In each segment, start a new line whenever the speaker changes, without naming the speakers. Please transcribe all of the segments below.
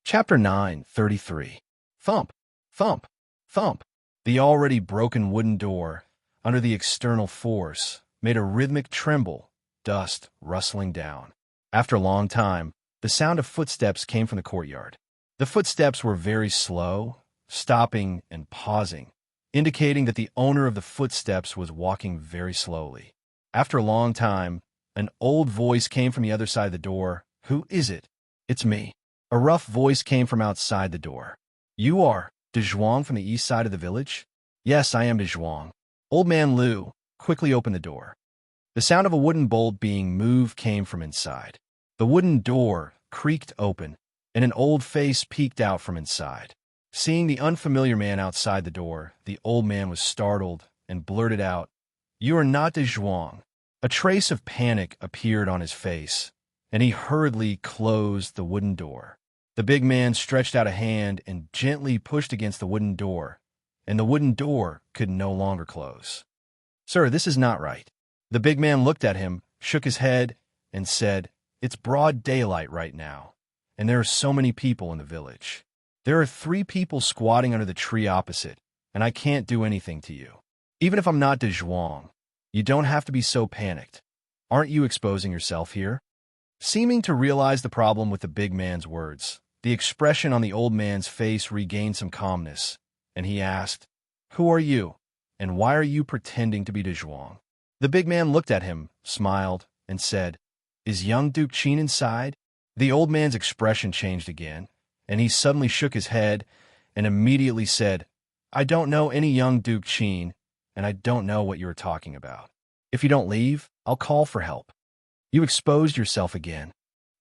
Chapter 9:33. Thump, thump, thump. The already broken wooden door, under the external force, made a rhythmic tremble, dust rustling down. After a long time, the sound of footsteps came from the courtyard. The footsteps were very slow, stopping and pausing, indicating that the owner of the footsteps was walking very slowly. After a long time, an old voice came from the other side of the door. "Who is it?" "It's me." A rough voice came from outside the door. "You are De Zhuang from the east side of the village?" "Yes, I am De Zhuang." Old man Liu quickly opened the door. The sound of a wooden bolt being moved came from inside. The wooden door creaked open, and an old face peeked out from inside. Seeing the unfamiliar man outside the door, the old man was startled and blurted out, "You are not De Zhuang." A trace of panic appeared on his face, and he hurriedly closed the wooden door. The big man stretched out a hand and gently pushed against the wooden door, and the wooden door could no longer close. "Sir, this is not right." The big man looked at him, shook his head, and said, "It's broad daylight right now, and there are so many people in the village. There are 3 people squatting under the tree opposite, and I can't do anything to you. Even if I'm not De Zhuang, you don't have to be so panicked. Aren't you exposing yourself here?" Seeming to realize the problem with the big man's words, the expression on the old man's face regained some calmness, and he asked, "Who are you, and why are you pretending to be De Zhuang?" The big man looked at him, smiled, and said, "Is young Duke Qin inside?" The old man's expression changed again, and he suddenly shook his head and immediately said, "I don't know any young Duke Qin, and I don't know what you are talking about. If you don't leave, I'll call for help." "You exposed yourself again."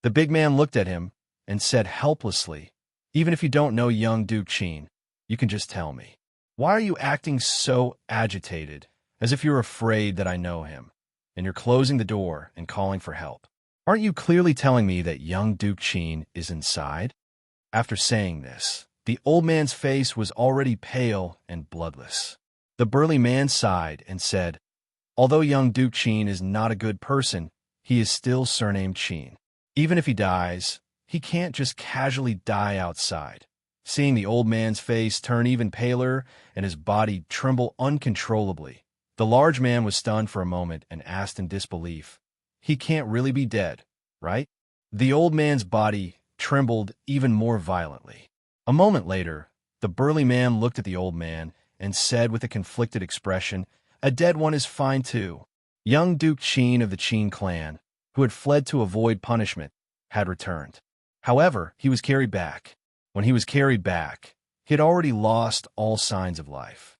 The big man looked at him and said helplessly, "Even if you don't know young Duke Qin, you can just tell me. Why are you acting so agitated, as if you're afraid that I know him, and you're closing the door and calling for help? Aren't you clearly telling me that young Duke Qin is inside?" After saying this, the old man's face was already pale and bloodless. The burly man sighed and said, "Although young Duke Qin is not a good person, he is still surnamed Qin. Even if he dies, he can't just casually die outside." Seeing the old man's face turn even paler and his body tremble uncontrollably, the large man was stunned for a moment and asked in disbelief, "He can't really be dead, right?" The old man's body trembled even more violently. A moment later, the burly man looked at the old man and said with a conflicted expression, "A dead one is fine too." Young Duke Qin of the Qin clan, who had fled to avoid punishment, had returned. However, he was carried back. When he was carried back, he had already lost all signs of life.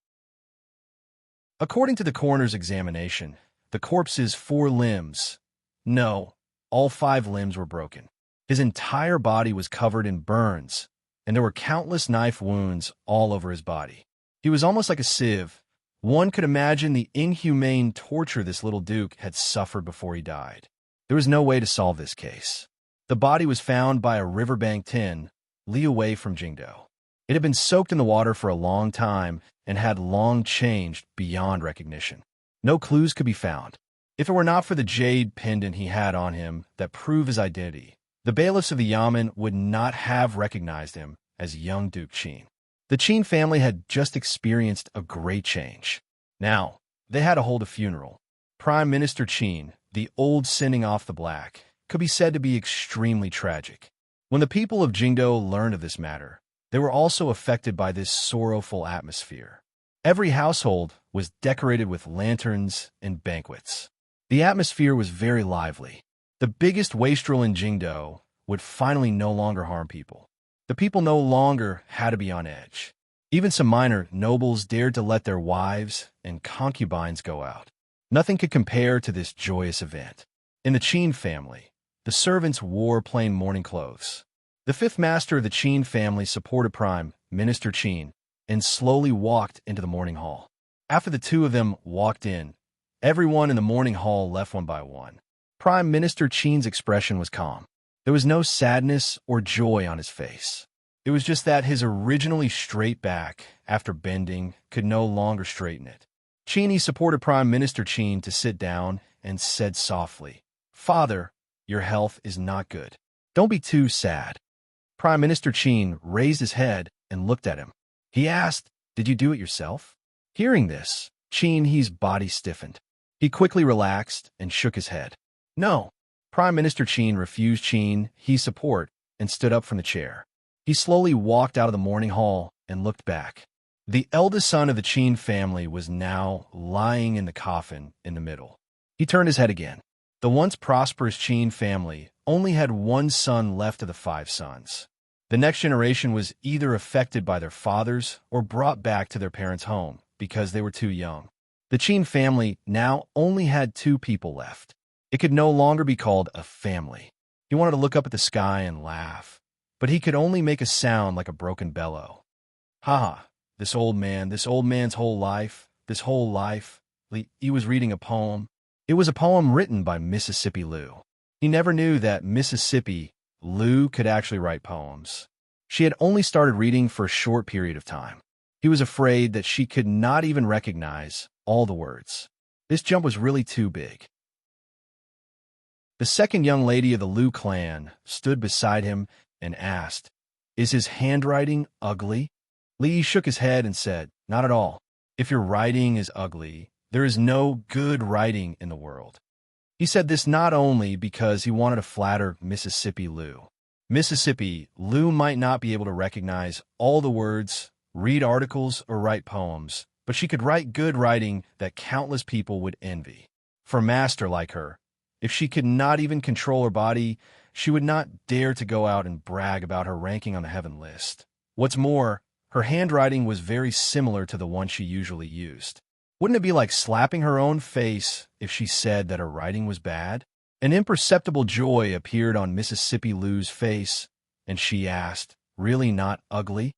According to the coroner's examination, the corpse's 4 limbs, no, all 5 limbs were broken. His entire body was covered in burns, and there were countless knife wounds all over his body. He was almost like a sieve. One could imagine the inhumane torture this little duke had suffered before he died. There was no way to solve this case. The body was found by a riverbank 10 li away from Jingdo. It had been soaked in the water for a long time and had long changed beyond recognition. No clues could be found. If it were not for the jade pendant he had on him that proved his identity, the bailiffs of the Yamen would not have recognized him as young Duke Qin. The Qin family had just experienced a great change. Now, they had to hold a funeral. Prime Minister Qin, the old sending off the black, could be said to be extremely tragic. When the people of Jingdo learned of this matter, they were also affected by this sorrowful atmosphere. Every household was decorated with lanterns and banquets. The atmosphere was very lively. The biggest wastrel in Jingdo would finally no longer harm people. The people no longer had to be on edge. Even some minor nobles dared to let their wives and concubines go out. Nothing could compare to this joyous event. In the Qin family, the servants wore plain mourning clothes. The 5th master of the Qin family supported Prime Minister Qin and slowly walked into the mourning hall. After the 2 of them walked in, everyone in the mourning hall left one by one. Prime Minister Qin's expression was calm. There was no sadness or joy on his face. It was just that his originally straight back, after bending, could no longer straighten it. Qin supported Prime Minister Qin to sit down and said softly, "Father, your health is not good. Don't be too sad." Prime Minister Qin raised his head and looked at him. He asked, "Did you do it yourself?" Hearing this, Qin's body stiffened. He quickly relaxed and shook his head. No. Prime Minister Qin refused Qin's support and stood up from the chair. He slowly walked out of the morning hall and looked back. The eldest son of the Qin family was now lying in the coffin in the middle. He turned his head again. The once prosperous Qin family only had one son left of the 5 sons. The next generation was either affected by their fathers or brought back to their parents' home because they were too young. The Qin family now only had 2 people left. It could no longer be called a family. He wanted to look up at the sky and laugh, but he could only make a sound like a broken bellow. Ha! This old man's whole life, he was reading a poem. It was a poem written by Mississippi Lou. He never knew that Mississippi Lou could actually write poems. She had only started reading for a short period of time. He was afraid that she could not even recognize all the words. This jump was really too big. The second young lady of the Lou clan stood beside him and asked, "Is his handwriting ugly?" Li shook his head and said, "Not at all. If your writing is ugly, there is no good writing in the world." He said this not only because he wanted to flatter Mississippi Lou. Mississippi Lou might not be able to recognize all the words, read articles, or write poems, but she could write good writing that countless people would envy. For a master like her, if she could not even control her body, she would not dare to go out and brag about her ranking on the heaven list. What's more, her handwriting was very similar to the one she usually used. Wouldn't it be like slapping her own face if she said that her writing was bad? An imperceptible joy appeared on Mississippi Lou's face, and she asked, "Really not ugly?"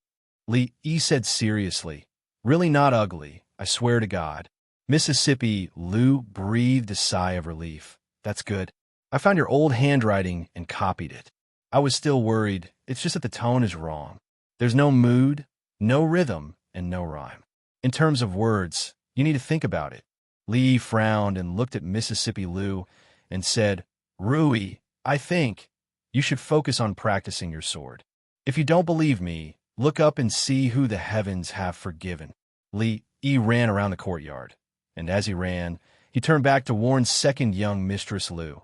Li said seriously, "Really not ugly, I swear to God." Mississippi Lou breathed a sigh of relief. "That's good. I found your old handwriting and copied it. I was still worried. It's just that the tone is wrong. There's no mood, no rhythm, and no rhyme. In terms of words, you need to think about it." Li frowned and looked at Mississippi Lou and said, "Rui, I think you should focus on practicing your sword. If you don't believe me, look up and see who the heavens have forgiven." Li ran around the courtyard, and as he ran, he turned back to warn second young Mistress Lou.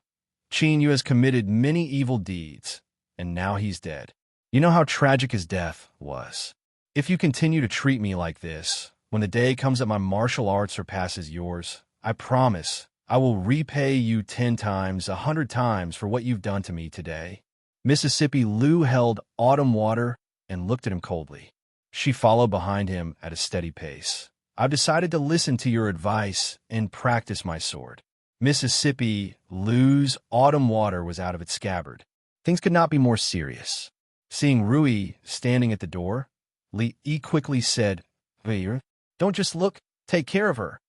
"Qin Yu has committed many evil deeds, and now he's dead. You know how tragic his death was. If you continue to treat me like this, when the day comes that my martial art surpasses yours, I promise I will repay you 10 times, 100 times for what you've done to me today." Mississippi Lou held autumn water and looked at him coldly. She followed behind him at a steady pace. "I've decided to listen to your advice and practice my sword." Mississippi Lou's autumn water was out of its scabbard. Things could not be more serious. Seeing Rui standing at the door, Li quickly said, "Veer, don't just look, take care of her."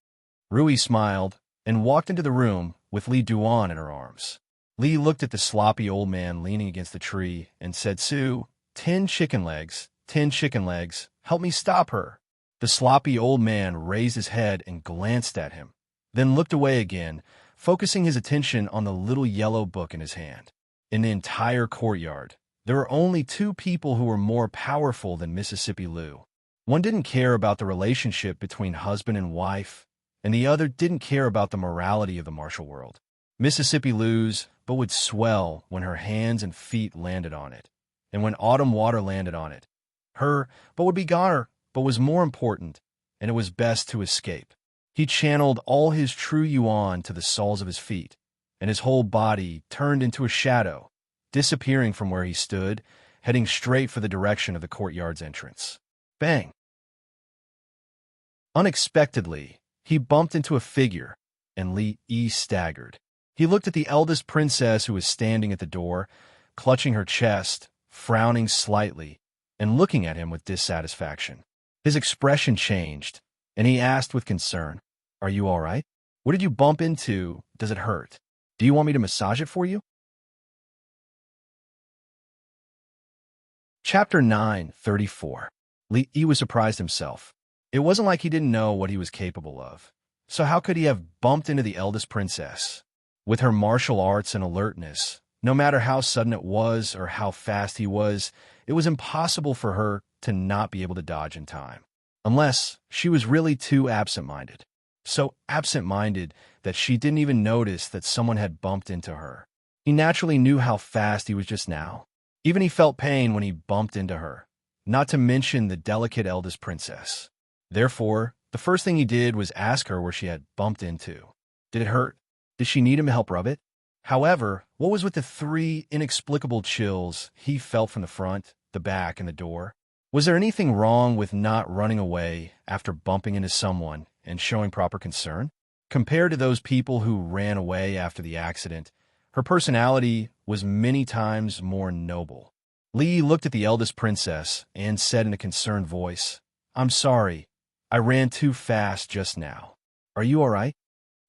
Rui smiled and walked into the room with Li Duan in her arms. Li looked at the sloppy old man leaning against the tree and said, "Sue, 10 chicken legs, 10 chicken legs, help me stop her." The sloppy old man raised his head and glanced at him, then looked away again, focusing his attention on the little yellow book in his hand. In the entire courtyard, there were only 2 people who were more powerful than Mississippi Lou. One didn't care about the relationship between husband and wife, and the other didn't care about the morality of the martial world. Mississippi Lou's but would swell when her hands and feet landed on it, and when autumn water landed on it. Her but would be goner, but was more important, and it was best to escape. He channeled all his true yuan to the soles of his feet, and his whole body turned into a shadow, disappearing from where he stood, heading straight for the direction of the courtyard's entrance. Bang! Unexpectedly, he bumped into a figure, and Li staggered. He looked at the eldest princess who was standing at the door, clutching her chest, frowning slightly, and looking at him with dissatisfaction. His expression changed, and he asked with concern, "Are you all right? What did you bump into? Does it hurt? Do you want me to massage it for you?" Chapter 9:34. Li was surprised himself. It wasn't like he didn't know what he was capable of. So how could he have bumped into the eldest princess? With her martial arts and alertness, no matter how sudden it was or how fast he was, it was impossible for her to not be able to dodge in time. Unless she was really too absent-minded. So absent-minded that she didn't even notice that someone had bumped into her. He naturally knew how fast he was just now. Even he felt pain when he bumped into her, not to mention the delicate eldest princess. Therefore, the first thing he did was ask her where she had bumped into. Did it hurt? Did she need him to help rub it? However, what was with the 3 inexplicable chills he felt from the front, the back, and the door? Was there anything wrong with not running away after bumping into someone and showing proper concern? Compared to those people who ran away after the accident, her personality was many times more noble. Li looked at the eldest princess and said in a concerned voice, "I'm sorry. I ran too fast just now. Are you all right?"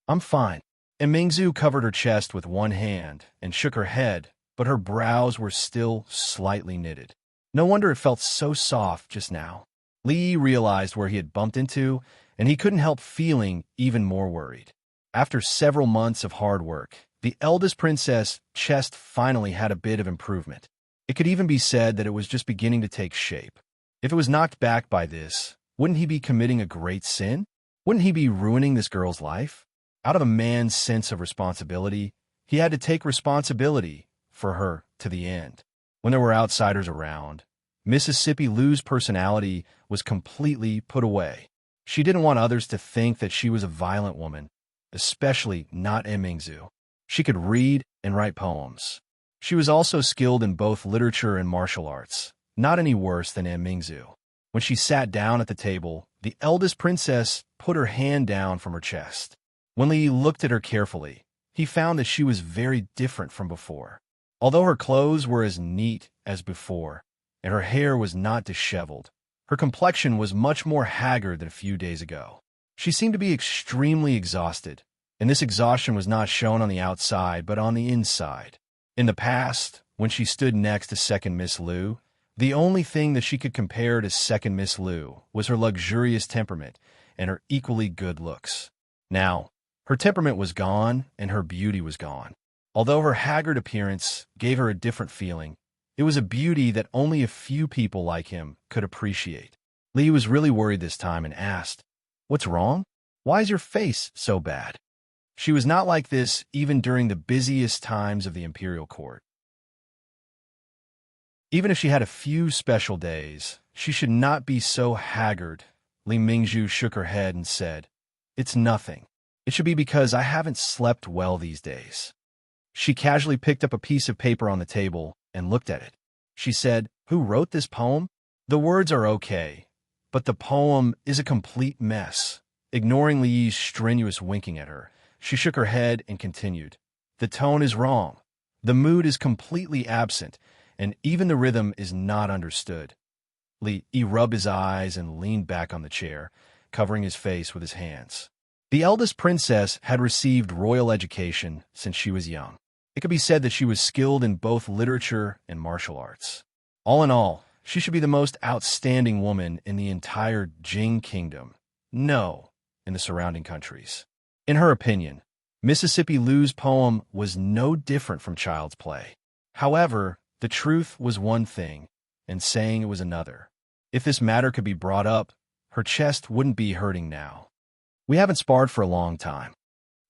"I'm fine." And Mingzhu covered her chest with one hand and shook her head, but her brows were still slightly knitted. No wonder it felt so soft just now. Li realized where he had bumped into, and he couldn't help feeling even more worried. After several months of hard work, the eldest princess' chest finally had a bit of improvement. It could even be said that it was just beginning to take shape. If it was knocked back by this, wouldn't he be committing a great sin? Wouldn't he be ruining this girl's life? Out of a man's sense of responsibility, he had to take responsibility for her to the end. When there were outsiders around, Mississippi Lou's personality was completely put away. She didn't want others to think that she was a violent woman, especially not Mingzhu. She could read and write poems. She was also skilled in both literature and martial arts, not any worse than Mingzhu. When she sat down at the table, the eldest princess put her hand down from her chest. When Li looked at her carefully, he found that she was very different from before. Although her clothes were as neat as before, and her hair was not disheveled, her complexion was much more haggard than a few days ago. She seemed to be extremely exhausted, and this exhaustion was not shown on the outside but on the inside. In the past, when she stood next to Second Miss Liu, the only thing that she could compare to Second Miss Liu was her luxurious temperament and her equally good looks. Now, her temperament was gone and her beauty was gone. Although her haggard appearance gave her a different feeling, it was a beauty that only a few people like him could appreciate. Li was really worried this time and asked, "What's wrong? Why is your face so bad?" She was not like this even during the busiest times of the imperial court. Even if she had a few special days, she should not be so haggard. Li Mingzhu shook her head and said, "It's nothing. It should be because I haven't slept well these days." She casually picked up a piece of paper on the table and looked at it. She said, "Who wrote this poem? The words are okay, but the poem is a complete mess." Ignoring Li's strenuous winking at her, she shook her head and continued, "The tone is wrong. The mood is completely absent, and even the rhythm is not understood." Li rubbed his eyes and leaned back on the chair, covering his face with his hands. The eldest princess had received royal education since she was young. It could be said that she was skilled in both literature and martial arts. All in all, she should be the most outstanding woman in the entire Jing kingdom. No, in the surrounding countries. In her opinion, Mississippi Lou's poem was no different from child's play. However, the truth was one thing, and saying it was another. If this matter could be brought up, her chest wouldn't be hurting now. "We haven't sparred for a long time."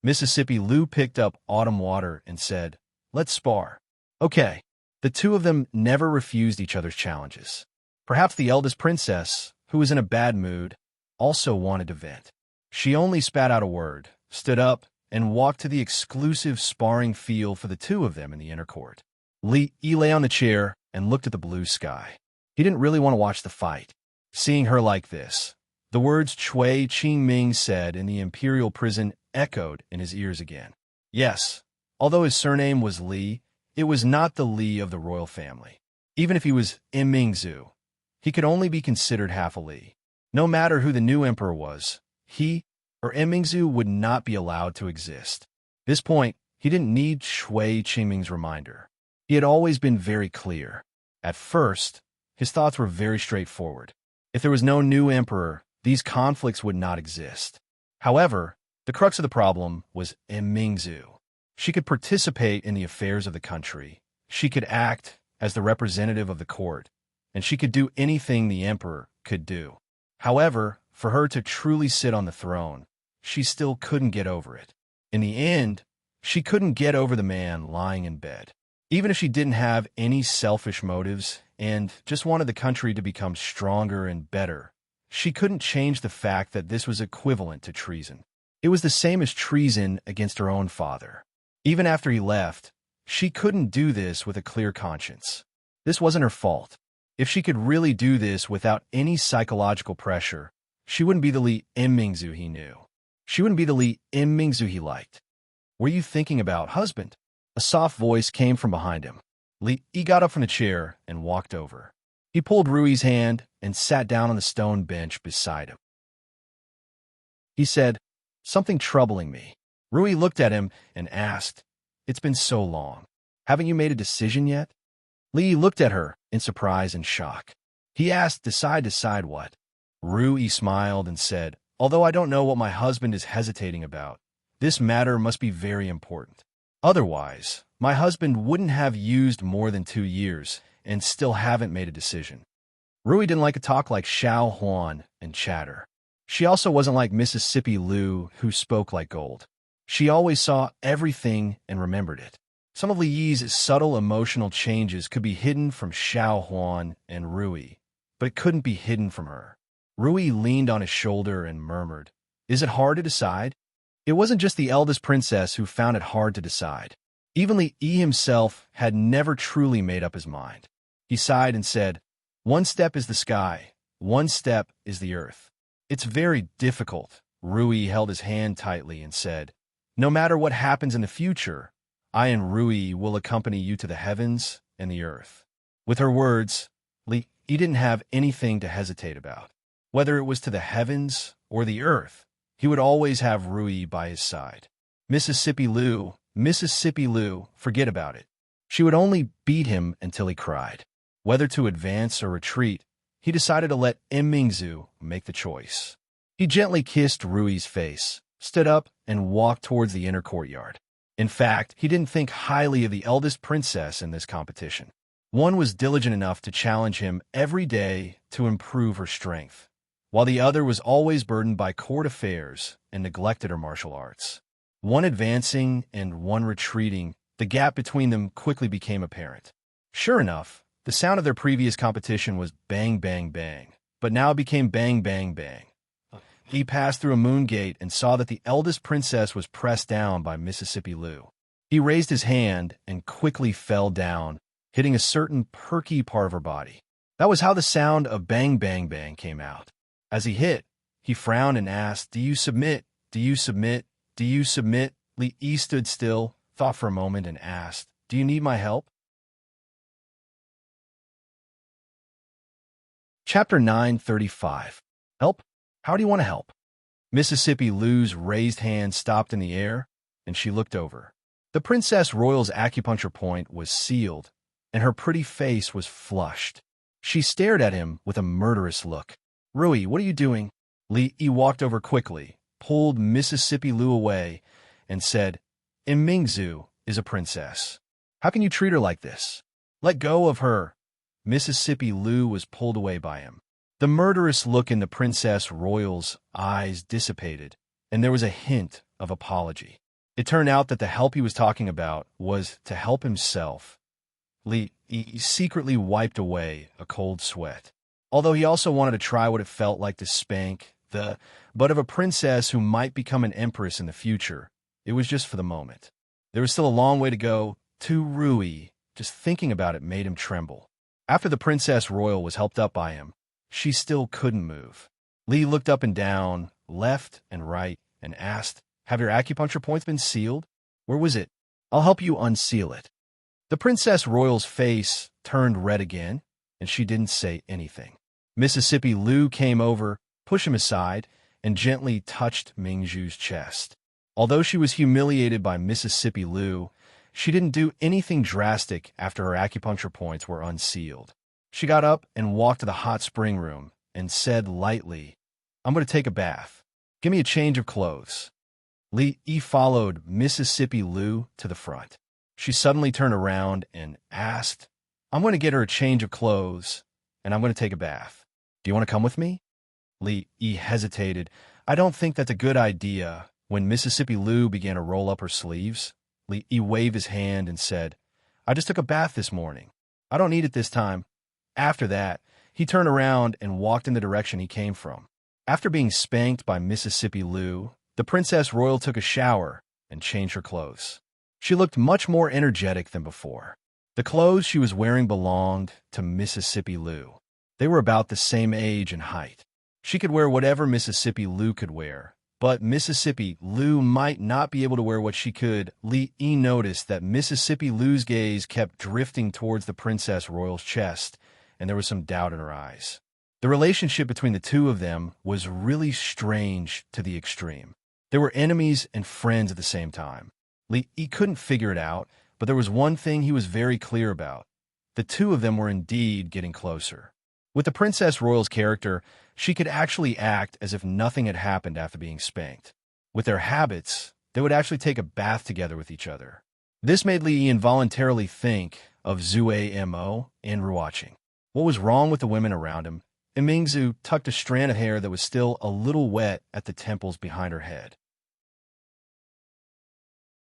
Mississippi Lou picked up autumn water and said, "Let's spar." Okay. The two of them never refused each other's challenges. Perhaps the eldest princess, who was in a bad mood, also wanted to vent. She only spat out a word, stood up, and walked to the exclusive sparring field for the two of them in the inner court. Li lay on the chair and looked at the blue sky. He didn't really want to watch the fight. Seeing her like this, the words Chui Qingming said in the imperial prison echoed in his ears again. Yes, although his surname was Li, it was not the Li of the royal family. Even if he was Mingzhu, he could only be considered half a Li. No matter who the new emperor was, he or Mingzhu would not be allowed to exist. At this point, he didn't need Shui Qingming's reminder. He had always been very clear. At first, his thoughts were very straightforward. If there was no new emperor, these conflicts would not exist. However, the crux of the problem was Mingzhu. She could participate in the affairs of the country. She could act as the representative of the court. and she could do anything the emperor could do. However, for her to truly sit on the throne, she still couldn't get over it. In the end, she couldn't get over the man lying in bed. Even if she didn't have any selfish motives and just wanted the country to become stronger and better, she couldn't change the fact that this was equivalent to treason. It was the same as treason against her own father. Even after he left, she couldn't do this with a clear conscience. This wasn't her fault. If she could really do this without any psychological pressure, she wouldn't be the Li Mingzu he knew. She wouldn't be the Li Mingzu he liked. "What are you thinking about, husband?" A soft voice came from behind him. Li got up from the chair and walked over. He pulled Rui's hand and sat down on the stone bench beside him. He said, "Something troubling me." Rui looked at him and asked, "It's been so long. Haven't you made a decision yet?" Li looked at her in surprise and shock. He asked, Decide what?" Rui smiled and said, "Although I don't know what my husband is hesitating about, this matter must be very important. Otherwise, my husband wouldn't have used more than 2 years and still haven't made a decision." Rui didn't like a talk like Xiao Huan and chatter. She also wasn't like Mississippi Liu, who spoke like gold. She always saw everything and remembered it. Some of Li Yi's subtle emotional changes could be hidden from Xiao Huan and Rui, but it couldn't be hidden from her. Rui leaned on his shoulder and murmured, "Is it hard to decide?" It wasn't just the eldest princess who found it hard to decide. Even Li Yi himself had never truly made up his mind. He sighed and said, "One step is the sky, one step is the earth. It's very difficult." Rui held his hand tightly and said, "No matter what happens in the future, I and Rui will accompany you to the heavens and the earth." With her words, Li Yi didn't have anything to hesitate about. Whether it was to the heavens or the earth, he would always have Rui by his side. Mississippi Liu, forget about it. She would only beat him until he cried. Whether to advance or retreat, he decided to let Mingzu make the choice. He gently kissed Rui's face, stood up, and walked towards the inner courtyard. In fact, he didn't think highly of the eldest princess in this competition. One was diligent enough to challenge him every day to improve her strength, while the other was always burdened by court affairs and neglected her martial arts. One advancing and one retreating, the gap between them quickly became apparent. Sure enough, the sound of their previous competition was bang, bang, bang, but now it became bang, bang, bang. He passed through a moon gate and saw that the eldest princess was pressed down by Mississippi Liu. He raised his hand and quickly fell down, hitting a certain perky part of her body. That was how the sound of bang, bang, bang came out. As he hit, he frowned and asked, "Do you submit? Do you submit? Do you submit?" Li Yi stood still, thought for a moment, and asked, "Do you need my help?" Chapter 935. Help? How do you want to help? Mississippi Liu's raised hand stopped in the air, and she looked over. The Princess Royal's acupuncture point was sealed, and her pretty face was flushed. She stared at him with a murderous look. "Rui, what are you doing?" Li Yi walked over quickly, pulled Mississippi Liu away, and said, "Mingzu is a princess. How can you treat her like this? Let go of her." Mississippi Liu was pulled away by him. The murderous look in the Princess Royal's eyes dissipated, and there was a hint of apology. It turned out that the help he was talking about was to help himself. Li Yi secretly wiped away a cold sweat, although he also wanted to try what it felt like to spank the butt of a princess who might become an empress in the future. It was just for the moment. There was still a long way to go to Rui. Just thinking about it made him tremble. After the Princess Royal was helped up by him, she still couldn't move. Li looked up and down, left and right, and asked, "Have your acupuncture points been sealed? Where was it? I'll help you unseal it." The Princess Royal's face turned red again, and she didn't say anything. Mississippi Liu came over, pushed him aside, and gently touched Mingzhu's chest. Although she was humiliated by Mississippi Liu, she didn't do anything drastic after her acupuncture points were unsealed. She got up and walked to the hot spring room and said lightly, "I'm going to take a bath. Give me a change of clothes." Li Yi followed Mississippi Liu to the front. She suddenly turned around and asked, "I'm going to get her a change of clothes. and I'm going to take a bath. Do you want to come with me? Li hesitated. I don't think that's a good idea. When Mississippi Lou began to roll up her sleeves, Li waved his hand and said, I just took a bath this morning. I don't need it this time. After that, he turned around and walked in the direction he came from. After being spanked by Mississippi Lou, the Princess Royal took a shower and changed her clothes. She looked much more energetic than before. The clothes she was wearing belonged to Mississippi Lou. They were about the same age and height. She could wear whatever Mississippi Lou could wear, but Mississippi Lou might not be able to wear what she could. Li noticed that Mississippi Lou's gaze kept drifting towards the Princess Royal's chest, and there was some doubt in her eyes. The relationship between the two of them was really strange to the extreme. They were enemies and friends at the same time. Li couldn't figure it out, but there was one thing he was very clear about. The two of them were indeed getting closer. With the Princess Royal's character, she could actually act as if nothing had happened after being spanked. With their habits, they would actually take a bath together with each other. This made Li involuntarily think of Zue Mo and rewatching. What was wrong with the women around him? And Mingzu tucked a strand of hair that was still a little wet at the temples behind her head.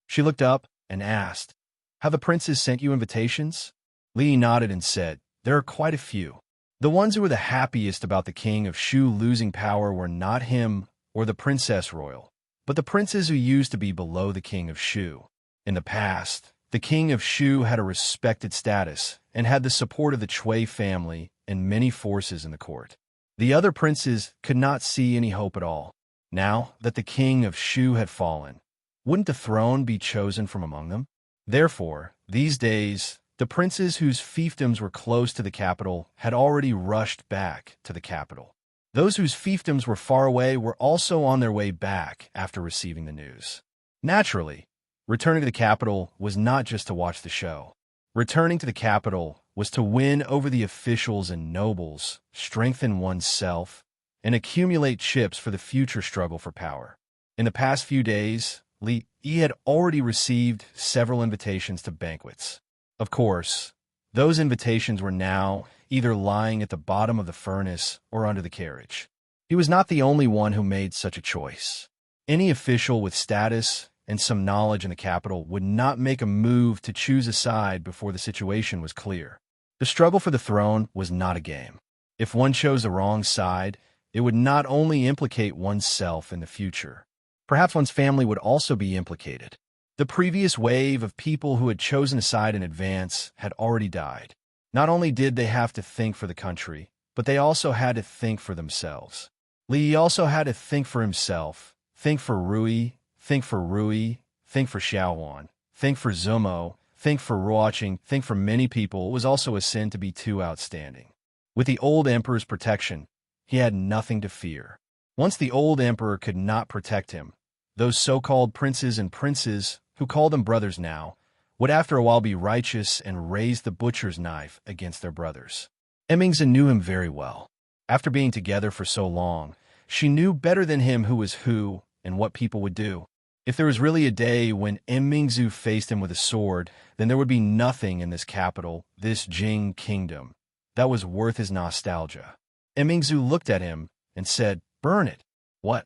She looked up and asked, Have the princes sent you invitations? Li nodded and said, There are quite a few. The ones who were the happiest about the king of Shu losing power were not him or the Princess Royal, but the princes who used to be below the king of Shu. In the past, the king of Shu had a respected status and had the support of the Chui family and many forces in the court. The other princes could not see any hope at all. Now that the king of Shu had fallen, wouldn't the throne be chosen from among them? Therefore, these days, the princes whose fiefdoms were close to the capital had already rushed back to the capital. Those whose fiefdoms were far away were also on their way back after receiving the news. Naturally, returning to the capital was not just to watch the show. Returning to the capital was to win over the officials and nobles, strengthen oneself, and accumulate chips for the future struggle for power. In the past few days, Li had already received several invitations to banquets. Of course, those invitations were now either lying at the bottom of the furnace or under the carriage. He was not the only one who made such a choice. Any official with status and some knowledge in the capital would not make a move to choose a side before the situation was clear. The struggle for the throne was not a game. If one chose the wrong side, it would not only implicate oneself in the future. Perhaps one's family would also be implicated. The previous wave of people who had chosen a side in advance had already died. Not only did they have to think for the country, but they also had to think for themselves. Li also had to think for himself, think for Rui, think for Xiaowan, think for Zumo, think for watching, think for many people. It was also a sin to be too outstanding. With the old emperor's protection, he had nothing to fear. Once the old emperor could not protect him, those so-called princes and princes, who called them brothers now, would after a while be righteous and raise the butcher's knife against their brothers. Mingzi knew him very well. After being together for so long, she knew better than him who was who and what people would do. If there was really a day when Mingzi faced him with a sword, then there would be nothing in this capital, this Jing kingdom, that was worth his nostalgia. Mingzi looked at him and said, Burn it. What?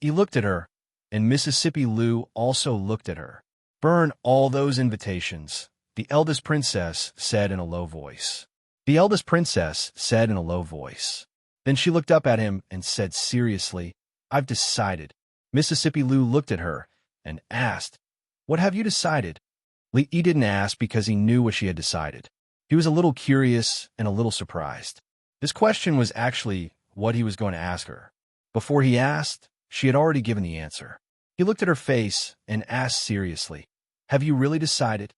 He looked at her, and Mississippi Lou also looked at her. Burn all those invitations, the eldest princess said in a low voice. The eldest princess said in a low voice. Then she looked up at him and said seriously, I've decided. Mississippi Lou looked at her and asked, What have you decided? Li didn't ask because he knew what she had decided. He was a little curious and a little surprised. This question was actually what he was going to ask her. Before he asked, she had already given the answer. He looked at her face and asked seriously, Have you really decided?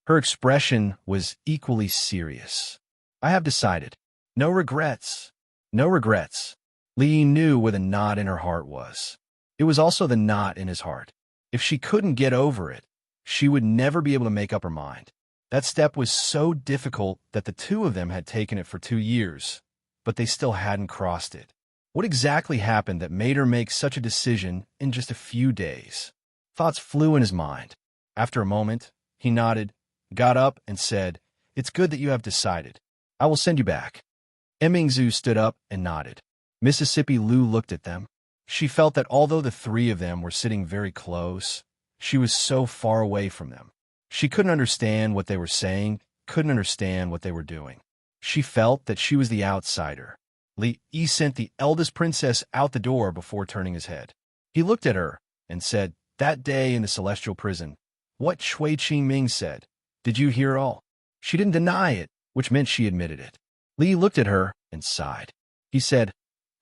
Her expression was equally serious. I have decided. No regrets. No regrets. Li knew where the knot in her heart was. It was also the knot in his heart. If she couldn't get over it, she would never be able to make up her mind. That step was so difficult that the two of them had taken it for 2 years, but they still hadn't crossed it. What exactly happened that made her make such a decision in just a few days? Thoughts flew in his mind. After a moment, he nodded, got up, and said, It's good that you have decided. I will send you back. Emingzu stood up and nodded. Mississippi Lu looked at them. She felt that although the three of them were sitting very close, she was so far away from them. She couldn't understand what they were saying, couldn't understand what they were doing. She felt that she was the outsider. Li Yi sent the eldest princess out the door before turning his head. He looked at her and said, "That day in the celestial prison, what Shui Qingming said, did you hear all?" She didn't deny it, which meant she admitted it. Li looked at her and sighed. He said,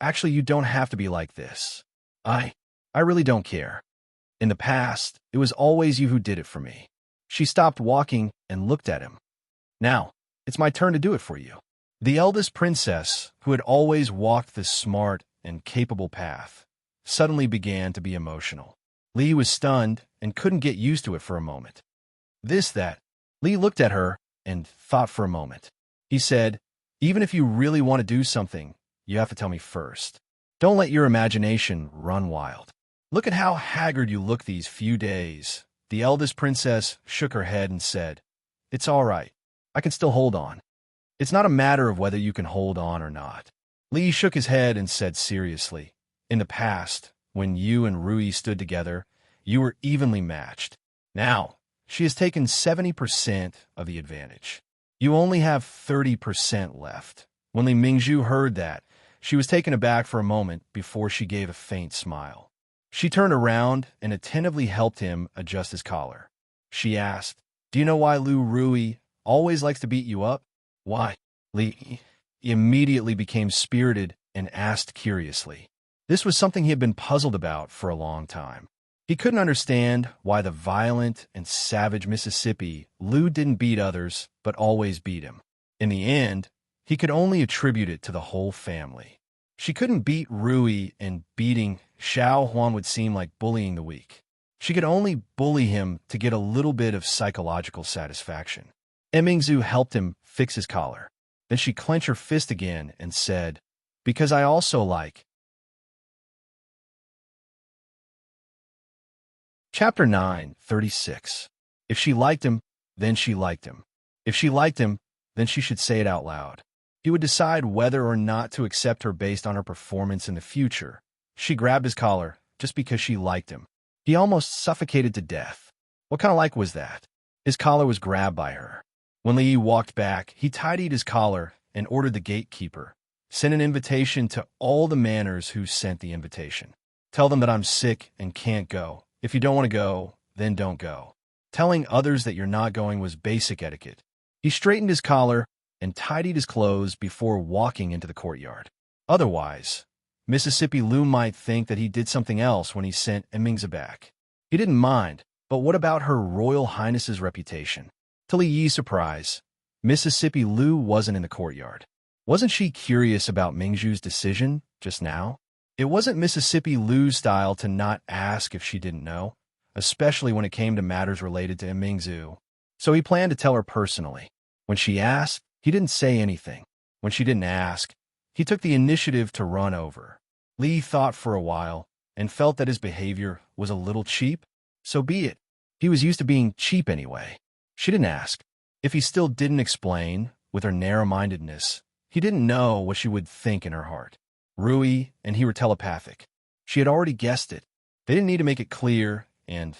"Actually, you don't have to be like this. I really don't care. In the past, it was always you who did it for me." She stopped walking and looked at him. "Now, it's my turn to do it for you." The eldest princess, who had always walked the smart and capable path, suddenly began to be emotional. Li was stunned and couldn't get used to it for a moment. That. Li looked at her and thought for a moment. He said, "Even if you really want to do something, you have to tell me first. Don't let your imagination run wild. Look at how haggard you look these few days." The eldest princess shook her head and said, "It's all right. I can still hold on. It's not a matter of whether you can hold on or not." Li shook his head and said seriously, "In the past, when you and Rui stood together, you were evenly matched. Now, she has taken 70% of the advantage. You only have 30% left." When Li Mingzhu heard that, she was taken aback for a moment before she gave a faint smile. She turned around and attentively helped him adjust his collar. She asked, "Do you know why Lu Rui always likes to beat you up?" "Why?" Li immediately became spirited and asked curiously. This was something he had been puzzled about for a long time. He couldn't understand why the violent and savage Mississippi Lu didn't beat others, but always beat him. In the end, he could only attribute it to the whole family. She couldn't beat Rui, and beating Xiao Huan would seem like bullying the weak. She could only bully him to get a little bit of psychological satisfaction. Emingzu helped him fix his collar. Then she clenched her fist again and said, "Because I also like." Chapter 9:36. If she liked him, then she liked him. If she liked him, then she should say it out loud. He would decide whether or not to accept her based on her performance in the future. She grabbed his collar just because she liked him. He almost suffocated to death. What kind of like was that? His collar was grabbed by her. When Li walked back, he tidied his collar and ordered the gatekeeper, "Send an invitation to all the manors who sent the invitation. Tell them that I'm sick and can't go. If you don't want to go, then don't go." Telling others that you're not going was basic etiquette. He straightened his collar and tidied his clothes before walking into the courtyard. Otherwise, Mississippi Lu might think that he did something else when he sent Emingza back. He didn't mind, but what about her Royal Highness's reputation? To Li Yi's surprise, Mississippi Lu wasn't in the courtyard. Wasn't she curious about Mingzhu's decision just now? It wasn't Mississippi Lu's style to not ask if she didn't know, especially when it came to matters related to Mingzhu. So he planned to tell her personally. When she asked, he didn't say anything. When she didn't ask, he took the initiative to run over. Li thought for a while and felt that his behavior was a little cheap. So be it. He was used to being cheap anyway. She didn't ask. If he still didn't explain, with her narrow-mindedness, he didn't know what she would think in her heart. Rui and he were telepathic. She had already guessed it. They didn't need to make it clear, and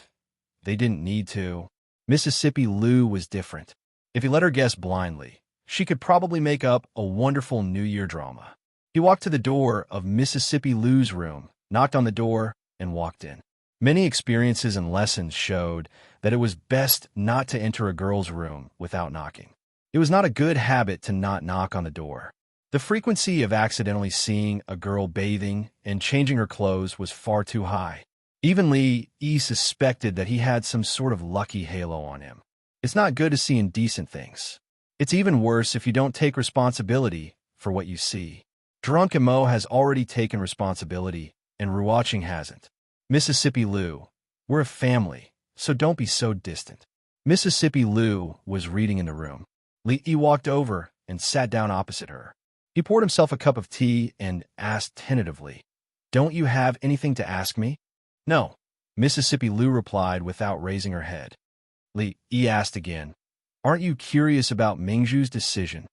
they didn't need to. Mississippi Lu was different. If he let her guess blindly, she could probably make up a wonderful New Year drama. He walked to the door of Mississippi Lu's room, knocked on the door, and walked in. Many experiences and lessons showed that it was best not to enter a girl's room without knocking. It was not a good habit to not knock on the door. The frequency of accidentally seeing a girl bathing and changing her clothes was far too high. Even Li Yi suspected that he had some sort of lucky halo on him. It's not good to see indecent things. It's even worse if you don't take responsibility for what you see. Drunk Mo has already taken responsibility, and Ruoqing hasn't. Mississippi Lu, we're a family, so don't be so distant. Mississippi Lu was reading in the room. Li Yi walked over and sat down opposite her. He poured himself a cup of tea and asked tentatively, "Don't you have anything to ask me?" "No," Mississippi Lu replied without raising her head. Li Yi asked again, Aren't you curious about Mingzhu's decision?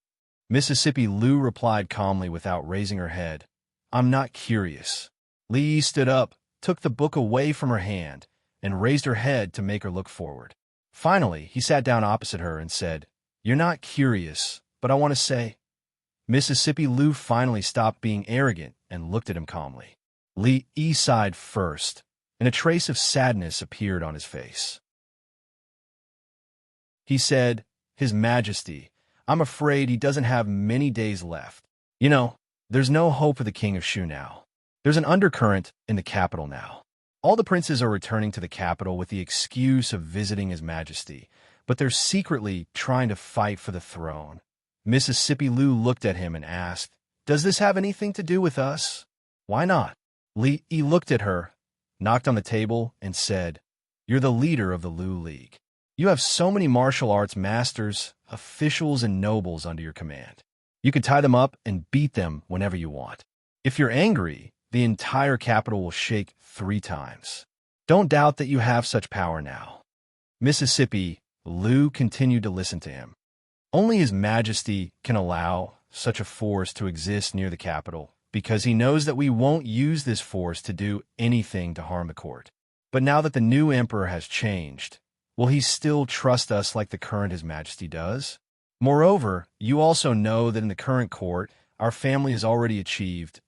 Mississippi Lu replied calmly without raising her head. I'm not curious. Li stood up, took the book away from her hand, and raised her head to make her look forward. Finally, he sat down opposite her and said, You're not curious, but I want to say. Mississippi Lu finally stopped being arrogant and looked at him calmly. Li sighed first, and a trace of sadness appeared on his face. He said, His Majesty, I'm afraid he doesn't have many days left. You know, there's no hope for the King of Shu now. There's an undercurrent in the capital now. All the princes are returning to the capital with the excuse of visiting His Majesty, but they're secretly trying to fight for the throne. Mississippi Lu looked at him and asked, Does this have anything to do with us? Why not? Li looked at her, knocked on the table, and said, You're the leader of the Lu League. You have so many martial arts masters, officials, and nobles under your command. You can tie them up and beat them whenever you want. If you're angry, the entire capital will shake 3 times. Don't doubt that you have such power now. Mississippi Lu continued to listen to him. Only His Majesty can allow such a force to exist near the capital, because he knows that we won't use this force to do anything to harm the court. But now that the new emperor has changed, will he still trust us like the current His Majesty does? Moreover, you also know that in the current court, our family has already achieved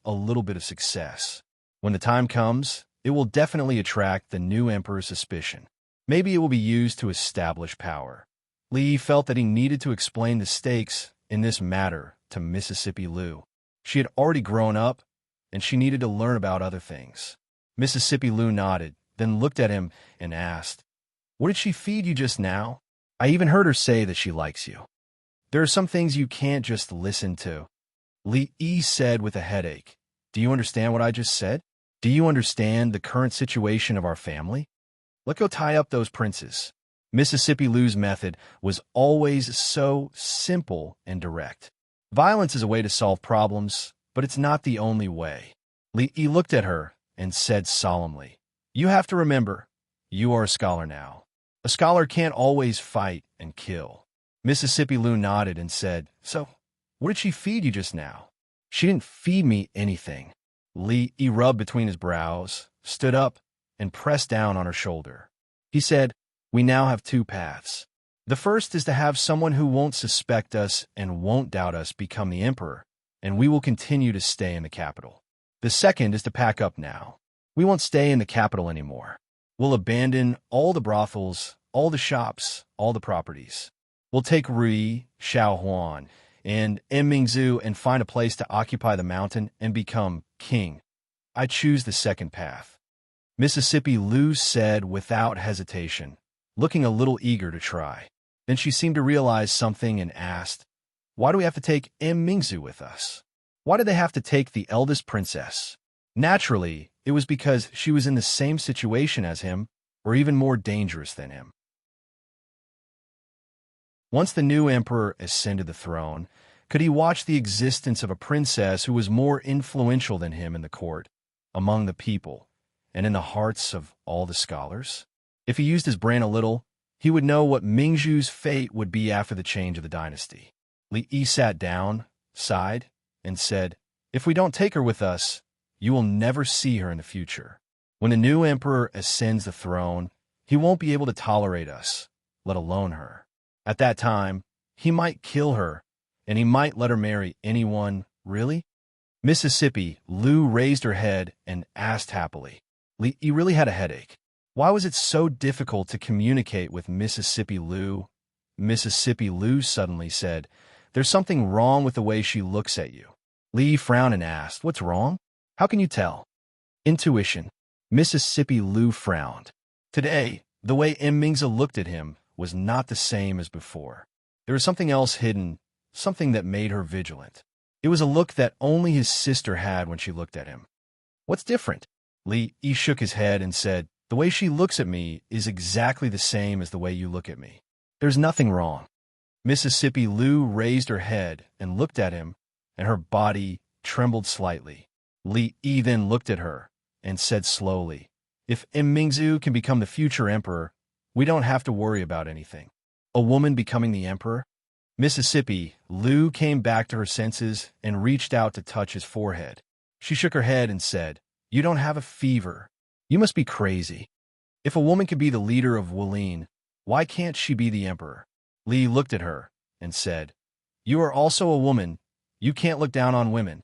a little bit of success. When the time comes, it will definitely attract the new emperor's suspicion. Maybe it will be used to establish power. Li felt that he needed to explain the stakes in this matter to Mississippi Lu. She had already grown up, and she needed to learn about other things. Mississippi Lu nodded, then looked at him and asked, What did she feed you just now? I even heard her say that she likes you. There are some things you can't just listen to. Li said with a headache, Do you understand what I just said? Do you understand the current situation of our family? Let's go tie up those princes. Mississippi Lu's method was always so simple and direct. Violence is a way to solve problems, but it's not the only way. Li looked at her and said solemnly, You have to remember, you are a scholar now. A scholar can't always fight and kill. Mississippi Lu nodded and said, So, what did she feed you just now? She didn't feed me anything. Li rubbed between his brows, stood up, and pressed down on her shoulder. He said, We now have 2 paths. The first is to have someone who won't suspect us and won't doubt us become the emperor, and we will continue to stay in the capital. The second is to pack up now. We won't stay in the capital anymore. We'll abandon all the brothels, all the shops, all the properties. We'll take Rui, Xiaohuan, and Mingzhu and find a place to occupy the mountain and become king. I choose the second path. Mississippi Lu said without hesitation, looking a little eager to try. Then she seemed to realize something and asked, Why do we have to take Mingzhu with us? Why do they have to take the eldest princess? Naturally, it was because she was in the same situation as him, or even more dangerous than him. Once the new emperor ascended the throne, could he watch the existence of a princess who was more influential than him in the court, among the people, and in the hearts of all the scholars? If he used his brain a little, he would know what Mingzhu's fate would be after the change of the dynasty. Li sat down, sighed, and said, If we don't take her with us, you will never see her in the future. When the new emperor ascends the throne, he won't be able to tolerate us, let alone her. At that time, he might kill her, and he might let her marry anyone, really? Mississippi Lu raised her head and asked happily. Li really had a headache. Why was it so difficult to communicate with Mississippi Lu? Mississippi Lu suddenly said, There's something wrong with the way she looks at you. Li frowned and asked, What's wrong? How can you tell? Intuition. Mississippi Lu frowned. Today, the way Mingzhu looked at him was not the same as before. There was something else hidden, something that made her vigilant. It was a look that only his sister had when she looked at him. What's different? Li shook his head and said, The way she looks at me is exactly the same as the way you look at me. There's nothing wrong. Mississippi Lu raised her head and looked at him, and her body trembled slightly. Li then looked at her and said slowly, If Mingzhu can become the future emperor, we don't have to worry about anything. A woman becoming the emperor? Mississippi, Lou came back to her senses and reached out to touch his forehead. She shook her head and said, "You don't have a fever. You must be crazy. If a woman could be the leader of Wooleen, why can't she be the emperor?" Lee looked at her and said, "You are also a woman. You can't look down on women."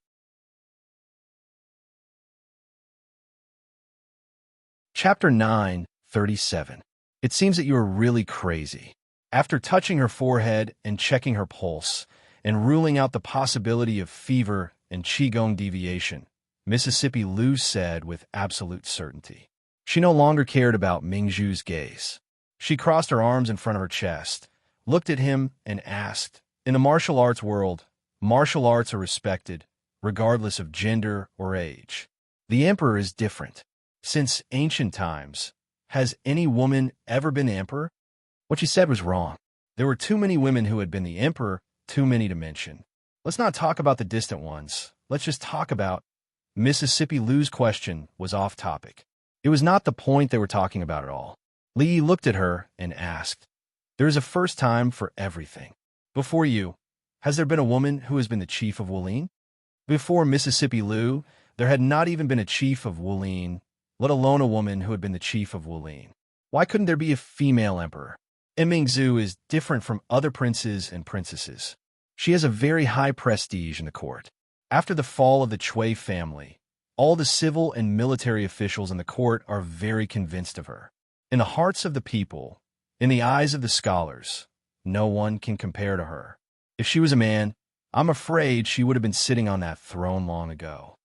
Chapter 9:37. It seems that you are really crazy. After touching her forehead and checking her pulse, and ruling out the possibility of fever and qigong deviation, Mississippi Lou said with absolute certainty. She no longer cared about Mingzhu's gaze. She crossed her arms in front of her chest, looked at him, and asked, "In the martial arts world, martial arts are respected, regardless of gender or age. The emperor is different. Since ancient times, has any woman ever been emperor?" What she said was wrong. There were too many women who had been the emperor, too many to mention. Let's not talk about the distant ones. Let's just talk about... Mississippi Lou's question was off topic. It was not the point they were talking about at all. Lee looked at her and asked, "There is a first time for everything. Before you, has there been a woman who has been the chief of Wooleen?" Before Mississippi Lou, there had not even been a chief of Wooleen, let alone a woman who had been the chief of Wooleen. Why couldn't there be a female emperor? Mingzhu is different from other princes and princesses. She has a very high prestige in the court. After the fall of the Chui family, all the civil and military officials in the court are very convinced of her. In the hearts of the people, in the eyes of the scholars, no one can compare to her. If she was a man, I'm afraid she would have been sitting on that throne long ago.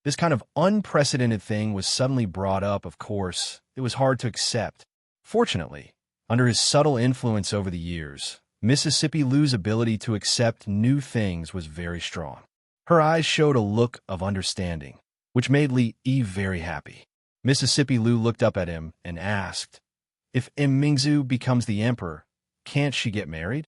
This kind of unprecedented thing was suddenly brought up. Of course, it was hard to accept. Fortunately, under his subtle influence over the years, Mississippi Lou's ability to accept new things was very strong. Her eyes showed a look of understanding, which made Lee very happy. Mississippi Lou looked up at him and asked, "If Mingzhu becomes the emperor, can't she get married?"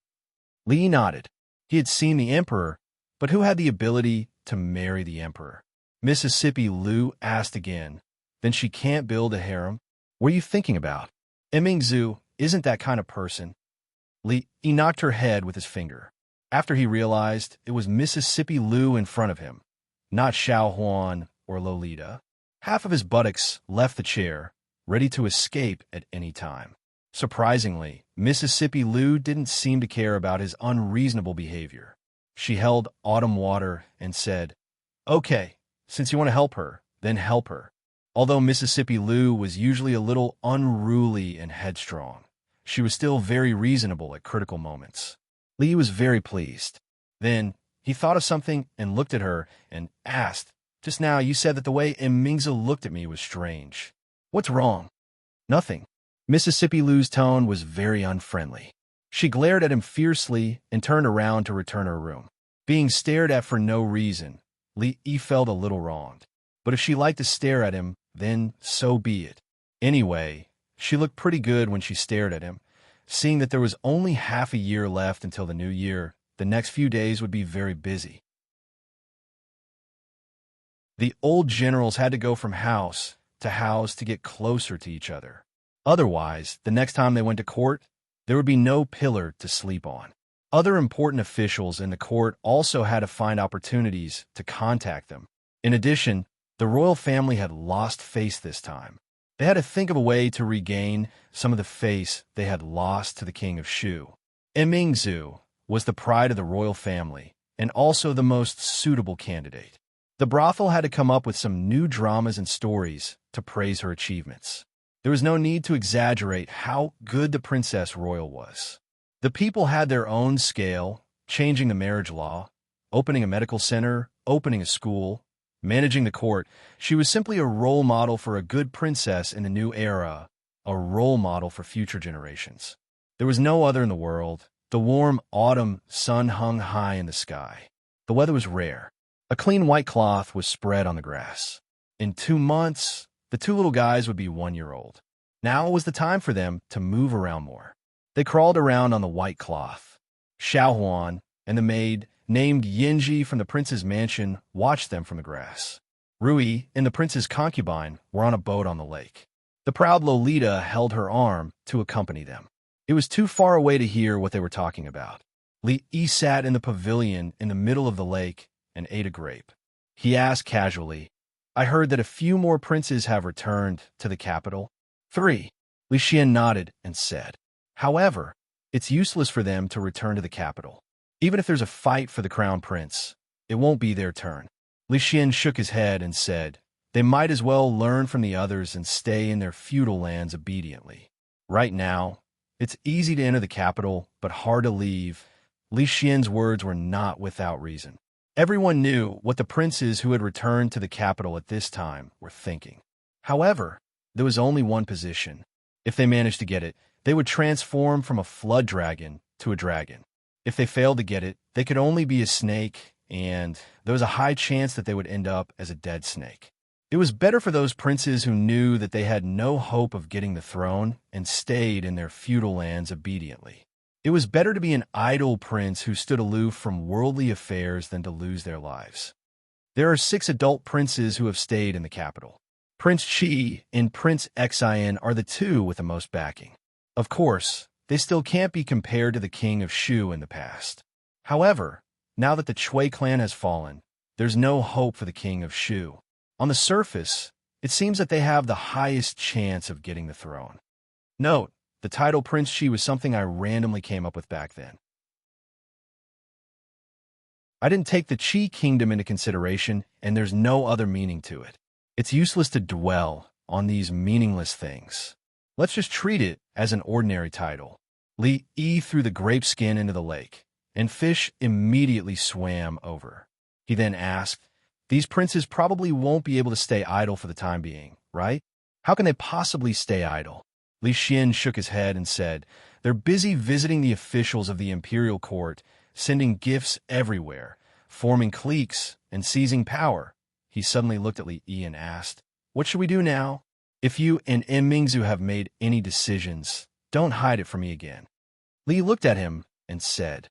Lee nodded. He had seen the emperor, but who had the ability to marry the emperor? Mississippi Lou asked again, "Then she can't build a harem? What are you thinking about? Mingzhu isn't that kind of person." He knocked her head with his finger. After he realized it was Mississippi Lou in front of him, not Xiao Huan or Lolita. Half of his buttocks left the chair, ready to escape at any time. Surprisingly, Mississippi Lou didn't seem to care about his unreasonable behavior. She held autumn water and said, "Okay, since you want to help her, then help her." Although Mississippi Lou was usually a little unruly and headstrong, she was still very reasonable at critical moments. Lee was very pleased. Then he thought of something and looked at her and asked, "Just now you said that the way Mingzhu looked at me was strange. What's wrong?" "Nothing." Mississippi Lou's tone was very unfriendly. She glared at him fiercely and turned around to return to her room. Being stared at for no reason, Lee felt a little wronged. But if she liked to stare at him, then so be it. Anyway, she looked pretty good when she stared at him. Seeing that there was only half a year left until the new year, the next few days would be very busy. The old generals had to go from house to get closer to each other. Otherwise, the next time they went to court, there would be no pillar to sleep on. Other important officials in the court also had to find opportunities to contact them. In addition, the royal family had lost face this time. They had to think of a way to regain some of the face they had lost to the king of Shu. Mingzhu was the pride of the royal family and also the most suitable candidate. The brothel had to come up with some new dramas and stories to praise her achievements. There was no need to exaggerate how good the princess royal was. The people had their own scale, changing the marriage law, opening a medical center, opening a school, managing the court. She was simply a role model for a good princess in the new era, a role model for future generations. There was no other in the world. The warm autumn sun hung high in the sky. The weather was rare. A clean white cloth was spread on the grass. In 2 months, the two little guys would be 1 year old. Now was the time for them to move around more. They crawled around on the white cloth. Xiao Huan and the maid, named Yinji from the prince's mansion, watched them from the grass. Rui and the prince's concubine were on a boat on the lake. The proud Lolita held her arm to accompany them. It was too far away to hear what they were talking about. Li Yi sat in the pavilion in the middle of the lake and ate a grape. He asked casually, I heard that a few more princes have returned to the capital. 3. Li Xian nodded and said, however, it's useless for them to return to the capital. Even if there's a fight for the crown prince, it won't be their turn. Li Xian shook his head and said, they might as well learn from the others and stay in their feudal lands obediently. Right now, it's easy to enter the capital, but hard to leave. Li Xian's words were not without reason. Everyone knew what the princes who had returned to the capital at this time were thinking. However, there was only one position. If they managed to get it, they would transform from a flood dragon to a dragon. If they failed to get it, they could only be a snake, and there was a high chance that they would end up as a dead snake. It was better for those princes who knew that they had no hope of getting the throne and stayed in their feudal lands obediently. It was better to be an idle prince who stood aloof from worldly affairs than to lose their lives. There are 6 adult princes who have stayed in the capital. Prince Qi and Prince Xin are the 2 with the most backing. Of course, they still can't be compared to the king of Shu in the past. However, now that the Chui clan has fallen, there's no hope for the king of Shu. On the surface, it seems that they have the highest chance of getting the throne. Note, the title Prince Qi was something I randomly came up with back then. I didn't take the Qi kingdom into consideration, and there's no other meaning to it. It's useless to dwell on these meaningless things. Let's just treat it as an ordinary title. Li Yi threw the grape skin into the lake, and fish immediately swam over. He then asked, these princes probably won't be able to stay idle for the time being, right? How can they possibly stay idle? Li Xian shook his head and said, they're busy visiting the officials of the imperial court, sending gifts everywhere, forming cliques, and seizing power. He suddenly looked at Li Yi and asked, what should we do now? If you and Mingzu have made any decisions, don't hide it from me again. Li looked at him and said,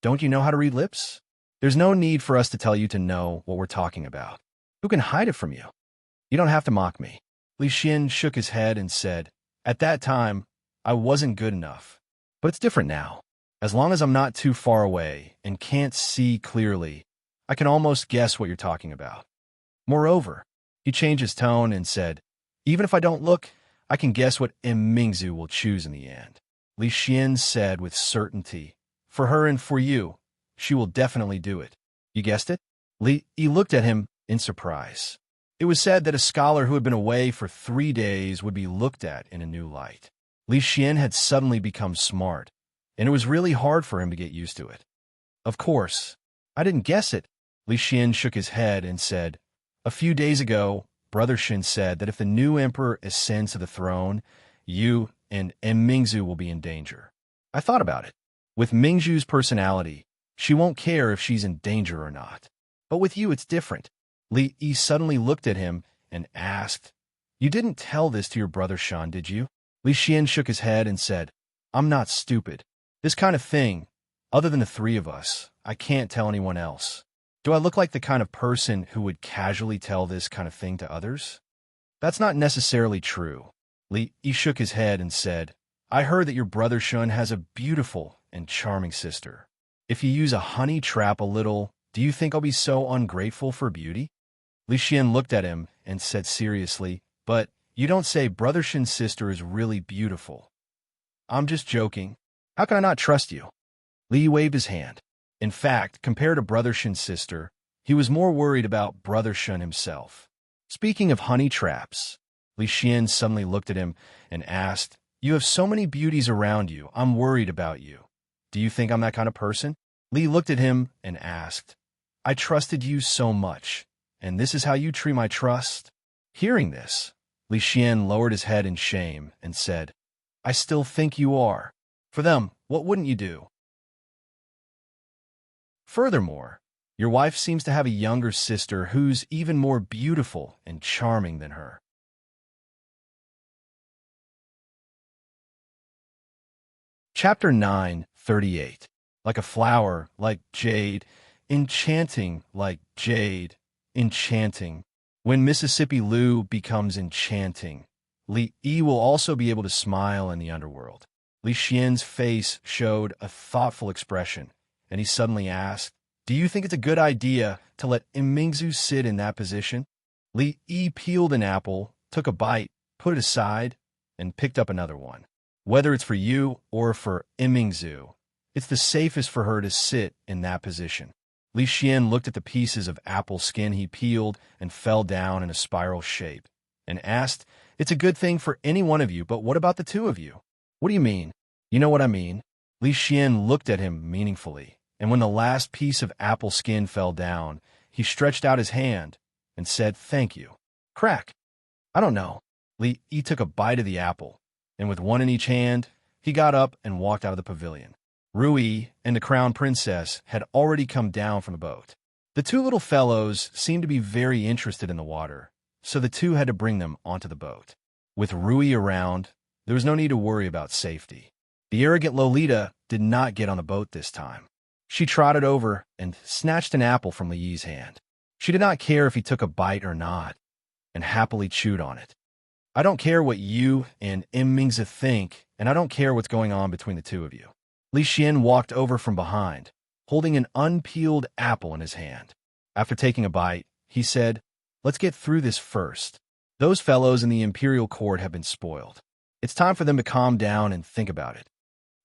don't you know how to read lips? There's no need for us to tell you to know what we're talking about. Who can hide it from you? You don't have to mock me. Li Xian shook his head and said, at that time, I wasn't good enough. But it's different now. As long as I'm not too far away and can't see clearly, I can almost guess what you're talking about. Moreover, he changed his tone and said, even if I don't look, I can guess what Mingzu will choose in the end. Li Xian said with certainty, for her and for you, she will definitely do it. You guessed it? Li Yi looked at him in surprise. It was said that a scholar who had been away for 3 days would be looked at in a new light. Li Xian had suddenly become smart, and it was really hard for him to get used to it. Of course, I didn't guess it. Li Xian shook his head and said, a few days ago, Brother Shin said that if the new emperor ascends to the throne, you and Mingzu will be in danger. I thought about it. With Mingzhu's personality, she won't care if she's in danger or not. But with you, it's different. Li Yi suddenly looked at him and asked, you didn't tell this to your brother Shan, did you? Li Xian shook his head and said, I'm not stupid. This kind of thing, other than the 3 of us, I can't tell anyone else. Do I look like the kind of person who would casually tell this kind of thing to others? That's not necessarily true. Li Yi shook his head and said, I heard that your brother Shun has a beautiful and charming sister. If you use a honey trap a little, do you think I'll be so ungrateful for beauty? Li Xian looked at him and said seriously, but you don't say Brother Shin's sister is really beautiful. I'm just joking. How can I not trust you? Li waved his hand. In fact, compared to Brother Shin's sister, he was more worried about Brother Shun himself. Speaking of honey traps, Li Xian suddenly looked at him and asked, you have so many beauties around you, I'm worried about you. Do you think I'm that kind of person? Li looked at him and asked, I trusted you so much, and this is how you treat my trust? Hearing this, Li Xian lowered his head in shame and said, I still think you are. For them, what wouldn't you do? Furthermore, your wife seems to have a younger sister who's even more beautiful and charming than her. Chapter 9:38. Like a flower, like jade, enchanting like jade, enchanting. When Mississippi Lou becomes enchanting, Li Yi will also be able to smile in the underworld. Li Xian's face showed a thoughtful expression, and he suddenly asked, "Do you think it's a good idea to let Imingzu sit in that position?" Li Yi peeled an apple, took a bite, put it aside, and picked up another one. "Whether it's for you or for Imingzu, it's the safest for her to sit in that position." Li Xian looked at the pieces of apple skin he peeled and fell down in a spiral shape, and asked, "It's a good thing for any one of you, but what about the two of you?" "What do you mean?" "You know what I mean." Li Xian looked at him meaningfully, and when the last piece of apple skin fell down, he stretched out his hand and said, "Thank you." Crack. "I don't know." Li Yi took a bite of the apple, and with one in each hand, he got up and walked out of the pavilion. Rui and the crown princess had already come down from the boat. The two little fellows seemed to be very interested in the water, so the two had to bring them onto the boat. With Rui around, there was no need to worry about safety. The arrogant Lolita did not get on the boat this time. She trotted over and snatched an apple from Li Yi's hand. She did not care if he took a bite or not, and happily chewed on it. "I don't care what you and Mingzi think, and I don't care what's going on between the two of you." Li Xian walked over from behind, holding an unpeeled apple in his hand. After taking a bite, he said, "Let's get through this first. Those fellows in the imperial court have been spoiled. It's time for them to calm down and think about it."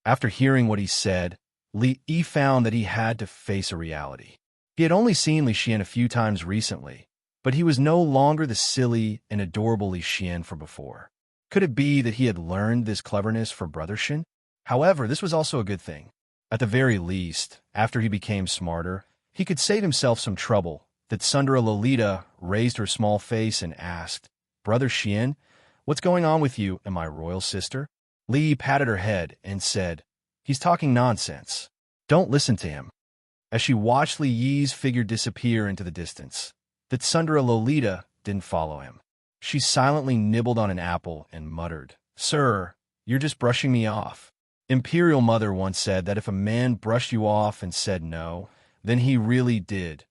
After hearing what he said, Li Yi found that he had to face a reality. He had only seen Li Xian a few times recently, but he was no longer the silly and adorable Li Xian from before. Could it be that he had learned this cleverness for Brother Shin? However, this was also a good thing. At the very least, after he became smarter, he could save himself some trouble. That Sundara Lolita raised her small face and asked, "Brother Xian, what's going on with you and my royal sister?" Li patted her head and said, "He's talking nonsense. Don't listen to him." As she watched Li Yi's figure disappear into the distance, that Sundara Lolita didn't follow him. She silently nibbled on an apple and muttered, "Sir, you're just brushing me off." Imperial Mother once said that if a man brushed you off and said no, then he really did.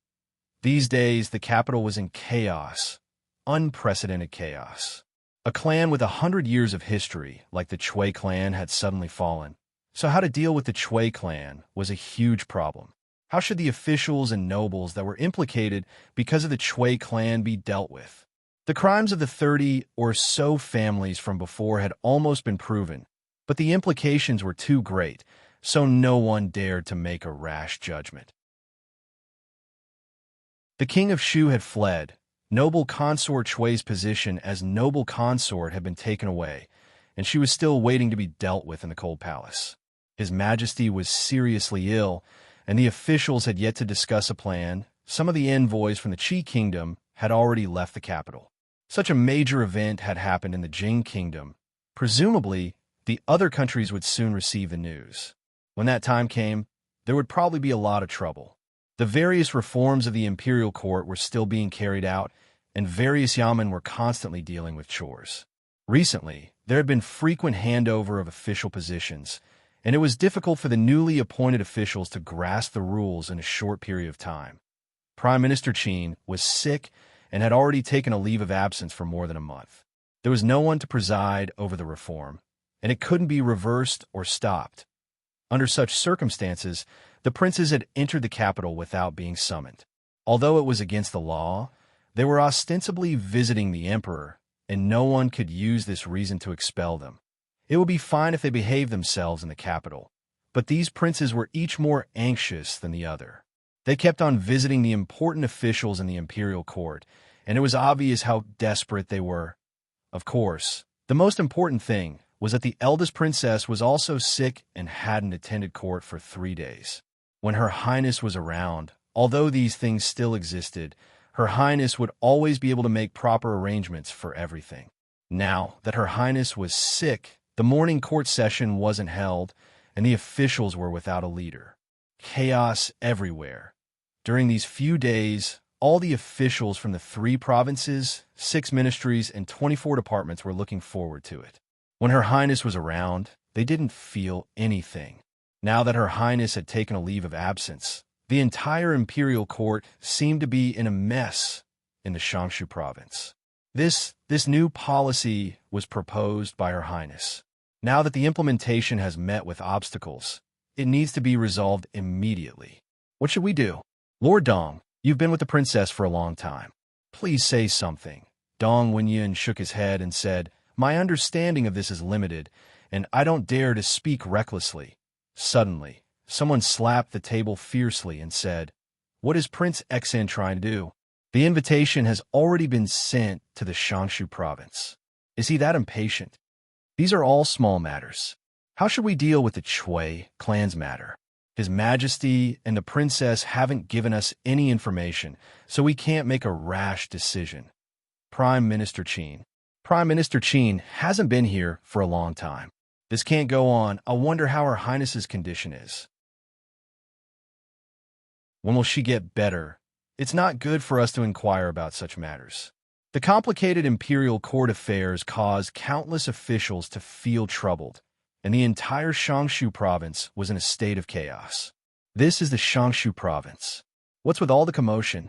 These days, the capital was in chaos, unprecedented chaos. A clan with 100 years of history, like the Chui clan, had suddenly fallen. So how to deal with the Chui clan was a huge problem. How should the officials and nobles that were implicated because of the Chui clan be dealt with? The crimes of the 30 or so families from before had almost been proven, but the implications were too great, so no one dared to make a rash judgment. The king of Shu had fled. Noble consort Chui's position as noble consort had been taken away, and she was still waiting to be dealt with in the cold palace. His Majesty was seriously ill, and the officials had yet to discuss a plan. Some of the envoys from the Qi kingdom had already left the capital. Such a major event had happened in the Jing kingdom. Presumably, the other countries would soon receive the news. When that time came, there would probably be a lot of trouble. The various reforms of the imperial court were still being carried out, and various yamen were constantly dealing with chores. Recently, there had been frequent handover of official positions, and it was difficult for the newly appointed officials to grasp the rules in a short period of time. Prime Minister Qin was sick and had already taken a leave of absence for more than a month. There was no one to preside over the reform, and it couldn't be reversed or stopped. Under such circumstances, the princes had entered the capital without being summoned. Although it was against the law, they were ostensibly visiting the emperor, and no one could use this reason to expel them. It would be fine if they behaved themselves in the capital, but these princes were each more anxious than the other. They kept on visiting the important officials in the imperial court, and it was obvious how desperate they were. Of course, the most important thing was that the eldest princess was also sick and hadn't attended court for 3 days. When Her Highness was around, although these things still existed, Her Highness would always be able to make proper arrangements for everything. Now that Her Highness was sick, the morning court session wasn't held, and the officials were without a leader. Chaos everywhere. During these few days, all the officials from the 3 provinces, 6 ministries, and 24 departments were looking forward to it. When Her Highness was around, they didn't feel anything. Now that Her Highness had taken a leave of absence, the entire imperial court seemed to be in a mess in the Shangshu province. This new policy was proposed by Her Highness. Now that the implementation has met with obstacles, it needs to be resolved immediately. What should we do? Lord Dong, you've been with the princess for a long time. Please say something. Dong Wenyin shook his head and said, My understanding of this is limited, and I don't dare to speak recklessly. Suddenly, someone slapped the table fiercely and said, What is Prince Xan trying to do? The invitation has already been sent to the Shangshu province. Is he that impatient? These are all small matters. How should we deal with the Chui clan's matter? His Majesty and the princess haven't given us any information, so we can't make a rash decision. Prime Minister Qin. Prime Minister Qin hasn't been here for a long time. This can't go on. I wonder how Her Highness's condition is. When will she get better? It's not good for us to inquire about such matters. The complicated imperial court affairs caused countless officials to feel troubled, and the entire Shangshu province was in a state of chaos. This is the Shangshu province. What's with all the commotion?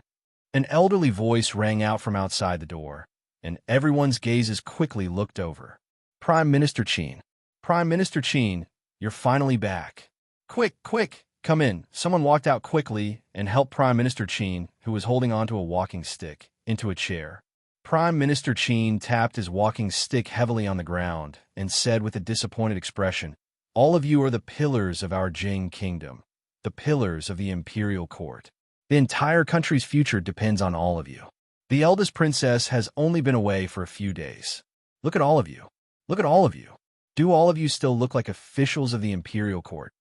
An elderly voice rang out from outside the door, and everyone's gazes quickly looked over. Prime Minister Qin. Prime Minister Qin, you're finally back. Quick, quick, come in. Someone walked out quickly and helped Prime Minister Qin, who was holding onto a walking stick, into a chair. Prime Minister Qin tapped his walking stick heavily on the ground and said with a disappointed expression, All of you are the pillars of our Jing kingdom, the pillars of the imperial court. The entire country's future depends on all of you. The eldest princess has only been away for a few days. Look at all of you. Look at all of you. Do all of you still look like officials of the imperial court?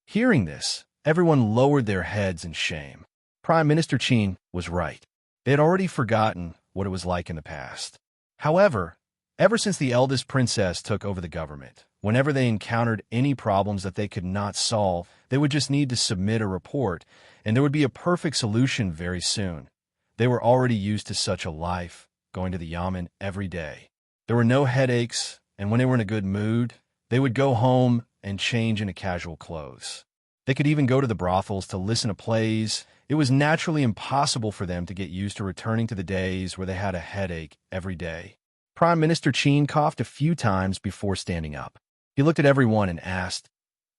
Hearing this, everyone lowered their heads in shame. Prime Minister Qin was right. They had already forgotten what it was like in the past. However, ever since the eldest princess took over the government, whenever they encountered any problems that they could not solve, they would just need to submit a report, and there would be a perfect solution very soon. They were already used to such a life, going to the yamen every day. There were no headaches, and when they were in a good mood, they would go home and change into casual clothes. They could even go to the brothels to listen to plays. It was naturally impossible for them to get used to returning to the days where they had a headache every day. Prime Minister Qin coughed a few times before standing up. He looked at everyone and asked,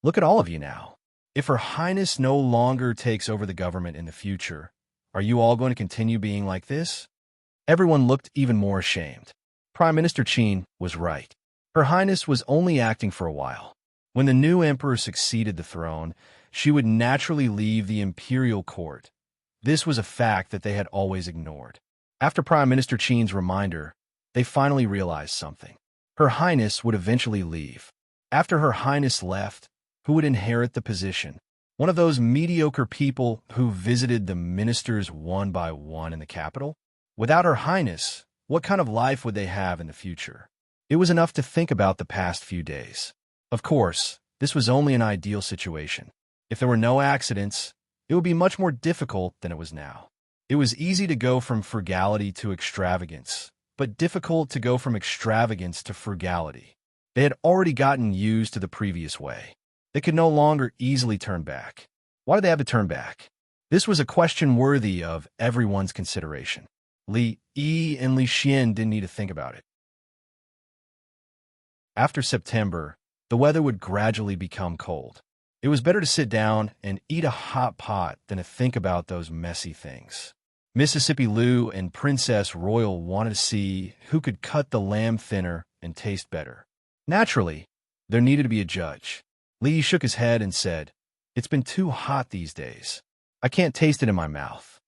Look at all of you now. If Her Highness no longer takes over the government in the future, are you all going to continue being like this? Everyone looked even more ashamed. Prime Minister Qin was right. Her Highness was only acting for a while. When the new emperor succeeded the throne, she would naturally leave the imperial court. This was a fact that they had always ignored. After Prime Minister Qin's reminder, they finally realized something. Her Highness would eventually leave. After Her Highness left, who would inherit the position? One of those mediocre people who visited the ministers one by one in the capital? Without Her Highness, what kind of life would they have in the future? It was enough to think about the past few days. Of course, this was only an ideal situation. If there were no accidents, it would be much more difficult than it was now. It was easy to go from frugality to extravagance, but difficult to go from extravagance to frugality. They had already gotten used to the previous way. They could no longer easily turn back. Why did they have to turn back? This was a question worthy of everyone's consideration. Li Yi and Li Xian didn't need to think about it. After September, the weather would gradually become cold. It was better to sit down and eat a hot pot than to think about those messy things. Mississippi Lou and Princess Royal wanted to see who could cut the lamb thinner and taste better. Naturally, there needed to be a judge. Lee shook his head and said, It's been too hot these days. I can't taste it in my mouth.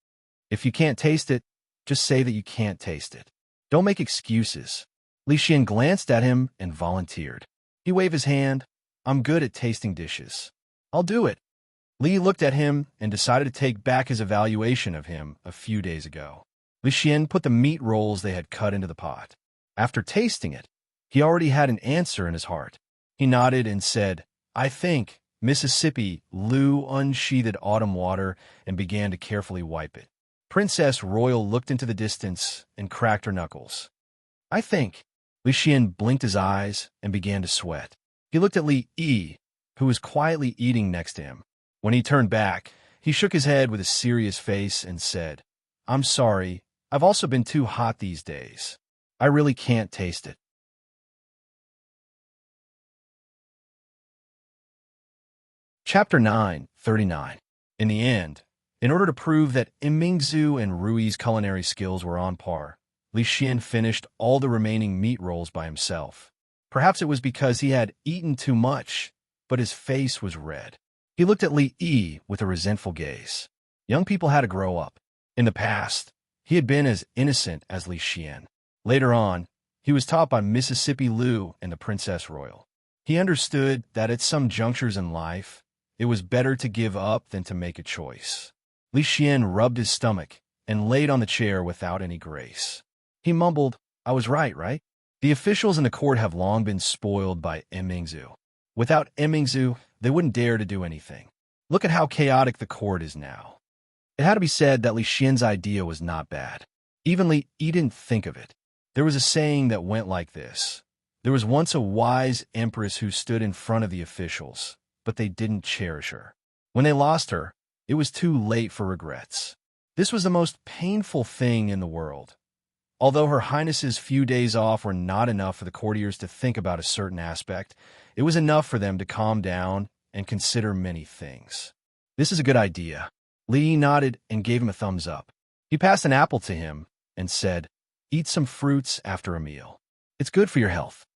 If you can't taste it, just say that you can't taste it. Don't make excuses. Li Xian glanced at him and volunteered. He waved his hand. I'm good at tasting dishes. I'll do it. Li looked at him and decided to take back his evaluation of him a few days ago. Li Xian put the meat rolls they had cut into the pot. After tasting it, he already had an answer in his heart. He nodded and said, I think. Mississippi Lou unsheathed autumn water and began to carefully wipe it. Princess Royal looked into the distance and cracked her knuckles. I think. Li Xian blinked his eyes and began to sweat. He looked at Li Yi, who was quietly eating next to him. When he turned back, he shook his head with a serious face and said, I'm sorry, I've also been too hot these days. I really can't taste it. Chapter 9:39. In the end, in order to prove that Imingzu and Rui's culinary skills were on par, Li Xian finished all the remaining meat rolls by himself. Perhaps it was because he had eaten too much, but his face was red. He looked at Li Yi with a resentful gaze. Young people had to grow up. In the past, he had been as innocent as Li Xian. Later on, he was taught by Mississippi Liu and the Princess Royal. He understood that at some junctures in life, it was better to give up than to make a choice. Li Xian rubbed his stomach and laid on the chair without any grace. He mumbled, "I was right? The officials in the court have long been spoiled by Imingzu. Without Imingzu, they wouldn't dare to do anything. Look at how chaotic the court is now." It had to be said that Li Xian's idea was not bad. Even Li Yi didn't think of it. There was a saying that went like this: there was once a wise empress who stood in front of the officials, but they didn't cherish her. When they lost her, it was too late for regrets. This was the most painful thing in the world. Although Her Highness's few days off were not enough for the courtiers to think about a certain aspect, it was enough for them to calm down and consider many things. "This is a good idea." Li Yi nodded and gave him a thumbs up. He passed an apple to him and said, "Eat some fruits after a meal. It's good for your health."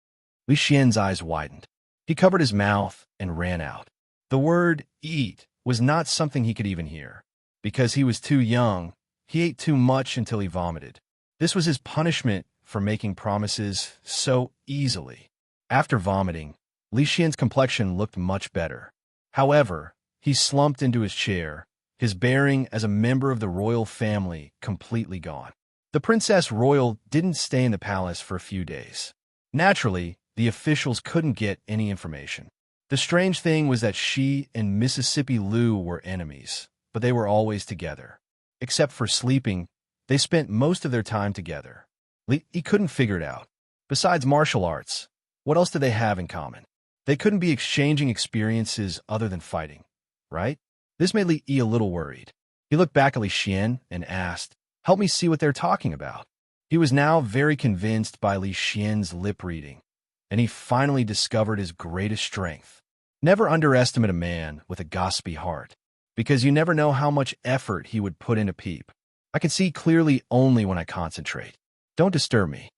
Li Xian's eyes widened. He covered his mouth and ran out. The word eat was not something he could even hear. Because he was too young, he ate too much until he vomited. This was his punishment for making promises so easily. After vomiting, Li Xian's complexion looked much better. However, he slumped into his chair, his bearing as a member of the royal family completely gone. The Princess Royal didn't stay in the palace for a few days. Naturally, the officials couldn't get any information. The strange thing was that she and Mississippi Liu were enemies, but they were always together. Except for sleeping, they spent most of their time together. He couldn't figure it out. Besides martial arts, what else did they have in common? They couldn't be exchanging experiences other than fighting, right? This made Li Yi a little worried. He looked back at Li Xian and asked, "Help me see what they're talking about." He was now very convinced by Li Xian's lip reading, and he finally discovered his greatest strength. Never underestimate a man with a gossipy heart, because you never know how much effort he would put into peep. "I can see clearly only when I concentrate. Don't disturb me."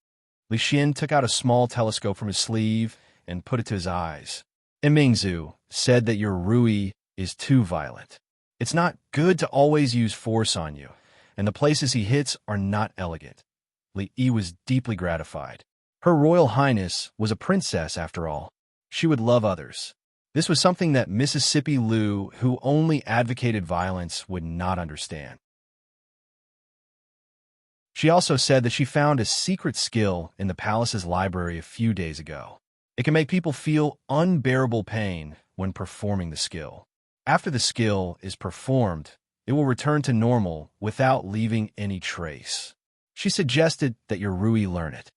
Li Xian took out a small telescope from his sleeve and put it to his eyes. "Imingzu said that your Rui is too violent. It's not good to always use force on you, and the places he hits are not elegant." Li Yi was deeply gratified. Her Royal Highness was a princess after all. She would love others. This was something that Mississippi Liu, who only advocated violence, would not understand. She also said that she found a secret skill in the palace's library a few days ago. It can make people feel unbearable pain when performing the skill. After the skill is performed, it will return to normal without leaving any trace. She suggested that your Rui learn it.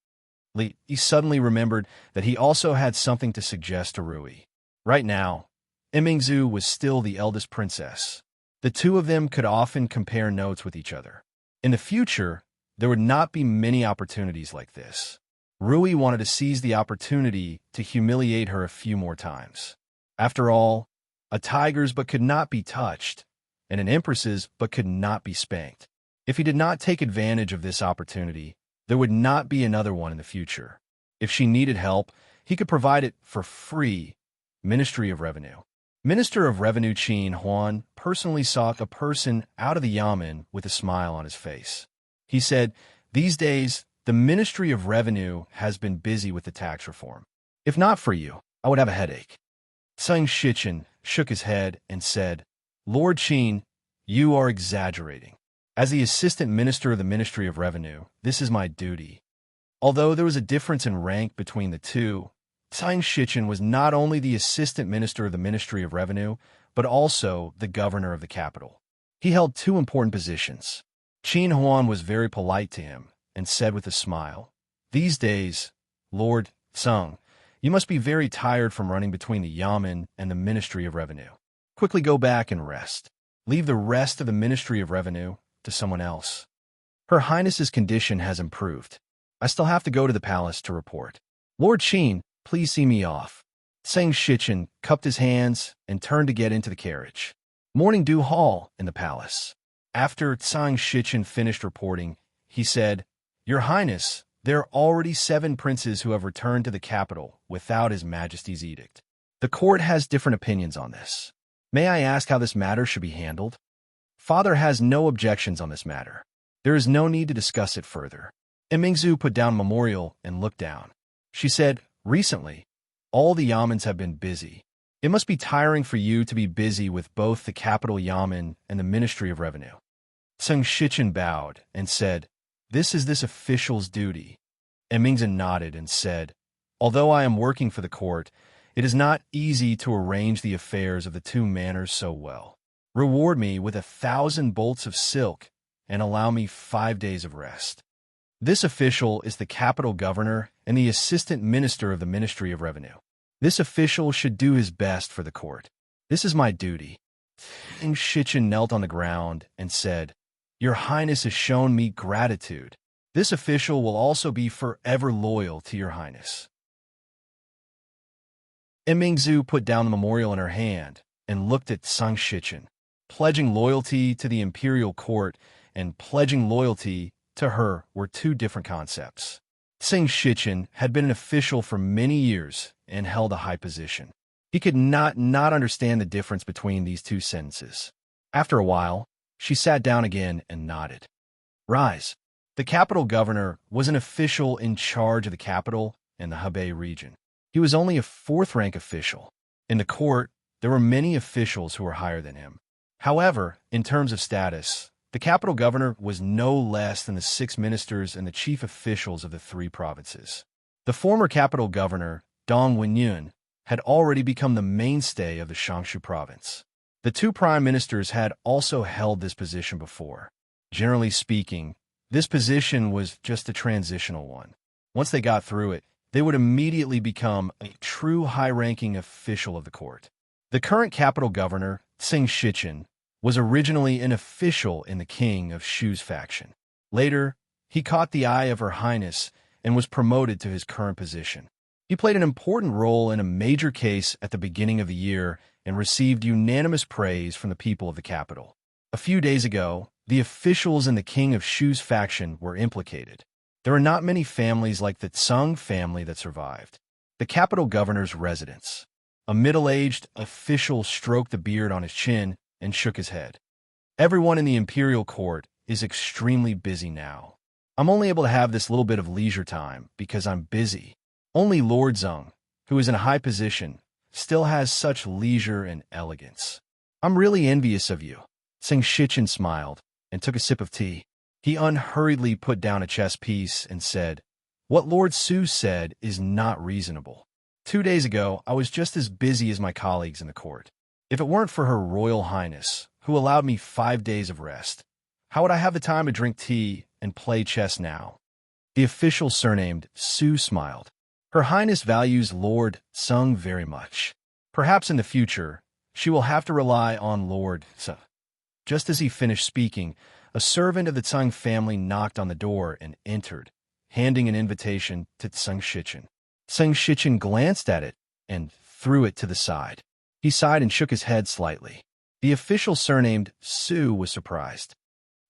Li Yi suddenly remembered that he also had something to suggest to Rui. Right now, Imingzu was still the eldest princess. The two of them could often compare notes with each other. In the future, there would not be many opportunities like this. Rui wanted to seize the opportunity to humiliate her a few more times. After all, a tiger's but could not be touched, and an empress's but could not be spanked. If he did not take advantage of this opportunity, there would not be another one in the future. If she needed help, he could provide it for free. Ministry of Revenue. Minister of Revenue Qin Huan personally sought a person out of the yamen with a smile on his face. He said, "These days, the Ministry of Revenue has been busy with the tax reform. If not for you, I would have a headache." Tseng Shichen shook his head and said, "Lord Qin, you are exaggerating. As the Assistant Minister of the Ministry of Revenue, this is my duty." Although there was a difference in rank between the two, Tseng Shichen was not only the Assistant Minister of the Ministry of Revenue, but also the Governor of the capital. He held two important positions. Qin Huan was very polite to him and said with a smile, "These days, Lord Tseng, you must be very tired from running between the yamen and the Ministry of Revenue. Quickly go back and rest. Leave the rest of the Ministry of Revenue to someone else." Her Highness's condition has improved. I still have to go to the palace to report. Lord Qin, please see me off. Tseng Shichen cupped his hands and turned to get into the carriage. Morning Dew Hall in the palace. After Tseng Shichen finished reporting, he said, "Your Highness, there are already 7 princes who have returned to the capital without His Majesty's edict. The court has different opinions on this. May I ask how this matter should be handled?" Father has no objections on this matter. There is no need to discuss it further. Mingzu put down memorial and looked down. She said, "Recently, all the yamens have been busy. It must be tiring for you to be busy with both the capital yamen and the Ministry of Revenue." Tseng Shichen bowed and said, "This is this official's duty." Mingzu nodded and said, "Although I am working for the court, it is not easy to arrange the affairs of the 2 manors so well. Reward me with 1,000 bolts of silk and allow me 5 days of rest." This official is the capital governor and the assistant minister of the Ministry of Revenue. This official should do his best for the court. This is my duty. Tseng Shichen knelt on the ground and said, "Your Highness has shown me gratitude. This official will also be forever loyal to your Highness." Mingzu put down the memorial in her hand and looked at Tseng Shichen. Pledging loyalty to the imperial court and pledging loyalty to her were 2 different concepts. Tseng Shichen had been an official for many years and held a high position. He could not understand the difference between these 2 sentences. After a while, she sat down again and nodded. "Rise." The capital governor was an official in charge of the capital and the Hebei region. He was only a 4th-rank official. In the court, there were many officials who were higher than him. However, in terms of status, the capital governor was no less than the 6 ministers and the chief officials of the 3 provinces. The former capital governor, Dong Wenyun, had already become the mainstay of the Shangshu province. The 2 prime ministers had also held this position before. Generally speaking, this position was just a transitional one. Once they got through it, they would immediately become a true high-ranking official of the court. The current capital governor, Tseng Shichen, was originally an official in the king of Shu's faction. Later, he caught the eye of Her Highness and was promoted to his current position. He played an important role in a major case at the beginning of the year and received unanimous praise from the people of the capital. A few days ago, the officials in the king of Shu's faction were implicated. There are not many families like the Tseng family that survived. The capital governor's residence. A middle-aged official stroked the beard on his chin and shook his head. "Everyone in the imperial court is extremely busy now. I'm only able to have this little bit of leisure time because I'm busy. Only Lord Zeng, who is in a high position, still has such leisure and elegance. I'm really envious of you." Tseng Shichen smiled and took a sip of tea. He unhurriedly put down a chess piece and said, "What Lord Su said is not reasonable. 2 days ago, I was just as busy as my colleagues in the court. If it weren't for Her Royal Highness, who allowed me 5 days of rest, how would I have the time to drink tea and play chess now?" The official surnamed Su smiled. "Her Highness values Lord Zeng very much. Perhaps in the future, she will have to rely on Lord Zeng." Just as he finished speaking, a servant of the Tseng family knocked on the door and entered, handing an invitation to Tseng Shichen. Tseng Shichen glanced at it and threw it to the side. He sighed and shook his head slightly. The official surnamed Su was surprised.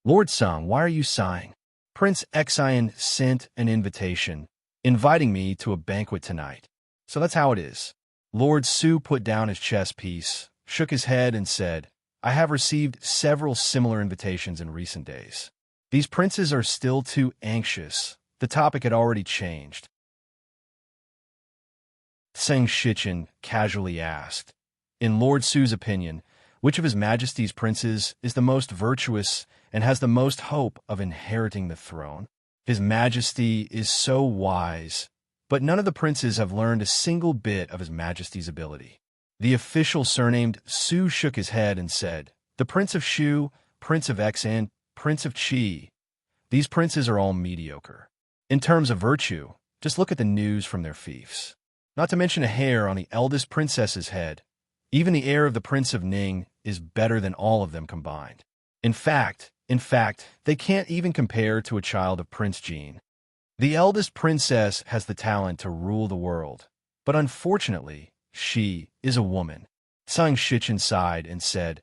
"Lord Zeng, why are you sighing? Prince Xian sent an invitation, inviting me to a banquet tonight. So that's how it is." Lord Su put down his chess piece, shook his head and said, "I have received several similar invitations in recent days. These princes are still too anxious. The topic had already changed." Tseng Shichen casually asked, "In Lord Su's opinion, which of His Majesty's princes is the most virtuous and has the most hope of inheriting the throne? His Majesty is so wise, but none of the princes have learned a single bit of His Majesty's ability." The official surnamed Su shook his head and said, "The Prince of Shu, Prince of Xan, Prince of Qi. These princes are all mediocre. In terms of virtue, just look at the news from their fiefs. Not to mention a hair on the eldest princess's head. Even the heir of the Prince of Ning is better than all of them combined. In fact, they can't even compare to a child of Prince Jean. The eldest princess has the talent to rule the world, but unfortunately, she is a woman. Sang Shichen sighed and said,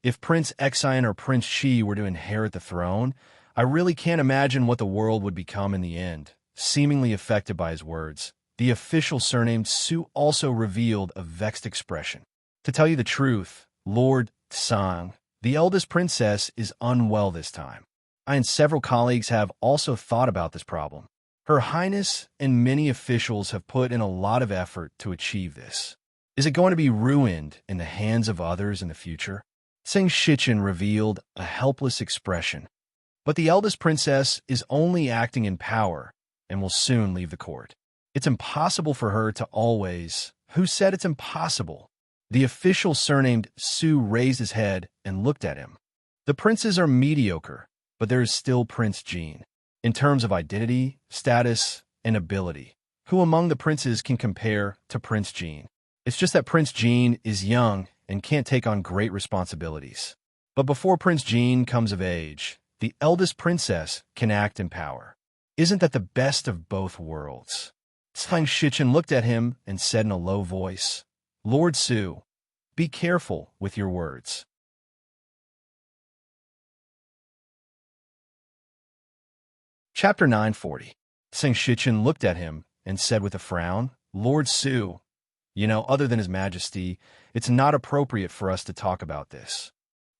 if Prince Exian or Prince Chi were to inherit the throne, I really can't imagine what the world would become in the end. Seemingly affected by his words, the official surnamed Su also revealed a vexed expression. To tell you the truth, Lord Tsang, the eldest princess, is unwell this time. I and several colleagues have also thought about this problem. Her Highness and many officials have put in a lot of effort to achieve this. Is it going to be ruined in the hands of others in the future? Sang Shichen revealed a helpless expression. But the eldest princess is only acting in power and will soon leave the court. It's impossible for her to always... Who said it's impossible? The official surnamed Su raised his head and looked at him. The princes are mediocre, but there is still Prince Jean. In terms of identity, status, and ability, who among the princes can compare to Prince Jean? It's just that Prince Jean is young and can't take on great responsibilities. But before Prince Jean comes of age, the eldest princess can act in power. Isn't that the best of both worlds? Sang Shichen looked at him and said in a low voice, Lord Su, be careful with your words. Chapter 940. Sang Shichen looked at him and said with a frown, Lord Su, other than His Majesty, it's not appropriate for us to talk about this.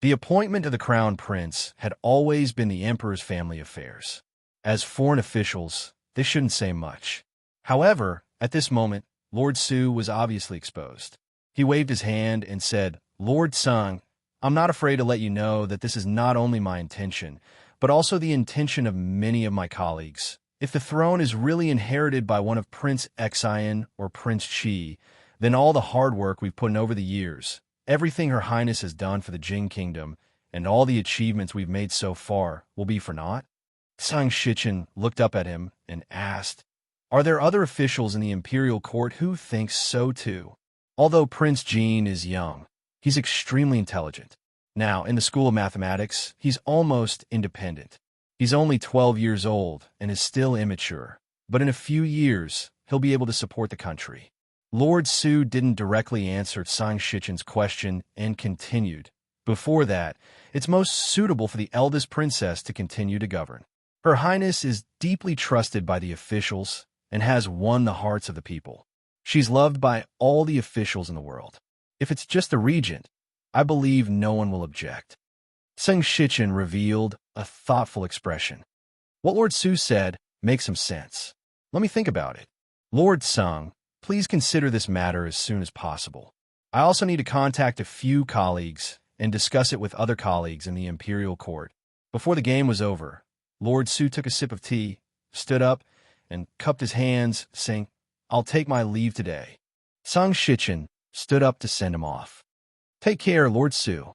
The appointment of the crown prince had always been the emperor's family affairs. As foreign officials, they shouldn't say much. However, at this moment, Lord Su was obviously exposed. He waved his hand and said, Lord Sung, I'm not afraid to let you know that this is not only my intention, but also the intention of many of my colleagues. If the throne is really inherited by one of Prince Exian or Prince Chi, then all the hard work we've put in over the years, everything Her Highness has done for the Jing Kingdom, and all the achievements we've made so far will be for naught? Sang Shichen looked up at him and asked, Are there other officials in the imperial court who think so too? Although Prince Jean is young, he's extremely intelligent. Now, in the School of Mathematics, he's almost independent. He's only 12 years old and is still immature, but in a few years, he'll be able to support the country. Lord Su didn't directly answer Sang Shichen's question and continued, Before that, it's most suitable for the eldest princess to continue to govern. Her Highness is deeply trusted by the officials and has won the hearts of the people. She's loved by all the officials in the world. If it's just the regent, I believe no one will object. Sang Shichen revealed a thoughtful expression. What Lord Su said makes some sense. Let me think about it. Lord Sung, please consider this matter as soon as possible. I also need to contact a few colleagues and discuss it with other colleagues in the imperial court. Before the game was over, Lord Su took a sip of tea, stood up, and cupped his hands, saying, I'll take my leave today. Sang Shichen stood up to send him off. Take care, Lord Su.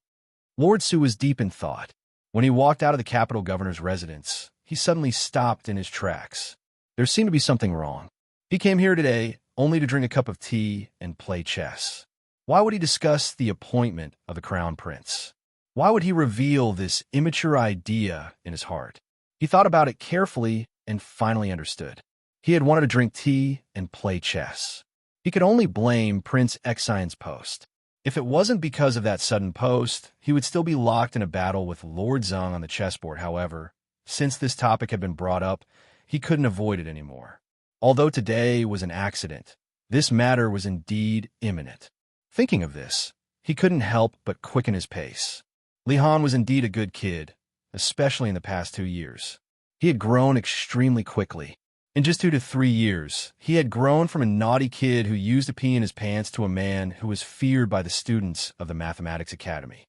Lord Su was deep in thought. When he walked out of the capital governor's residence, he suddenly stopped in his tracks. There seemed to be something wrong. He came here today only to drink a cup of tea and play chess. Why would he discuss the appointment of the crown prince? Why would he reveal this immature idea in his heart? He thought about it carefully and finally understood. He had wanted to drink tea and play chess. He could only blame Prince Exian's post. If it wasn't because of that sudden post, he would still be locked in a battle with Lord Zhang on the chessboard. However, since this topic had been brought up, he couldn't avoid it anymore. Although today was an accident, this matter was indeed imminent. Thinking of this, he couldn't help but quicken his pace. Li Han was indeed a good kid, especially in the past 2 years. He had grown extremely quickly. In just 2 to 3 years, he had grown from a naughty kid who used to pee in his pants to a man who was feared by the students of the Mathematics Academy.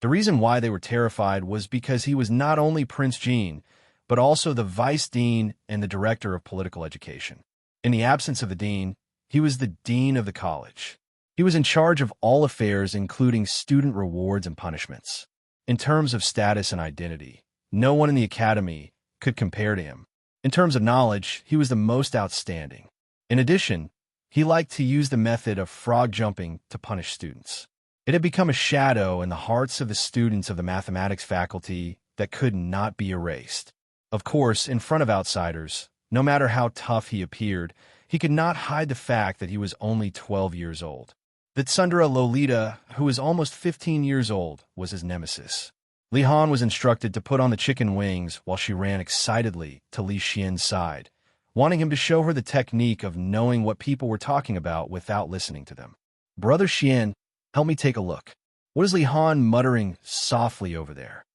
The reason why they were terrified was because he was not only Prince Jean, but also the vice dean and the director of political education. In the absence of the dean, he was the dean of the college. He was in charge of all affairs, including student rewards and punishments. In terms of status and identity, no one in the academy could compare to him. In terms of knowledge, he was the most outstanding. In addition, he liked to use the method of frog jumping to punish students. It had become a shadow in the hearts of the students of the mathematics faculty that could not be erased. Of course, in front of outsiders, no matter how tough he appeared, he could not hide the fact that he was only 12 years old. That Tsundere Lolita, who was almost 15 years old, was his nemesis. Li Han was instructed to put on the chicken wings while she ran excitedly to Li Xian's side, wanting him to show her the technique of knowing what people were talking about without listening to them. "Brother Xian, help me take a look. What is Li Han muttering softly over there?"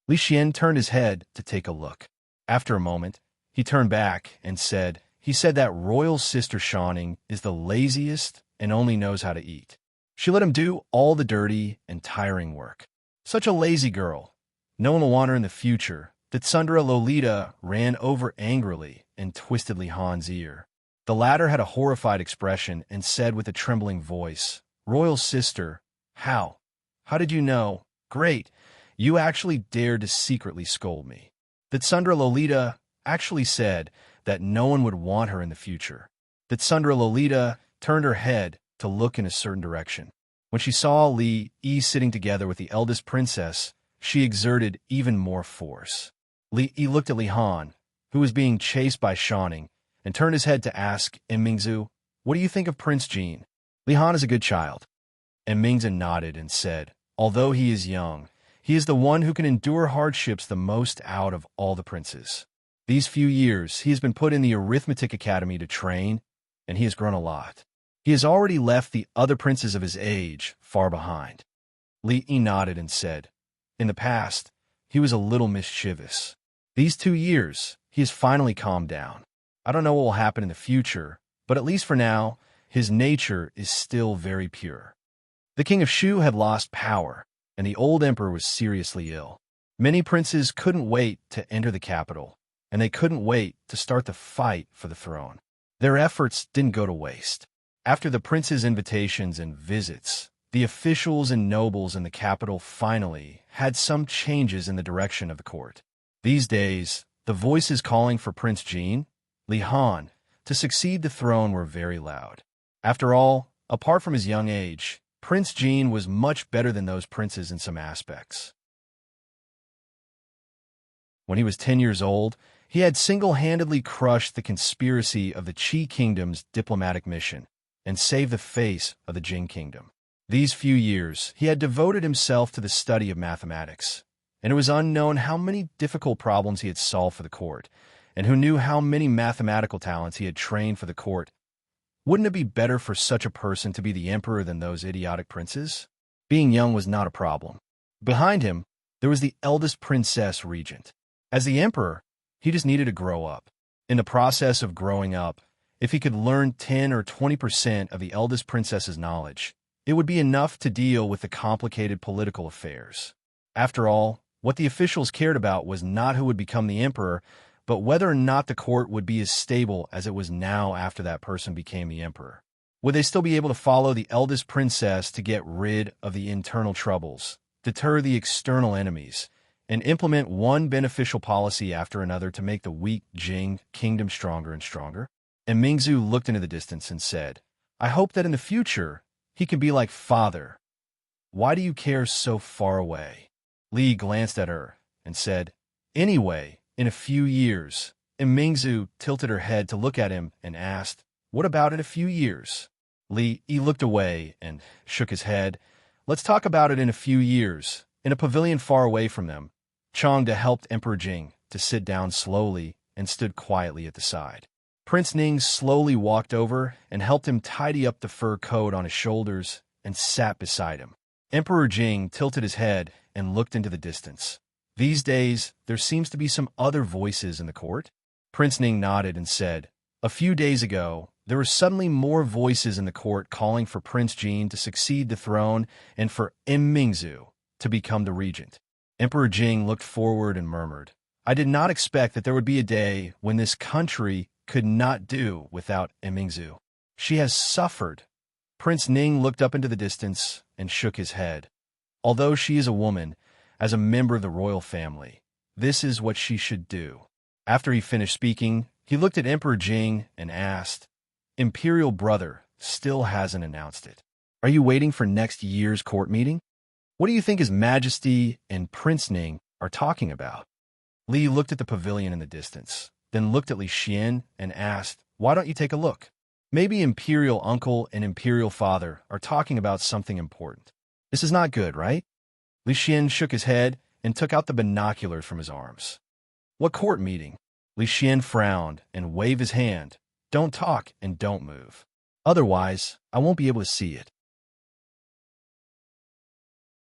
Li Xian turned his head to take a look. After a moment, he turned back and said, "He said that royal sister Shanning is the laziest and only knows how to eat. She let him do all the dirty and tiring work. Such a lazy girl. No one will want her in the future." The Tsundere Lolita ran over angrily and twisted Li Han's ear. The latter had a horrified expression and said with a trembling voice, "Royal sister, how? How did you know? Great, you actually dared to secretly scold me." The Tsundere Lolita actually said that no one would want her in the future. The Tsundere Lolita turned her head to look in a certain direction. When she saw Li Yi sitting together with the eldest princess, she exerted even more force. Li Yi looked at Li Han, who was being chased by Shanning, and turned his head to ask Mingzu, "What do you think of Prince Jean?" "Li Han is a good child." And Mingzu nodded and said, "Although he is young, he is the one who can endure hardships the most out of all the princes. These few years, he has been put in the Arithmetic Academy to train, and he has grown a lot. He has already left the other princes of his age far behind." Li Yi nodded and said, "In the past, he was a little mischievous. These 2 years, he has finally calmed down. I don't know what will happen in the future, but at least for now, his nature is still very pure." The king of Shu had lost power, and the old emperor was seriously ill. Many princes couldn't wait to enter the capital, and they couldn't wait to start the fight for the throne. Their efforts didn't go to waste. After the prince's invitations and visits, the officials and nobles in the capital finally had some changes in the direction of the court. These days, the voices calling for Prince Jean, Li Han, to succeed the throne were very loud. After all, apart from his young age, Prince Jean was much better than those princes in some aspects. When he was 10 years old, he had single-handedly crushed the conspiracy of the Qi Kingdom's diplomatic mission and saved the face of the Jing Kingdom. These few years, he had devoted himself to the study of mathematics, and it was unknown how many difficult problems he had solved for the court, and who knew how many mathematical talents he had trained for the court. Wouldn't it be better for such a person to be the emperor than those idiotic princes? Being young was not a problem. Behind him, there was the eldest princess regent. As the emperor, he just needed to grow up. In the process of growing up, if he could learn 10 or 20% of the eldest princess's knowledge, it would be enough to deal with the complicated political affairs. After all, what the officials cared about was not who would become the emperor, but whether or not the court would be as stable as it was now after that person became the emperor. Would they still be able to follow the eldest princess to get rid of the internal troubles, deter the external enemies, and implement one beneficial policy after another to make the weak Jing kingdom stronger and stronger? And Mingzu looked into the distance and said, "I hope that in the future, he can be like father. Why do you care so far away?" Li glanced at her and said, "Anyway, in a few years." And Mingzu tilted her head to look at him and asked, "What about in a few years?" Li Yi looked away and shook his head. "Let's talk about it in a few years." In a pavilion far away from them, Changde helped Emperor Jing to sit down slowly and stood quietly at the side. Prince Ning slowly walked over and helped him tidy up the fur coat on his shoulders and sat beside him. Emperor Jing tilted his head and looked into the distance. "These days, there seems to be some other voices in the court?" Prince Ning nodded and said, "A few days ago, there were suddenly more voices in the court calling for Prince Jean to succeed the throne and for Mingzu to become the regent." Emperor Jing looked forward and murmured, "I did not expect that there would be a day when this country could not do without Mingzu. She has suffered." Prince Ning looked up into the distance and shook his head. "Although she is a woman, as a member of the royal family, this is what she should do." After he finished speaking, he looked at Emperor Jing and asked, "Imperial brother still hasn't announced it. Are you waiting for next year's court meeting? What do you think His Majesty and Prince Ning are talking about?" Li looked at the pavilion in the distance, then looked at Li Xian and asked, "Why don't you take a look?" Maybe imperial uncle and imperial father are talking about something important. This is not good, right? Li Xian shook his head and took out the binoculars from his arms. What court meeting? Li Xian frowned and waved his hand. Don't talk and don't move. Otherwise, I won't be able to see it.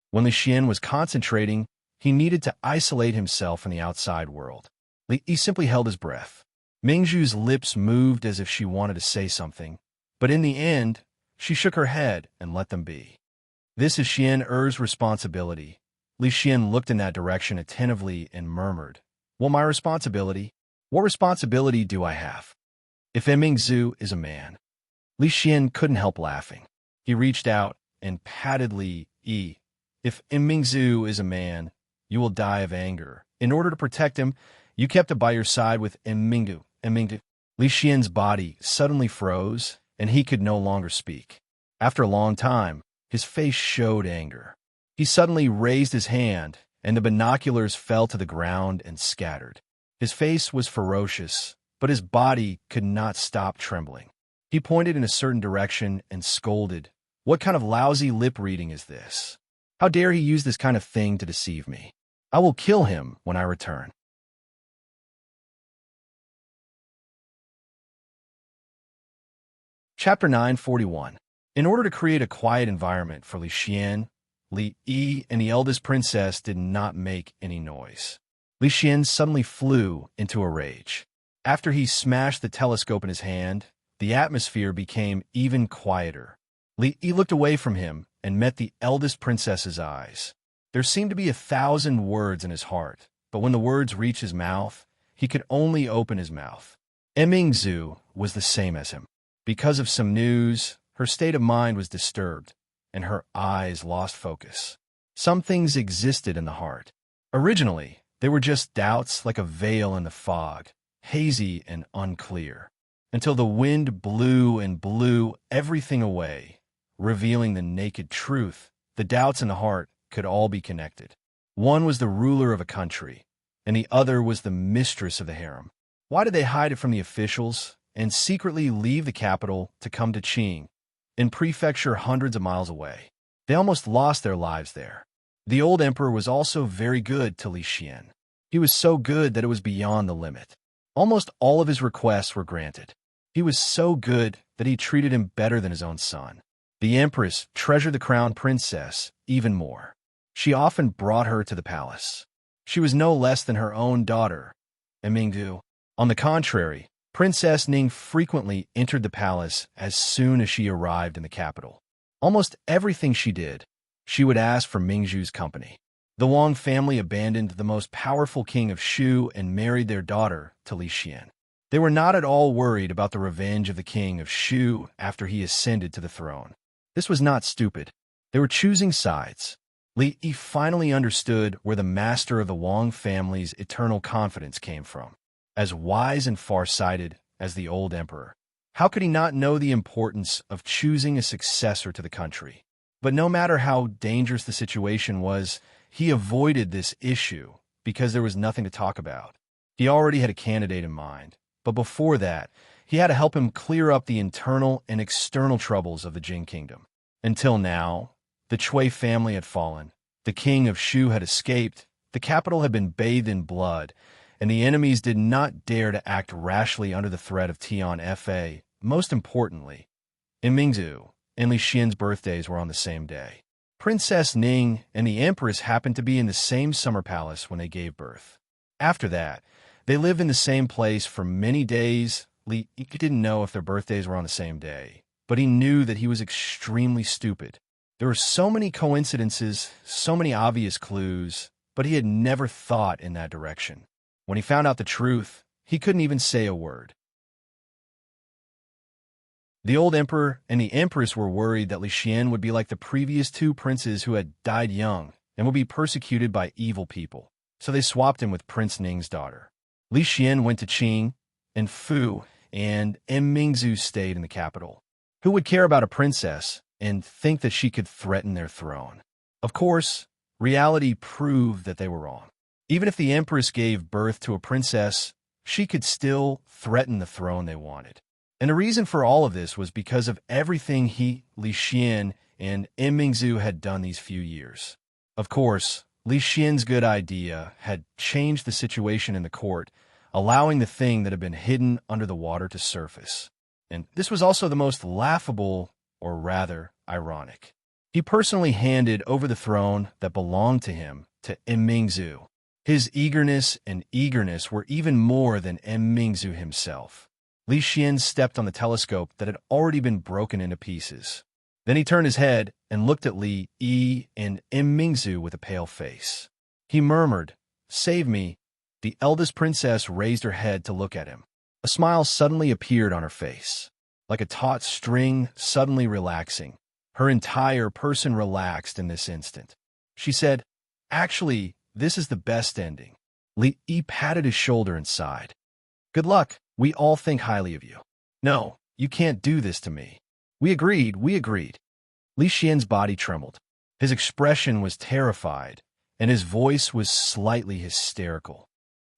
When Li Xian was concentrating, he needed to isolate himself from the outside world. He simply held his breath. Mingzhu's lips moved as if she wanted to say something, but in the end, she shook her head and let them be. This is Xian Er's responsibility. Li Xian looked in that direction attentively and murmured, Well, my responsibility? What responsibility do I have? If Mingzhu is a man. Li Xian couldn't help laughing. He reached out and patted Li Yi. If Mingzhu is a man, you will die of anger. In order to protect him, you kept him by your side with Mingzhu. Li Xian's body suddenly froze, and he could no longer speak. After a long time, his face showed anger. He suddenly raised his hand, and the binoculars fell to the ground and scattered. His face was ferocious, but his body could not stop trembling. He pointed in a certain direction and scolded, What kind of lousy lip-reading is this? How dare he use this kind of thing to deceive me? I will kill him when I return. Chapter 941. In order to create a quiet environment for Li Xian, Li Yi and the eldest princess did not make any noise. Li Xian suddenly flew into a rage. After he smashed the telescope in his hand, the atmosphere became even quieter. Li Yi looked away from him and met the eldest princess's eyes. There seemed to be 1,000 words in his heart, but when the words reached his mouth, he could only open his mouth. Mingzhu was the same as him. Because of some news, her state of mind was disturbed, and her eyes lost focus. Some things existed in the heart. Originally, they were just doubts like a veil in the fog, hazy and unclear, until the wind blew and blew everything away, revealing the naked truth. The doubts in the heart could all be connected. One was the ruler of a country, and the other was the mistress of the harem. Why did they hide it from the officials and secretly leave the capital to come to Qing, in prefecture hundreds of miles away? They almost lost their lives there. The old emperor was also very good to Li Xian. He was so good that it was beyond the limit. Almost all of his requests were granted. He was so good that he treated him better than his own son. The empress treasured the crown princess even more. She often brought her to the palace. She was no less than her own daughter, Mingzhu. On the contrary, Princess Ning frequently entered the palace as soon as she arrived in the capital. Almost everything she did, she would ask for Mingzhu's company. The Wang family abandoned the most powerful king of Shu and married their daughter to Li Xian. They were not at all worried about the revenge of the king of Shu after he ascended to the throne. This was not stupid. They were choosing sides. Li Yi finally understood where the master of the Wang family's eternal confidence came from. As wise and far-sighted as the old emperor, how could he not know the importance of choosing a successor to the country? But no matter how dangerous the situation was, he avoided this issue because there was nothing to talk about. He already had a candidate in mind, but before that, he had to help him clear up the internal and external troubles of the Jin kingdom. Until now, the Cui family had fallen, the king of Shu had escaped, the capital had been bathed in blood, and the enemies did not dare to act rashly under the threat of Tian Fa. Most importantly, Mingzhu and Li Xian's birthdays were on the same day. Princess Ning and the empress happened to be in the same summer palace when they gave birth. After that, they lived in the same place for many days. Li didn't know if their birthdays were on the same day, but he knew that he was extremely stupid. There were so many coincidences, so many obvious clues, but he had never thought in that direction. When he found out the truth, he couldn't even say a word. The old emperor and the empress were worried that Li Xian would be like the previous two princes who had died young and would be persecuted by evil people, so they swapped him with Prince Ning's daughter. Li Xian went to Qing, and Fu and Mingzhu stayed in the capital. Who would care about a princess and think that she could threaten their throne? Of course, reality proved that they were wrong. Even if the empress gave birth to a princess, she could still threaten the throne they wanted. And the reason for all of this was because of everything Li Xian, and Mingzu had done these few years. Of course, Li Xian's good idea had changed the situation in the court, allowing the thing that had been hidden under the water to surface. And this was also the most laughable, or rather, ironic. He personally handed over the throne that belonged to him to Mingzu. His eagerness were even more than Mingzu himself. Li Xian stepped on the telescope that had already been broken into pieces. Then he turned his head and looked at Li Yi and Mingzu with a pale face. He murmured, "Save me." The eldest princess raised her head to look at him. A smile suddenly appeared on her face, like a taut string suddenly relaxing. Her entire person relaxed in this instant. She said, "Actually, this is the best ending." Li Yi patted his shoulder and sighed. "Good luck. We all think highly of you." "No, you can't do this to me." We agreed. Li Xian's body trembled. His expression was terrified, and his voice was slightly hysterical.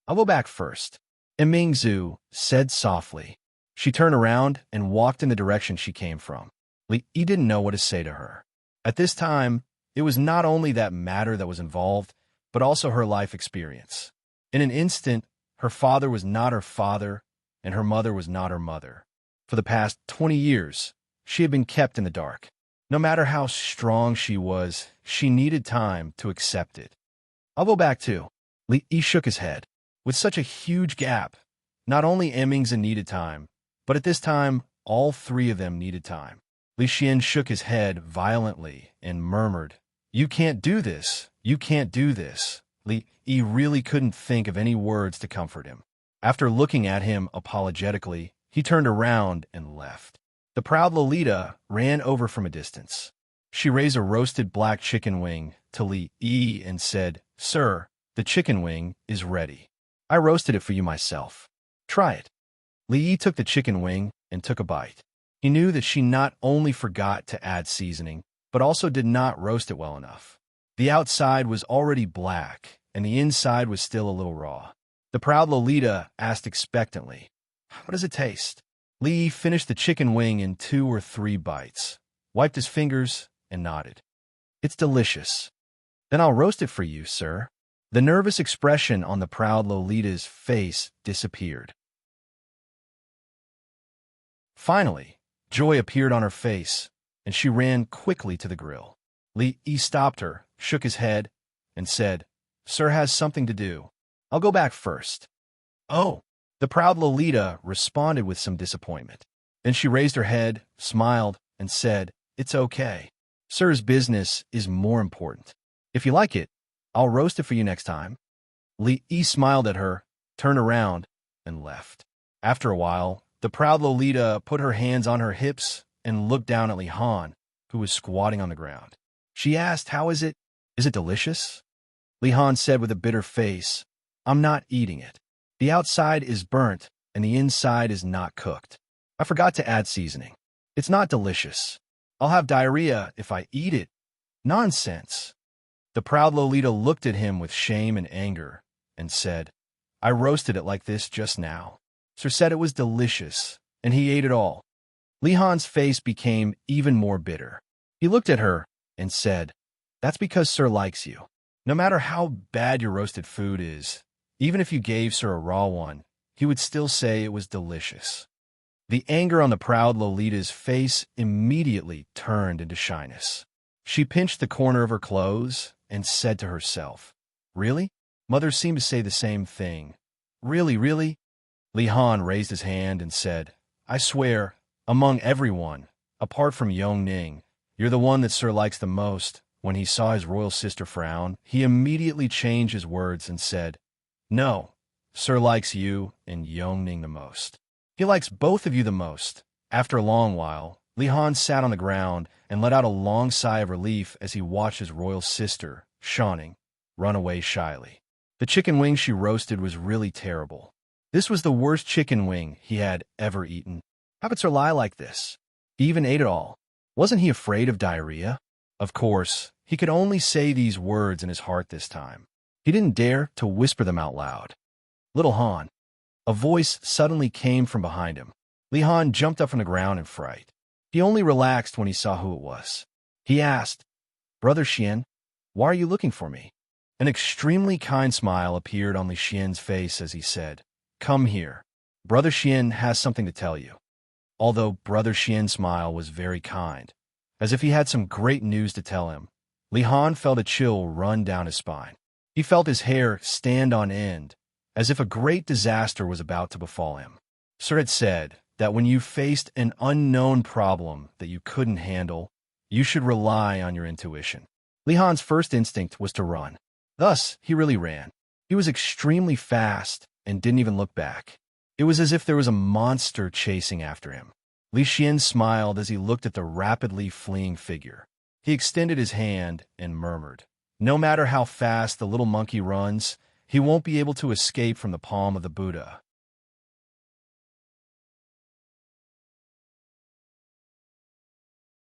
"I'll go back first," Mingzu said softly. She turned around and walked in the direction she came from. Li Yi didn't know what to say to her. At this time, it was not only that matter that was involved, but also her life experience. In an instant, her father was not her father, and her mother was not her mother. For the past 20 years, she had been kept in the dark. No matter how strong she was, she needed time to accept it. "I'll go back too." Li Yi shook his head. With such a huge gap, not only Mingzu needed time, but at this time, all three of them needed time. Li Xian shook his head violently and murmured, "You can't do this. You can't do this." Li Yi really couldn't think of any words to comfort him. After looking at him apologetically, he turned around and left. The proud Lolita ran over from a distance. She raised a roasted black chicken wing to Li Yi and said, "Sir, the chicken wing is ready. I roasted it for you myself. Try it." Li Yi took the chicken wing and took a bite. He knew that she not only forgot to add seasoning, but also did not roast it well enough. The outside was already black, and the inside was still a little raw. The proud Lolita asked expectantly, "How does it taste?" Li Yi finished the chicken wing in 2 or 3 bites, wiped his fingers, and nodded. "It's delicious." "Then I'll roast it for you, sir." The nervous expression on the proud Lolita's face disappeared. Finally, joy appeared on her face, and she ran quickly to the grill. Li Yi stopped her, shook his head, and said, "Sir has something to do. I'll go back first." "Oh." The proud Lolita responded with some disappointment. Then she raised her head, smiled, and said, "It's okay. Sir's business is more important. If you like it, I'll roast it for you next time." Li Yi smiled at her, turned around, and left. After a while, the proud Lolita put her hands on her hips and looked down at Li Han, who was squatting on the ground. She asked, "How is it? Is it delicious?" Li Han said with a bitter face, "I'm not eating it. The outside is burnt, and the inside is not cooked. I forgot to add seasoning. It's not delicious. I'll have diarrhea if I eat it." "Nonsense." The proud Lolita looked at him with shame and anger and said, "I roasted it like this just now. Sir said it was delicious, and he ate it all." Li Han's face became even more bitter. He looked at her and said, "That's because Sir likes you. No matter how bad your roasted food is, even if you gave Sir a raw one, he would still say it was delicious." The anger on the proud Lolita's face immediately turned into shyness. She pinched the corner of her clothes and said to herself, "Really? Mothers seem to say the same thing. Really, really?" Li Han raised his hand and said, "I swear, among everyone, apart from Yongning, you're the one that Sir likes the most." When he saw his royal sister frown, he immediately changed his words and said, "No, Sir likes you and Yongning the most. He likes both of you the most." After a long while, Li Han sat on the ground and let out a long sigh of relief as he watched his royal sister, Shaning, run away shyly. The chicken wing she roasted was really terrible. This was the worst chicken wing he had ever eaten. How could Sir lie like this? He even ate it all. Wasn't he afraid of diarrhea? Of course, he could only say these words in his heart this time. He didn't dare to whisper them out loud. "Little Han." A voice suddenly came from behind him. Li Han jumped up from the ground in fright. He only relaxed when he saw who it was. He asked, "Brother Xian, why are you looking for me?" An extremely kind smile appeared on Li Xian's face as he said, "Come here. Brother Xian has something to tell you." Although Brother Xian's smile was very kind, as if he had some great news to tell him, Li Han felt a chill run down his spine. He felt his hair stand on end, as if a great disaster was about to befall him. Sir had said that when you faced an unknown problem that you couldn't handle, you should rely on your intuition. Li Han's first instinct was to run. Thus, he really ran. He was extremely fast and didn't even look back. It was as if there was a monster chasing after him. Li Xian smiled as he looked at the rapidly fleeing figure. He extended his hand and murmured, "No matter how fast the little monkey runs, he won't be able to escape from the palm of the Buddha."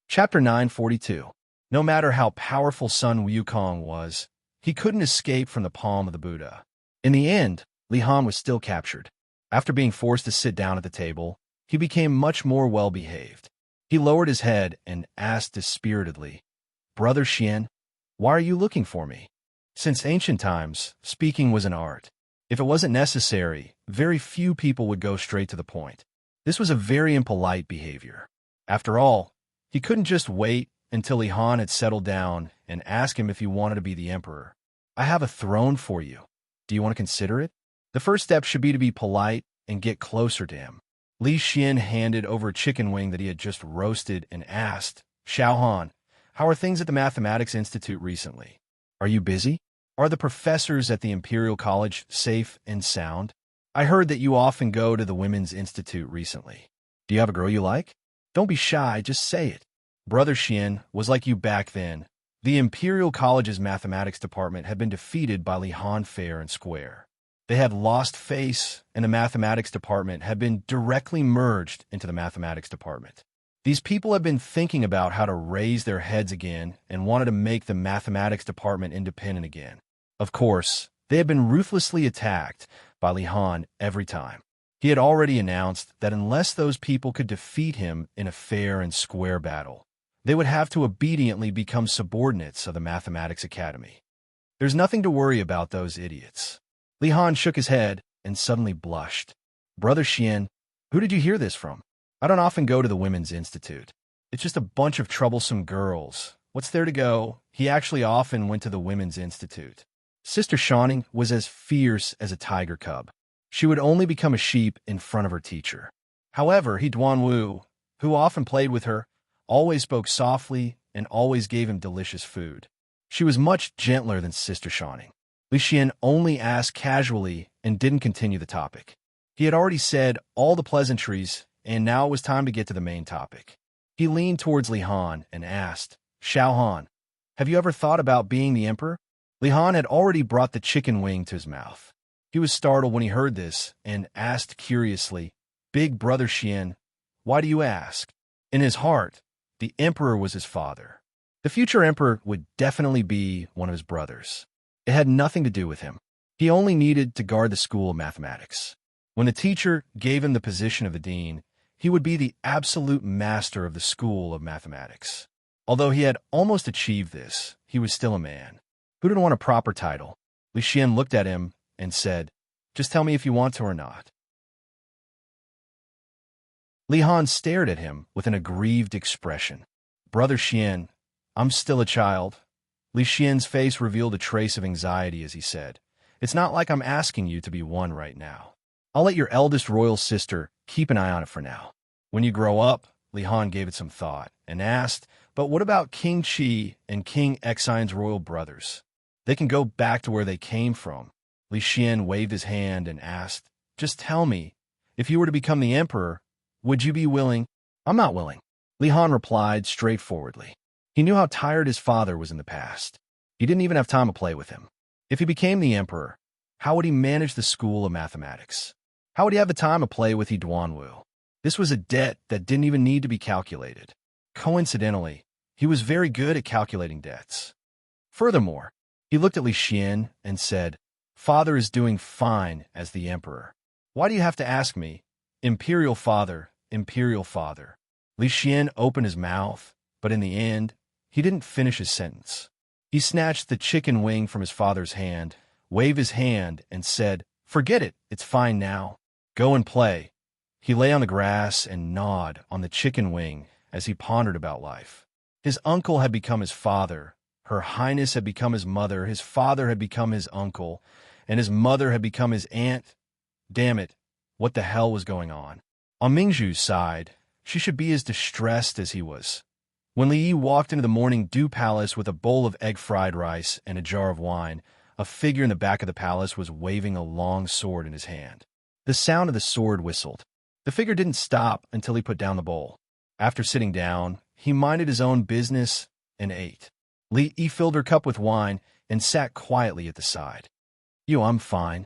Chapter 942. No matter how powerful Sun Wukong was, he couldn't escape from the palm of the Buddha. In the end, Li Han was still captured. After being forced to sit down at the table, he became much more well-behaved. He lowered his head and asked dispiritedly, "Brother Xian, why are you looking for me?" Since ancient times, speaking was an art. If it wasn't necessary, very few people would go straight to the point. This was a very impolite behavior. After all, he couldn't just wait until Li Han had settled down and ask him if he wanted to be the emperor. "I have a throne for you. Do you want to consider it?" The first step should be to be polite and get closer to him. Li Xian handed over a chicken wing that he had just roasted and asked, "Xiaohan, how are things at the Mathematics Institute recently? Are you busy? Are the professors at the Imperial College safe and sound? I heard that you often go to the Women's Institute recently. Do you have a girl you like? Don't be shy, just say it." Brother Xian was like you back then. The Imperial College's mathematics department had been defeated by Li Han fair and square. They had lost face, and the mathematics department had been directly merged into the mathematics department. These people had been thinking about how to raise their heads again and wanted to make the mathematics department independent again. Of course, they had been ruthlessly attacked by Li Han every time. He had already announced that unless those people could defeat him in a fair and square battle, they would have to obediently become subordinates of the Mathematics Academy. There's nothing to worry about those idiots. Li Han shook his head and suddenly blushed. "Brother Xian, who did you hear this from? I don't often go to the Women's Institute. It's just a bunch of troublesome girls. What's there to go?" He actually often went to the Women's Institute. Sister Shawnee was as fierce as a tiger cub. She would only become a sheep in front of her teacher. However, Duanwu, who often played with her, always spoke softly and always gave him delicious food. She was much gentler than Sister Shawnee. Li Xian only asked casually and didn't continue the topic. He had already said all the pleasantries, and now it was time to get to the main topic. He leaned towards Li Han and asked, "Xiaohan, have you ever thought about being the emperor?" Li Han had already brought the chicken wing to his mouth. He was startled when he heard this and asked curiously, "Big Brother Xian, why do you ask?" In his heart, the emperor was his father. The future emperor would definitely be one of his brothers. It had nothing to do with him. He only needed to guard the school of mathematics. When the teacher gave him the position of the dean, he would be the absolute master of the school of mathematics. Although he had almost achieved this, he was still a man. Who didn't want a proper title? Li Xian looked at him and said, "Just tell me if you want to or not." Li Han stared at him with an aggrieved expression. "Brother Xian, I'm still a child." Li Xian's face revealed a trace of anxiety as he said, "It's not like I'm asking you to be one right now. I'll let your eldest royal sister keep an eye on it for now. When you grow up," Li Han gave it some thought and asked, "But what about King Qi and King Xine's royal brothers? They can go back to where they came from." Li Xian waved his hand and asked, "Just tell me, if you were to become the emperor, would you be willing?" "I'm not willing," Li Han replied straightforwardly. He knew how tired his father was in the past. He didn't even have time to play with him. If he became the emperor, how would he manage the school of mathematics? How would he have the time to play with Duanwu? This was a debt that didn't even need to be calculated. Coincidentally, he was very good at calculating debts. Furthermore, he looked at Li Xian and said, "Father is doing fine as the emperor. Why do you have to ask me, Imperial Father, imperial father. Li Xian opened his mouth, but in the end, he didn't finish his sentence. He snatched the chicken wing from his father's hand, waved his hand, and said, "Forget it, it's fine now. Go and play." He lay on the grass and gnawed on the chicken wing as he pondered about life. His uncle had become his father, Her Highness had become his mother, his father had become his uncle, and his mother had become his aunt. Damn it, what the hell was going on? On Mingzhu's side, she should be as distressed as he was. When Li Yi walked into the morning dew palace with a bowl of egg fried rice and a jar of wine, a figure in the back of the palace was waving a long sword in his hand. The sound of the sword whistled. The figure didn't stop until he put down the bowl. After sitting down, he minded his own business and ate. Li Yi filled her cup with wine and sat quietly at the side. I'm fine."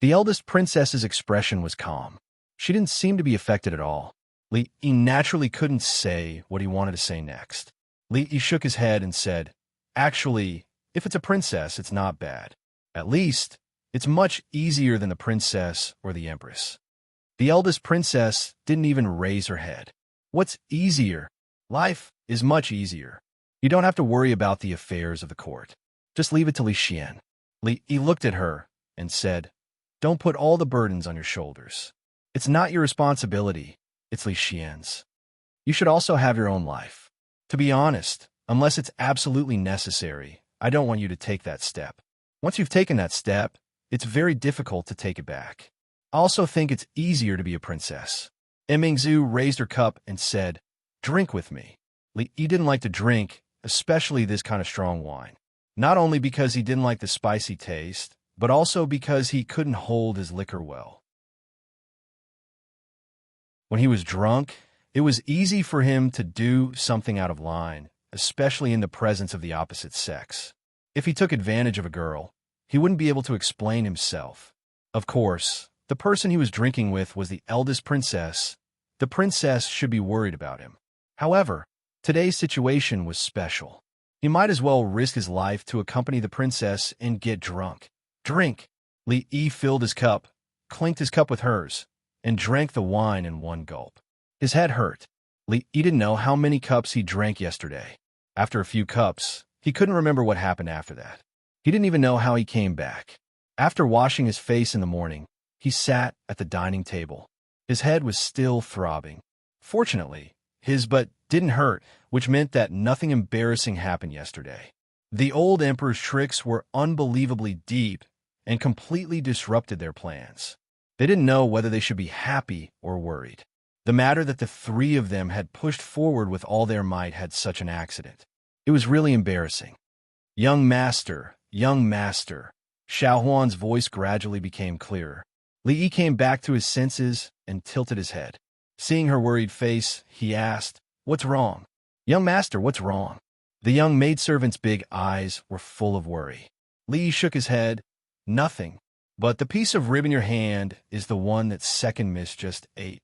The eldest princess's expression was calm. She didn't seem to be affected at all. Li Yi naturally couldn't say what he wanted to say next. Li Yi shook his head and said, "Actually, if it's a princess, it's not bad. At least, it's much easier than the princess or the empress." The eldest princess didn't even raise her head. "What's easier? Life is much easier. You don't have to worry about the affairs of the court. Just leave it to Li Xian." Li Yi looked at her and said, "Don't put all the burdens on your shoulders. It's not your responsibility, it's Li Xian's. You should also have your own life. To be honest, unless it's absolutely necessary, I don't want you to take that step. Once you've taken that step, it's very difficult to take it back. I also think it's easier to be a princess." Mingzhu raised her cup and said, "Drink with me." Li Yi didn't like to drink, especially this kind of strong wine. Not only because he didn't like the spicy taste, but also because he couldn't hold his liquor well. When he was drunk, it was easy for him to do something out of line, especially in the presence of the opposite sex. If he took advantage of a girl, he wouldn't be able to explain himself. Of course, the person he was drinking with was the eldest princess. The princess should be worried about him. However, today's situation was special. He might as well risk his life to accompany the princess and get drunk. "Drink!" Li Yi filled his cup, clinked his cup with hers, and drank the wine in one gulp. His head hurt. Li Yi didn't know how many cups he drank yesterday. After a few cups, he couldn't remember what happened after that. He didn't even know how he came back. After washing his face in the morning, he sat at the dining table. His head was still throbbing. Fortunately, his butt didn't hurt, which meant that nothing embarrassing happened yesterday. The old emperor's tricks were unbelievably deep and completely disrupted their plans. They didn't know whether they should be happy or worried. The matter that the three of them had pushed forward with all their might had such an accident. It was really embarrassing. Young master," Xiao Huan's voice gradually became clearer. Li Yi came back to his senses and tilted his head. Seeing her worried face, he asked, "What's wrong?" "Young master, what's wrong?" The young maidservant's big eyes were full of worry. Li Yi shook his head. "Nothing. But the piece of rib in your hand is the one that second miss just ate."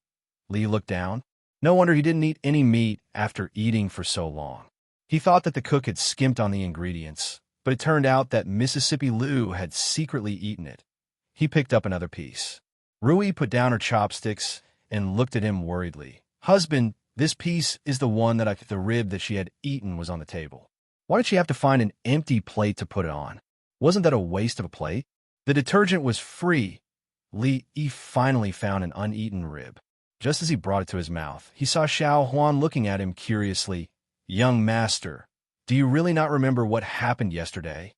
Li looked down. No wonder he didn't eat any meat after eating for so long. He thought that the cook had skimped on the ingredients, but it turned out that Mississippi Lou had secretly eaten it. He picked up another piece. Rui put down her chopsticks and looked at him worriedly. "Husband, this piece is the one the rib that she had eaten was on the table. Why did she have to find an empty plate to put it on? Wasn't that a waste of a plate? The detergent was free." Li Yi finally found an uneaten rib. Just as he brought it to his mouth, he saw Xiao Huan looking at him curiously. "Young master, do you really not remember what happened yesterday?"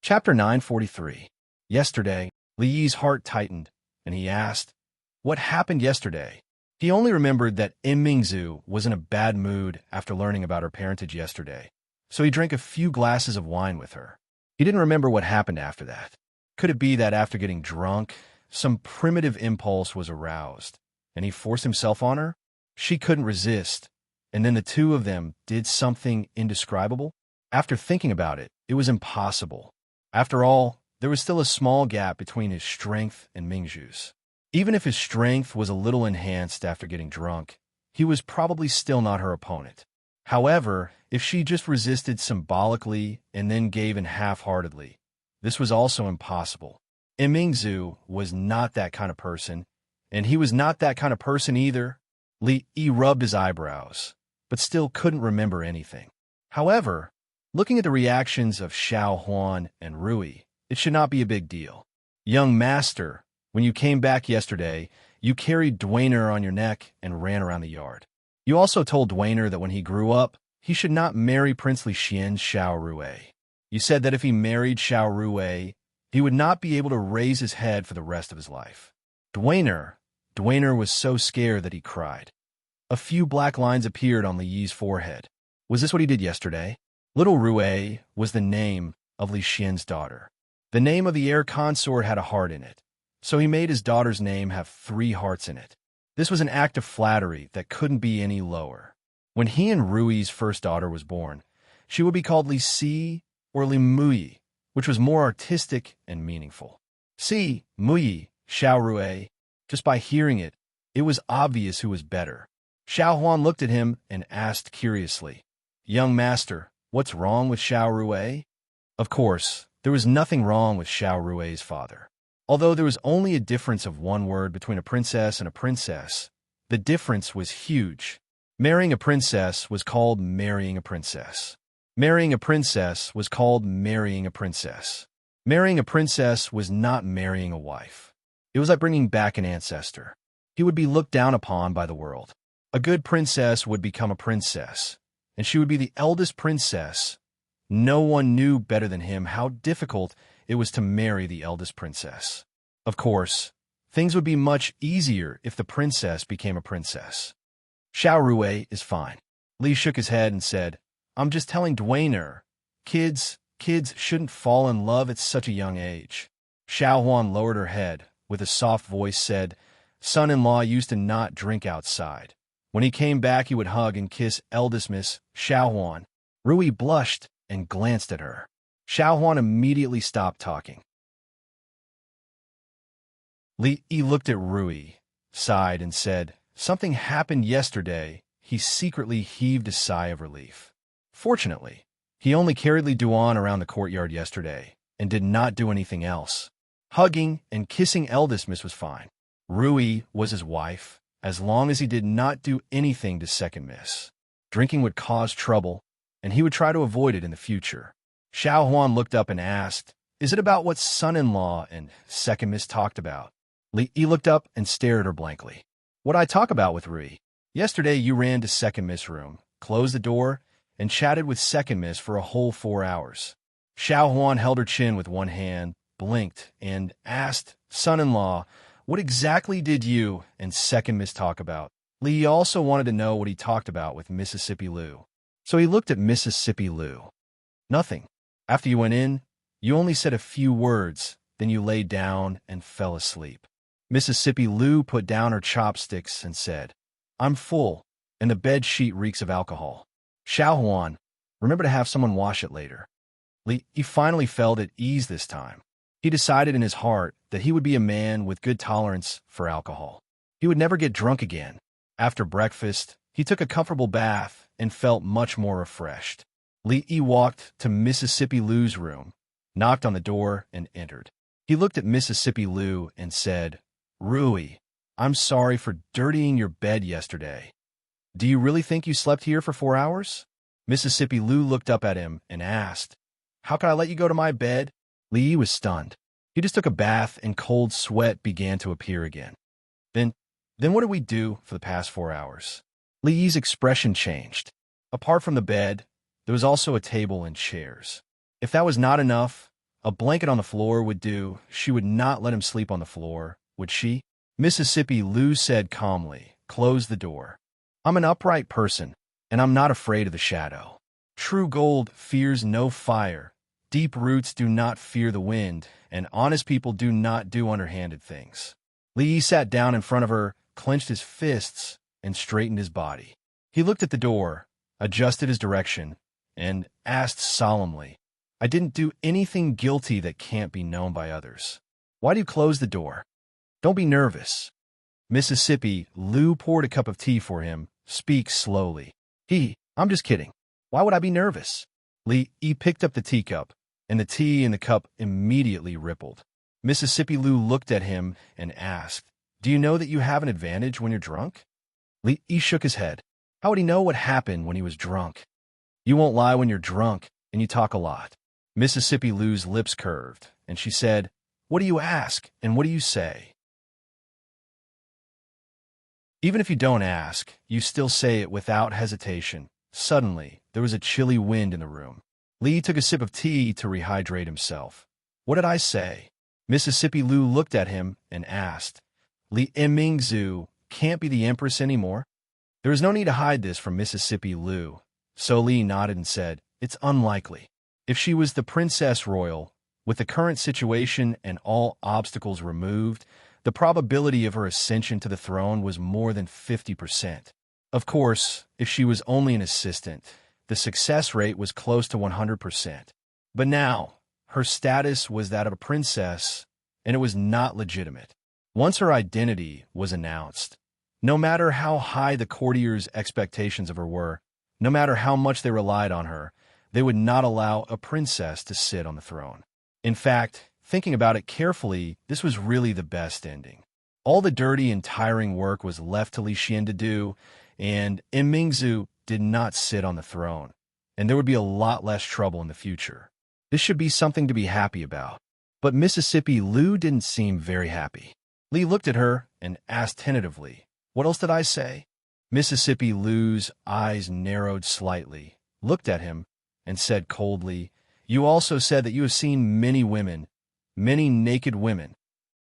Chapter 943. Yesterday, Li Yi's heart tightened, and he asked, "What happened yesterday?" He only remembered that Mingzhu was in a bad mood after learning about her parentage yesterday, so he drank a few glasses of wine with her. He didn't remember what happened after that. Could it be that after getting drunk, some primitive impulse was aroused, and he forced himself on her? She couldn't resist, and then the two of them did something indescribable? After thinking about it, it was impossible. After all, there was still a small gap between his strength and Mingzhu's. Even if his strength was a little enhanced after getting drunk, he was probably still not her opponent. However, if she just resisted symbolically and then gave in half-heartedly, this was also impossible. Imingzu was not that kind of person, and he was not that kind of person either. Li Yi rubbed his eyebrows, but still couldn't remember anything. However, looking at the reactions of Xiao Huan and Rui, it should not be a big deal. Young master, when you came back yesterday, you carried Dwayner on your neck and ran around the yard. You also told Dwayner that when he grew up, he should not marry Princely Xian's Xiao Rui. You said that if he married Xiao Rui, he would not be able to raise his head for the rest of his life. Dwayner was so scared that he cried. A few black lines appeared on Li Yi's forehead. Was this what he did yesterday? Little Rui was the name of Li Xian's daughter. The name of the heir consort had a heart in it, so he made his daughter's name have 3 hearts in it. This was an act of flattery that couldn't be any lower. When he and Rui's first daughter was born, she would be called Li Si or Li Muyi, which was more artistic and meaningful. Si, Muyi, Xiao Rui. Just by hearing it, it was obvious who was better. Xiao Huan looked at him and asked curiously, "Young master, what's wrong with Xiao Rui?" Of course, there was nothing wrong with Xiao Rui's father. Although there was only a difference of 1 word between a princess and a princess, the difference was huge. Marrying a princess was called marrying a princess. Marrying a princess was called marrying a princess. Marrying a princess was not marrying a wife. It was like bringing back an ancestor. He would be looked down upon by the world. A good princess would become a princess, and she would be the eldest princess. No one knew better than him how difficult it was to marry the eldest princess. Of course, things would be much easier if the princess became a princess. Xiao Rui is fine. Li shook his head and said, "I'm just telling Dwayner. Kids shouldn't fall in love at such a young age." Xiao Huan lowered her head, with a soft voice said, "Son-in-law used to not drink outside. When he came back, he would hug and kiss eldest Miss Xiao Huan." Rui blushed and glanced at her. Xiao Huan immediately stopped talking. Li Yi looked at Rui, sighed, and said, "Something happened yesterday." He secretly heaved a sigh of relief. Fortunately, he only carried Li Duan around the courtyard yesterday and did not do anything else. Hugging and kissing eldest Miss was fine. Rui was his wife, as long as he did not do anything to second Miss. Drinking would cause trouble, and he would try to avoid it in the future. Xiao Huan looked up and asked, "Is it about what son-in-law and second Miss talked about?" Li Yi looked up and stared at her blankly. "What I talk about with Rui? Yesterday you ran to second Miss' room, closed the door, and chatted with second Miss for a whole 4 hours." Xiao Huan held her chin with one hand, blinked, and asked, "Son-in-law, what exactly did you and second Miss talk about?" Li Yi also wanted to know what he talked about with Mississippi Lu. So he looked at Mississippi Lu. "Nothing. After you went in, you only said a few words, then you lay down and fell asleep." Mississippi Lu put down her chopsticks and said, "I'm full, and the bed sheet reeks of alcohol." Xiao Huan, remember to have someone wash it later. Li Yi finally felt at ease this time. He decided in his heart that he would be a man with good tolerance for alcohol. He would never get drunk again. After breakfast, he took a comfortable bath and felt much more refreshed. Li Yi walked to Mississippi Lu's room, knocked on the door, and entered. He looked at Mississippi Lu and said, "Rui, I'm sorry for dirtying your bed yesterday. Do you really think you slept here for 4 hours?" Mississippi Lu looked up at him and asked, "How could I let you go to my bed?" Li Yi was stunned. He just took a bath and cold sweat began to appear again. Then what did we do for the past 4 hours? Li Yi's expression changed. Apart from the bed, there was also a table and chairs. If that was not enough, a blanket on the floor would do. She would not let him sleep on the floor, would she? Mississippi Lu said calmly, "Close the door. I'm an upright person, and I'm not afraid of the shadow. True gold fears no fire. Deep roots do not fear the wind, and honest people do not do underhanded things." Li Yi sat down in front of her, clenched his fists, and straightened his body. He looked at the door, adjusted his direction, and asked solemnly, "I didn't do anything guilty that can't be known by others. Why do you close the door? Don't be nervous." Mississippi Lu poured a cup of tea for him. "Speak slowly." "I'm just kidding. Why would I be nervous?" Li Yi picked up the teacup, and the tea in the cup immediately rippled. Mississippi Lou looked at him and asked, "Do you know that you have an advantage when you're drunk?" He shook his head. How would he know what happened when he was drunk? You won't lie when you're drunk, and you talk a lot. Mississippi Lou's lips curved, and she said, "What do you ask, and what do you say?" Even if you don't ask, you still say it without hesitation. Suddenly, there was a chilly wind in the room. Lee took a sip of tea to rehydrate himself. What did I say? Mississippi Lou looked at him and asked, Li Mingzu can't be the empress anymore? There is no need to hide this from Mississippi Lou. So Lee nodded and said, it's unlikely. If she was the princess royal, with the current situation and all obstacles removed, the probability of her ascension to the throne was more than 50%. Of course, if she was only an assistant, the success rate was close to 100%. But now, her status was that of a princess, and it was not legitimate. Once her identity was announced, no matter how high the courtiers' expectations of her were, no matter how much they relied on her, they would not allow a princess to sit on the throne. In fact, thinking about it carefully, this was really the best ending. All the dirty and tiring work was left to Li Xian to do, and Mingzu did not sit on the throne, and there would be a lot less trouble in the future. This should be something to be happy about. But Mississippi Lou didn't seem very happy. Li looked at her and asked tentatively, what else did I say? Mississippi Lou's eyes narrowed slightly, looked at him, and said coldly, you also said that you have seen many women, many naked women.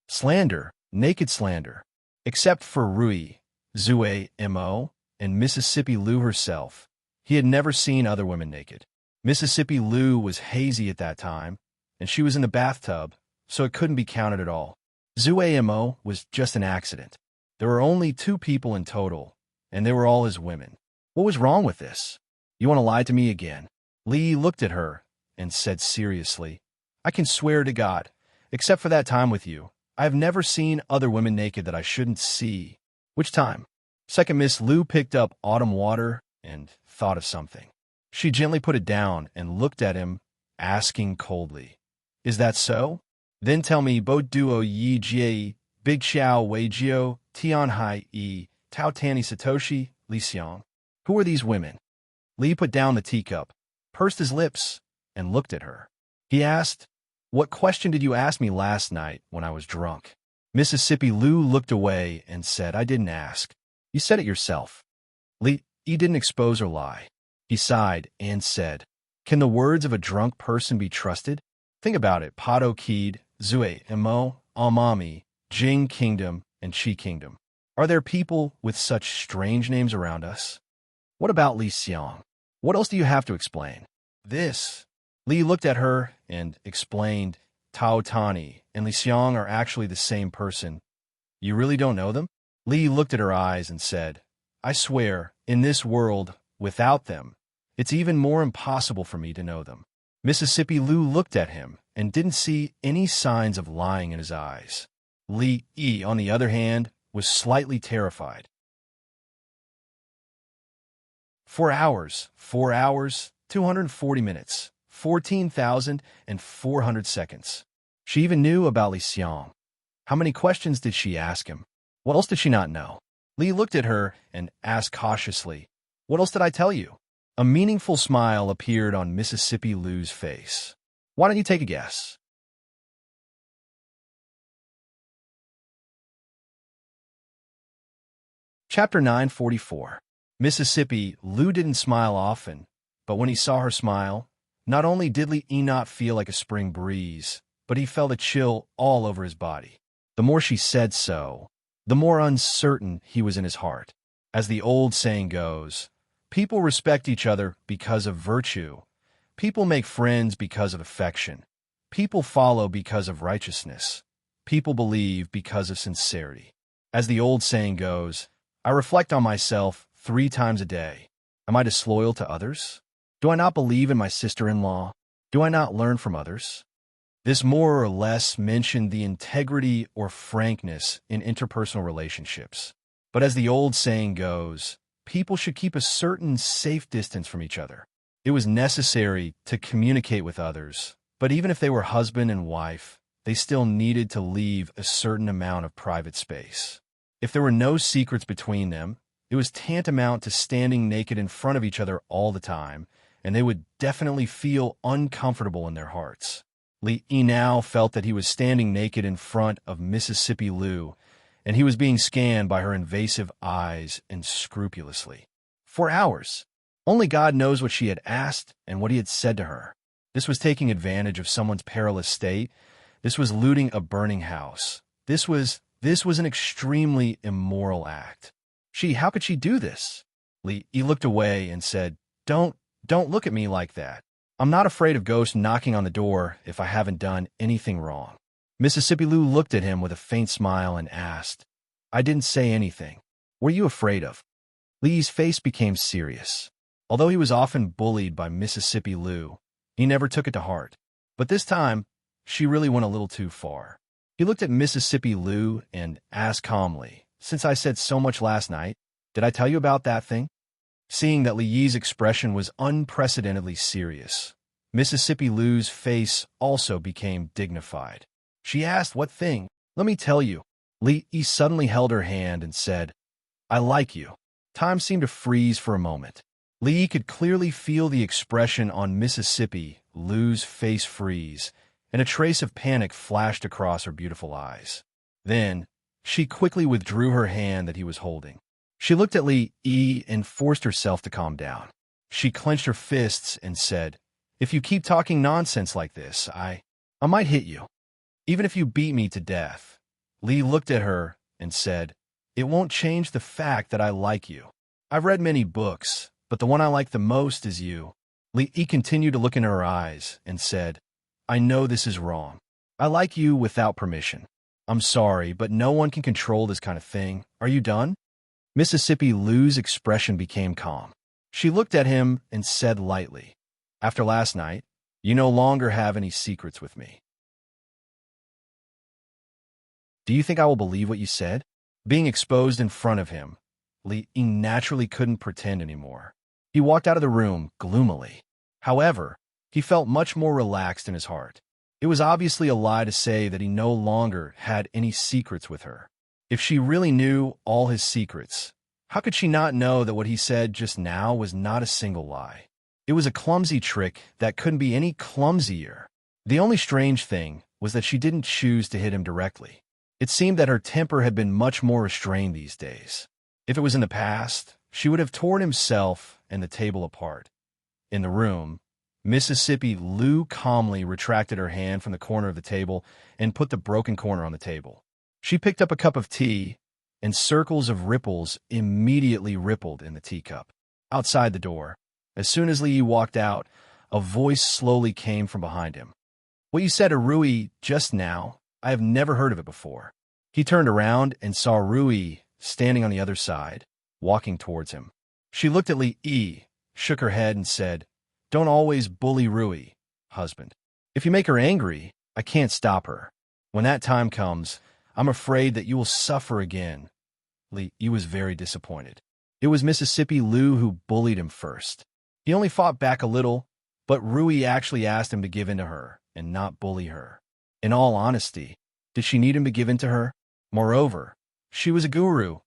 Slander, naked slander. Except for Rui, Zue Mo, and Mississippi Lou herself, he had never seen other women naked. Mississippi Lou was hazy at that time, and she was in the bathtub, so it couldn't be counted at all. Zue Mo was just an accident. There were only 2 people in total, and they were all his women. What was wrong with this? You want to lie to me again? Li looked at her and said seriously, I can swear to God, except for that time with you, I have never seen other women naked that I shouldn't see. Which time? Second Miss Lou picked up autumn water and thought of something. She gently put it down and looked at him, asking coldly, is that so? Then tell me, Bo Duo Yi Jie, Big Xiao Wei Jiao, Tian Hai Yi, Tao Tani Satoshi, Li Xiang. Who are these women? Li put down the teacup, pursed his lips, and looked at her. He asked, what question did you ask me last night when I was drunk? Mississippi Lou looked away and said, I didn't ask. You said it yourself. Li didn't expose or lie. He sighed and said, can the words of a drunk person be trusted? Think about it, Pado Keed, Zue, Mo, Amami, Jing Kingdom, and Qi Kingdom. Are there people with such strange names around us? What about Li Xiang? What else do you have to explain? This. Li looked at her and explained, Tao Tani and Li Xiang are actually the same person. You really don't know them? Li looked at her eyes and said, I swear, in this world, without them, it's even more impossible for me to know them. Mississippi Lou looked at him and didn't see any signs of lying in his eyes. Li, on the other hand, was slightly terrified. 4 hours, 240 minutes, 14,400 seconds. She even knew about Li Xiang. How many questions did she ask him? What else did she not know? Li looked at her and asked cautiously, what else did I tell you? A meaningful smile appeared on Mississippi Lou's face. Why don't you take a guess? Chapter 944. Mississippi Lou didn't smile often, but when he saw her smile, not only did Li not feel like a spring breeze, but he felt a chill all over his body. The more she said so, the more uncertain he was in his heart. As the old saying goes, people respect each other because of virtue. People make friends because of affection. People follow because of righteousness. People believe because of sincerity. As the old saying goes, I reflect on myself 3 times a day. Am I disloyal to others? Do I not believe in my sister-in-law? Do I not learn from others? This more or less mentioned the integrity or frankness in interpersonal relationships. But as the old saying goes, people should keep a certain safe distance from each other. It was necessary to communicate with others, but even if they were husband and wife, they still needed to leave a certain amount of private space. If there were no secrets between them, it was tantamount to standing naked in front of each other all the time, and they would definitely feel uncomfortable in their hearts. Lee now felt that he was standing naked in front of Mississippi Lou, and he was being scanned by her invasive eyes and scrupulously. For hours. Only God knows what she had asked and what he had said to her. This was taking advantage of someone's perilous state. This was looting a burning house. This was an extremely immoral act. How could she do this? Lee looked away and said, Don't look at me like that. I'm not afraid of ghosts knocking on the door if I haven't done anything wrong. Mississippi Lou looked at him with a faint smile and asked, I didn't say anything. What are you afraid of? Lee's face became serious. Although he was often bullied by Mississippi Lou, he never took it to heart. But this time, she really went a little too far. He looked at Mississippi Lou and asked calmly, Since I said so much last night, did I tell you about that thing? Seeing that Lee's expression was unprecedentedly serious, Mississippi Lou's face also became dignified. She asked, What thing? Let me tell you. Lee suddenly held her hand and said, I like you. Time seemed to freeze for a moment. Lee could clearly feel the expression on Mississippi Lou's face freeze, and a trace of panic flashed across her beautiful eyes. Then, she quickly withdrew her hand that he was holding. She looked at Lee and forced herself to calm down. She clenched her fists and said, If you keep talking nonsense like this, I might hit you. Even if you beat me to death. Lee looked at her and said, It won't change the fact that I like you. I've read many books, but the one I like the most is you. Lee continued to look in her eyes and said, I know this is wrong. I like you without permission. I'm sorry, but no one can control this kind of thing. Are you done? Mississippi Lou's expression became calm. She looked at him and said lightly, After last night, you no longer have any secrets with me. Do you think I will believe what you said? Being exposed in front of him, Lee naturally couldn't pretend anymore. He walked out of the room gloomily. However, he felt much more relaxed in his heart. It was obviously a lie to say that he no longer had any secrets with her. If she really knew all his secrets, how could she not know that what he said just now was not a single lie? It was a clumsy trick that couldn't be any clumsier. The only strange thing was that she didn't choose to hit him directly. It seemed that her temper had been much more restrained these days. If it was in the past, she would have torn himself and the table apart. In the room, Mississippi Lou calmly retracted her hand from the corner of the table and put the broken corner on the table. She picked up a cup of tea, and circles of ripples immediately rippled in the teacup. Outside the door, as soon as Lee walked out, a voice slowly came from behind him. What you said to Rui just now, I have never heard of it before. He turned around and saw Rui standing on the other side, walking towards him. She looked at Lee, shook her head, and said, Don't always bully Rui, husband. If you make her angry, I can't stop her. When that time comes, I'm afraid that you will suffer again. Lee was very disappointed. It was Mississippi Lou who bullied him first. He only fought back a little, but Rui actually asked him to give in to her and not bully her. In all honesty, did she need him to give in to her? Moreover, she was a guru.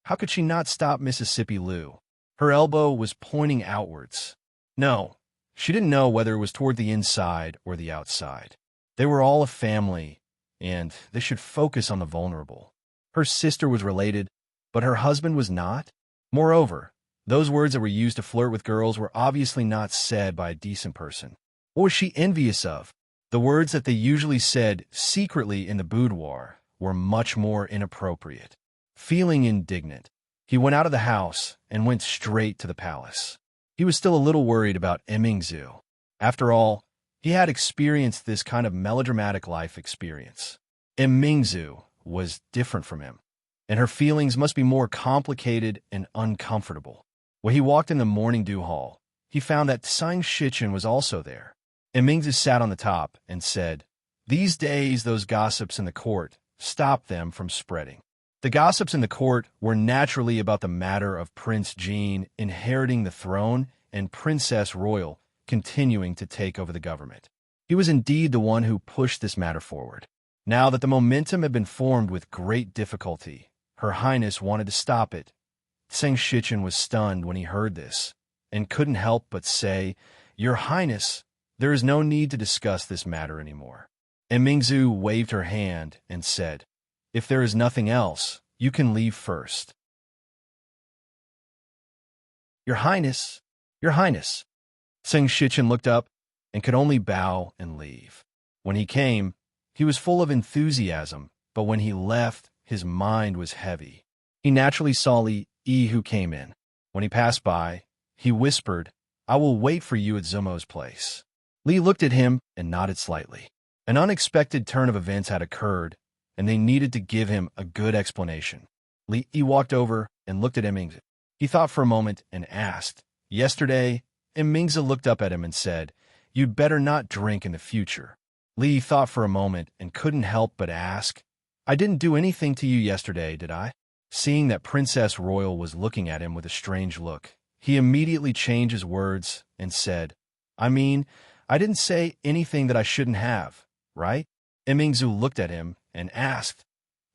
How could she not stop Mississippi Lou? Her elbow was pointing outwards. No, she didn't know whether it was toward the inside or the outside. They were all a family, and they should focus on the vulnerable. Her sister was related, but her husband was not. Moreover, those words that were used to flirt with girls were obviously not said by a decent person. What was she envious of? The words that they usually said secretly in the boudoir were much more inappropriate. Feeling indignant, he went out of the house and went straight to the palace. He was still a little worried about Immerse. After all, he had experienced this kind of melodramatic life experience. Immerse was different from him, and her feelings must be more complicated and uncomfortable. When he walked in the morning dew hall, he found that Tsang Shichen was also there. Immerse sat on the top and said, These days those gossips in the court, stop them from spreading. The gossips in the court were naturally about the matter of Prince Jean inheriting the throne and Princess Royal continuing to take over the government. He was indeed the one who pushed this matter forward. Now that the momentum had been formed with great difficulty, Her Highness wanted to stop it. Tseng Shichen was stunned when he heard this, and couldn't help but say, "Your Highness, there is no need to discuss this matter anymore." And Mingzu waved her hand and said, "If there is nothing else, you can leave first." "Your Highness, Your Highness." Tseng Shichen looked up and could only bow and leave. When he came, he was full of enthusiasm, but when he left, his mind was heavy. He naturally saw Li Yi who came in. When he passed by, he whispered, "I will wait for you at Zumo's place." Li looked at him and nodded slightly. An unexpected turn of events had occurred, and they needed to give him a good explanation. Li Yi walked over and looked at Mingzi. He thought for a moment and asked, "Yesterday?" And Mingzi looked up at him and said, "You'd better not drink in the future." Li thought for a moment and couldn't help but ask, "I didn't do anything to you yesterday, did I?" Seeing that Princess Royal was looking at him with a strange look, he immediately changed his words and said, "I mean, I didn't say anything that I shouldn't have, right?" And Mingzu looked at him and asked,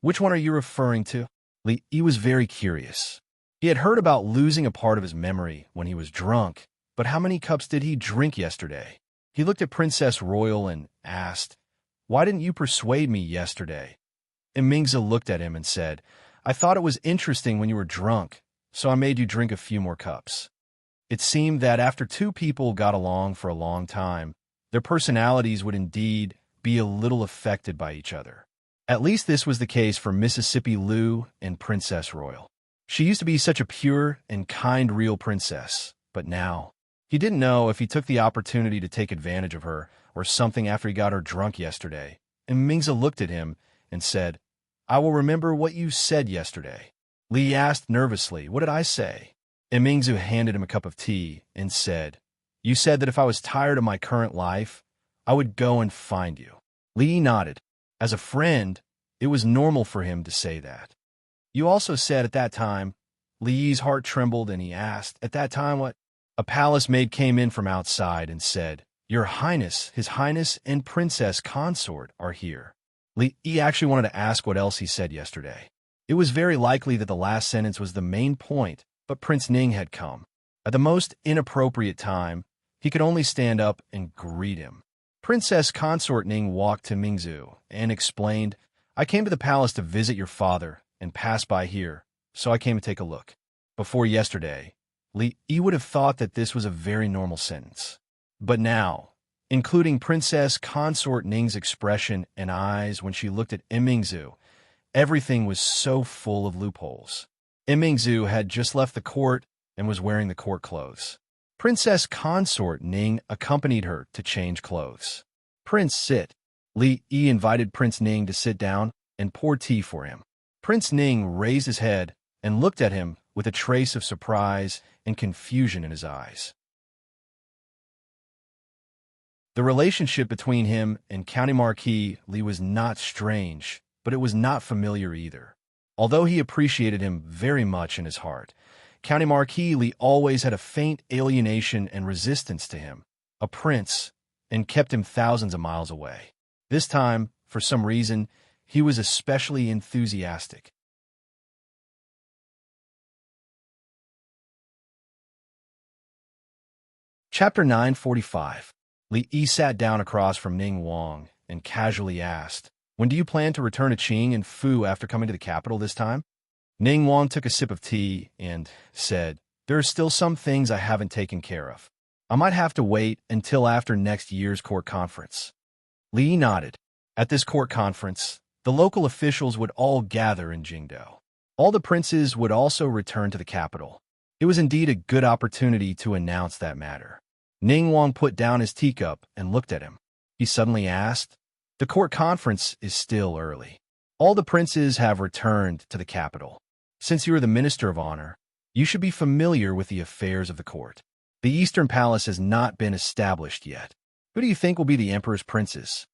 "Which one are you referring to?" Li Yi was very curious. He had heard about losing a part of his memory when he was drunk, but how many cups did he drink yesterday? He looked at Princess Royal and asked, "Why didn't you persuade me yesterday?" And Mingzi looked at him and said, "I thought it was interesting when you were drunk, so I made you drink a few more cups." It seemed that after two people got along for a long time, their personalities would indeed be a little affected by each other. At least this was the case for Mississippi Lu and Princess Royal. She used to be such a pure and kind real princess, but now, he didn't know if he took the opportunity to take advantage of her or something after he got her drunk yesterday. And Mingzi looked at him and said, "I will remember what you said yesterday." Li asked nervously, "What did I say?" And Mingzu handed him a cup of tea and said, "You said that if I was tired of my current life, I would go and find you." Li nodded. As a friend, it was normal for him to say that. "You also said at that time," Li's heart trembled and he asked, "At that time what?" A palace maid came in from outside and said, "Your Highness, His Highness, and Princess Consort are here." Li actually wanted to ask what else he said yesterday. It was very likely that the last sentence was the main point, but Prince Ning had come. At the most inappropriate time, he could only stand up and greet him. Princess Consort Ning walked to Mingzu and explained, "I came to the palace to visit your father and pass by here, so I came to take a look." Before yesterday, Li would have thought that this was a very normal sentence. But now, including Princess Consort Ning's expression and eyes when she looked at Mingzu, everything was so full of loopholes. Mingzu had just left the court and was wearing the court clothes. Princess Consort Ning accompanied her to change clothes. "Prince, sit." Li invited Prince Ning to sit down and pour tea for him. Prince Ning raised his head and looked at him with a trace of surprise and confusion in his eyes. The relationship between him and County Marquis Li was not strange, but it was not familiar either. Although he appreciated him very much in his heart, County Marquis Li always had a faint alienation and resistance to him, a prince, and kept him thousands of miles away. This time, for some reason, he was especially enthusiastic. Chapter 945. Li sat down across from Ning Wang and casually asked, "When do you plan to return to Qing and Fu after coming to the capital this time?" Ning Wang took a sip of tea and said, "There are still some things I haven't taken care of. I might have to wait until after next year's court conference." Li nodded. At this court conference, the local officials would all gather in Jingdou. All the princes would also return to the capital. It was indeed a good opportunity to announce that matter. Ning Wang put down his teacup and looked at him. He suddenly asked, "The court conference is still early. All the princes have returned to the capital. Since you are the Minister of Honor, you should be familiar with the affairs of the court. The Eastern Palace has not been established yet. Who do you think will be the Emperor's princes?"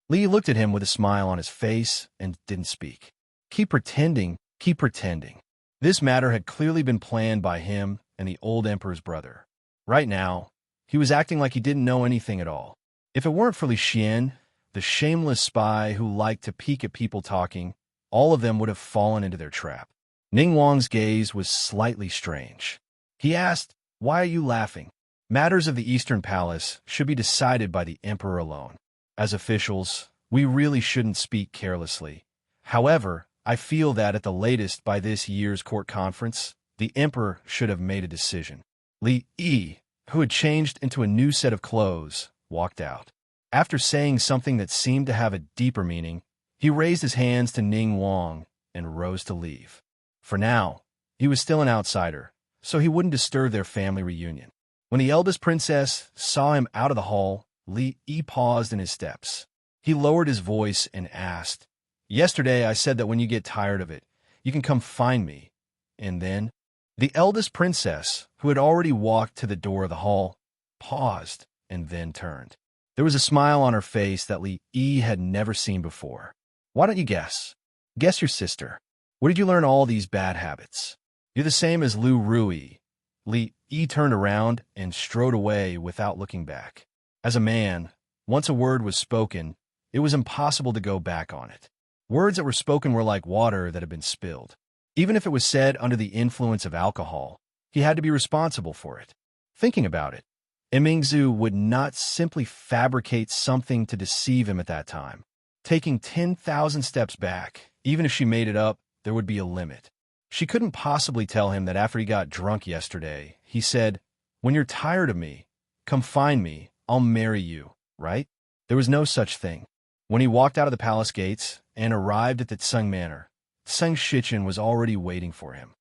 Li looked at him with a smile on his face and didn't speak. Keep pretending, keep pretending. This matter had clearly been planned by him and the old Emperor's brother. Right now, he was acting like he didn't know anything at all. If it weren't for Li Xian, the shameless spy who liked to peek at people talking, all of them would have fallen into their trap. Ning Wang's gaze was slightly strange. He asked, "Why are you laughing? Matters of the Eastern Palace should be decided by the Emperor alone. As officials, we really shouldn't speak carelessly. However, I feel that at the latest by this year's court conference, the Emperor should have made a decision." Li Yi, who had changed into a new set of clothes, walked out. After saying something that seemed to have a deeper meaning, he raised his hands to Ning Wang and rose to leave. For now, he was still an outsider, so he wouldn't disturb their family reunion. When the eldest princess saw him out of the hall, Li Yi paused in his steps. He lowered his voice and asked, "Yesterday I said that when you get tired of it, you can come find me." And then, the eldest princess, who had already walked to the door of the hall, paused and then turned. There was a smile on her face that Li Yi had never seen before. "Why don't you guess? Guess your sister. Where did you learn all these bad habits? You're the same as Lu Rui." Li Yi turned around and strode away without looking back. As a man, once a word was spoken, it was impossible to go back on it. Words that were spoken were like water that had been spilled. Even if it was said under the influence of alcohol, he had to be responsible for it. Thinking about it, Emingzu would not simply fabricate something to deceive him at that time. Taking 10,000 steps back, even if she made it up, there would be a limit. She couldn't possibly tell him that after he got drunk yesterday, he said, "When you're tired of me, come find me, I'll marry you," right? There was no such thing. When he walked out of the palace gates and arrived at the Tseng Manor, Tseng Shichen was already waiting for him.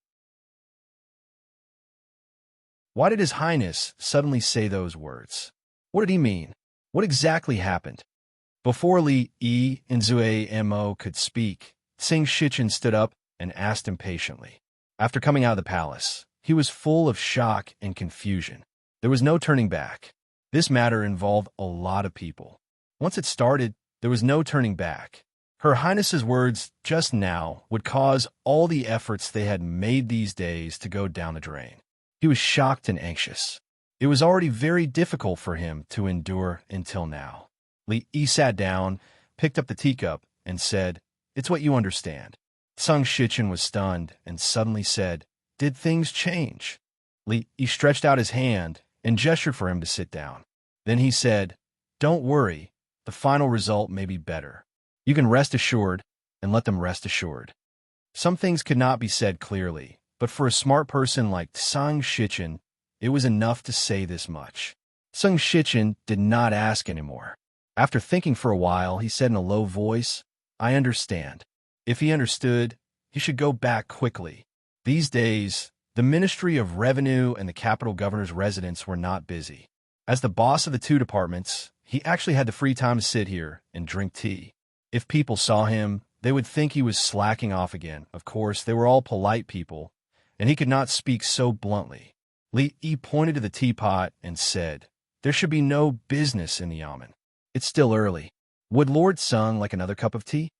Why did His Highness suddenly say those words? What did he mean? What exactly happened? Before Li Yi and Zue Mo could speak, Tseng Shichen stood up and asked impatiently. After coming out of the palace, he was full of shock and confusion. There was no turning back. This matter involved a lot of people. Once it started, there was no turning back. Her Highness's words just now would cause all the efforts they had made these days to go down the drain. He was shocked and anxious. It was already very difficult for him to endure until now. Li Yi sat down, picked up the teacup, and said, "It's what you understand." Tseng Shichen was stunned and suddenly said, "Did things change?" Li Yi stretched out his hand and gestured for him to sit down. Then he said, "Don't worry, the final result may be better. You can rest assured and let them rest assured." Some things could not be said clearly, but for a smart person like Tseng Shichen, it was enough to say this much. Tseng Shichen did not ask anymore. After thinking for a while, he said in a low voice, "I understand." If he understood, he should go back quickly. These days, the Ministry of Revenue and the capital governor's residence were not busy. As the boss of the two departments, he actually had the free time to sit here and drink tea. If people saw him, they would think he was slacking off again. Of course, they were all polite people, and he could not speak so bluntly. Li Yi pointed to the teapot and said, "There should be no business in the yamen. It's still early. Would Lord Tseng like another cup of tea?"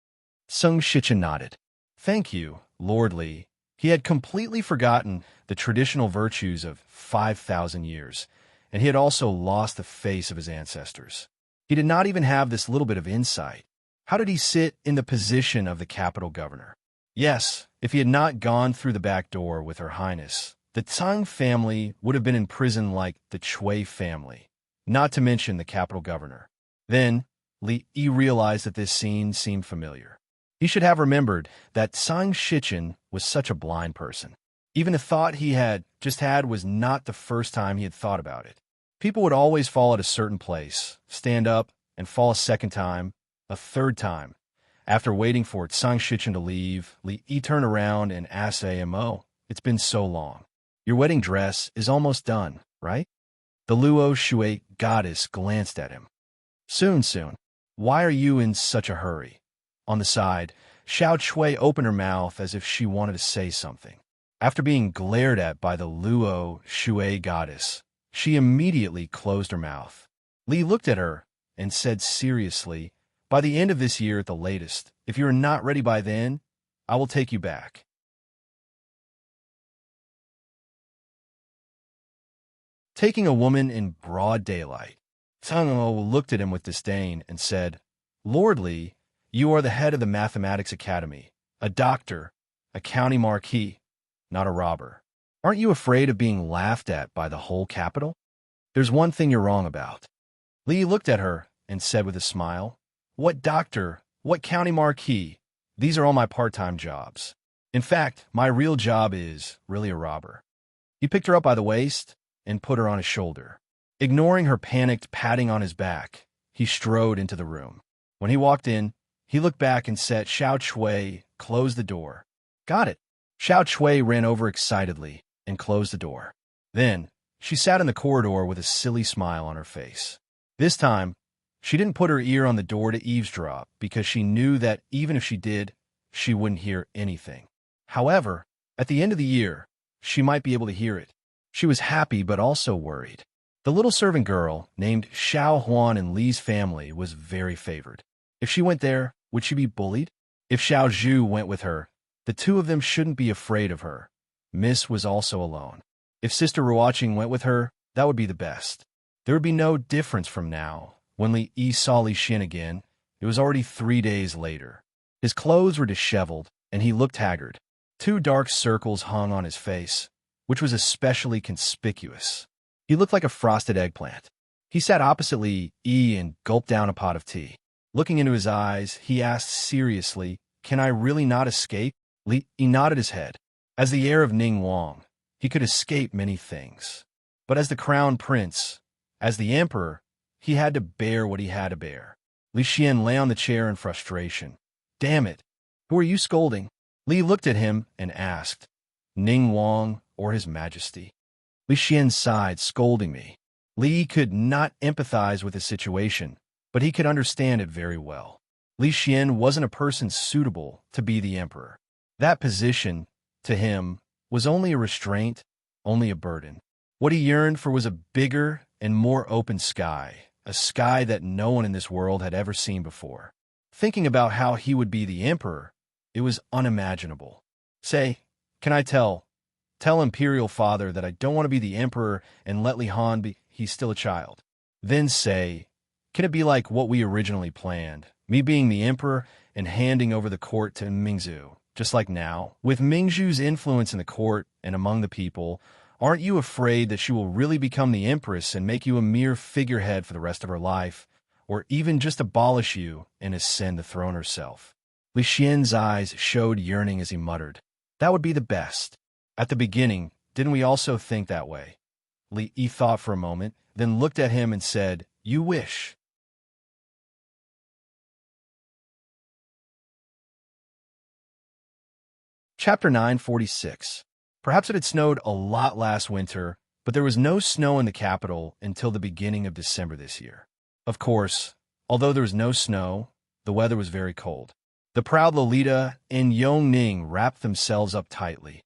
Tseng Shichen nodded. "Thank you, Lord Li." He had completely forgotten the traditional virtues of 5,000 years, and he had also lost the face of his ancestors. He did not even have this little bit of insight. How did he sit in the position of the capital governor? Yes, if he had not gone through the back door with Her Highness, the Tsang family would have been in prison like the Chui family, not to mention the capital governor. Then, Li Yi realized that this scene seemed familiar. He should have remembered that Tseng Shichen was such a blind person. Even a thought he had just had was not the first time he had thought about it. People would always fall at a certain place, stand up, and fall a second time, a third time. After waiting for Tseng Shichen to leave, Li Yi turned around and asked Amo, "It's been so long. Your wedding dress is almost done, right?" The Luo Shui goddess glanced at him. Soon. Why are you in such a hurry?" On the side, Xiao Chui opened her mouth as if she wanted to say something. After being glared at by the Luo Shui goddess, she immediately closed her mouth. Li looked at her and said seriously, "By the end of this year at the latest, if you are not ready by then, I will take you back." Taking a woman in broad daylight. Tsang O looked at him with disdain and said, "Lord Li, you are the head of the Mathematics Academy, a doctor, a county marquis, not a robber. Aren't you afraid of being laughed at by the whole capital? There's one thing you're wrong about." Li looked at her and said with a smile, "What doctor? What county marquis? These are all my part-time jobs. In fact, my real job is really a robber." He picked her up by the waist and put her on his shoulder. Ignoring her panicked patting on his back, he strode into the room. When he walked in, he looked back and said, "Xiao Chui, close the door." "Got it." Xiao Chui ran over excitedly and closed the door. Then, she sat in the corridor with a silly smile on her face. This time, she didn't put her ear on the door to eavesdrop because she knew that even if she did, she wouldn't hear anything. However, at the end of the year, she might be able to hear it. She was happy but also worried. The little servant girl, named Xiao Huan in Li's family, was very favored. If she went there, would she be bullied? If Xiao Zhu went with her, the two of them shouldn't be afraid of her. Miss was also alone. If Sister Ruoqing went with her, that would be the best. There would be no difference from now. When Li Yi saw Li Xin again, it was already 3 days later. His clothes were disheveled, and he looked haggard. 2 dark circles hung on his face, which was especially conspicuous. He looked like a frosted eggplant. He sat opposite Li Yi and gulped down a pot of tea. Looking into his eyes, he asked seriously, "Can I really not escape?" Li Yi nodded his head. As the heir of Ning Wang, he could escape many things. But as the crown prince, as the emperor, he had to bear what he had to bear. Li Xian lay on the chair in frustration. "Damn it! Who are you scolding?" Li looked at him and asked, "Ning Wang or His Majesty?" Li Xian sighed, "Scolding me." Li could not empathize with the situation, but he could understand it very well. Li Xian wasn't a person suitable to be the emperor. That position, to him, was only a restraint, only a burden. What he yearned for was a bigger and more open sky, a sky that no one in this world had ever seen before. Thinking about how he would be the emperor, it was unimaginable. "Say, can I tell Imperial Father that I don't want to be the emperor and let Li Han be, he's still a child." Then say, "Can it be like what we originally planned, me being the emperor and handing over the court to Mingzhu, just like now? With Mingzhu's influence in the court and among the people, aren't you afraid that she will really become the empress and make you a mere figurehead for the rest of her life, or even just abolish you and ascend the throne herself?" Li Xian's eyes showed yearning as he muttered, "That would be the best. At the beginning, didn't we also think that way?" Li Yi thought for a moment, then looked at him and said, "You wish." Chapter 946. Perhaps it had snowed a lot last winter, but there was no snow in the capital until the beginning of December this year. Of course, although there was no snow, the weather was very cold. The proud Lolita and Yongning wrapped themselves up tightly,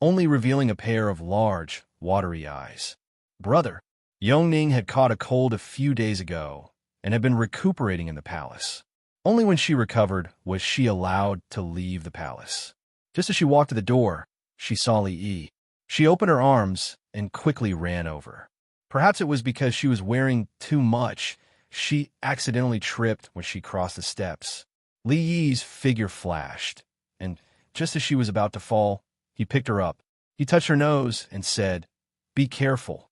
only revealing a pair of large, watery eyes. "Brother," Yongning had caught a cold a few days ago and had been recuperating in the palace. Only when she recovered was she allowed to leave the palace. Just as she walked to the door, she saw Li Yi. She opened her arms and quickly ran over. Perhaps it was because she was wearing too much. She accidentally tripped when she crossed the steps. Li Yi's figure flashed, and just as she was about to fall, he picked her up. He touched her nose and said, "Be careful."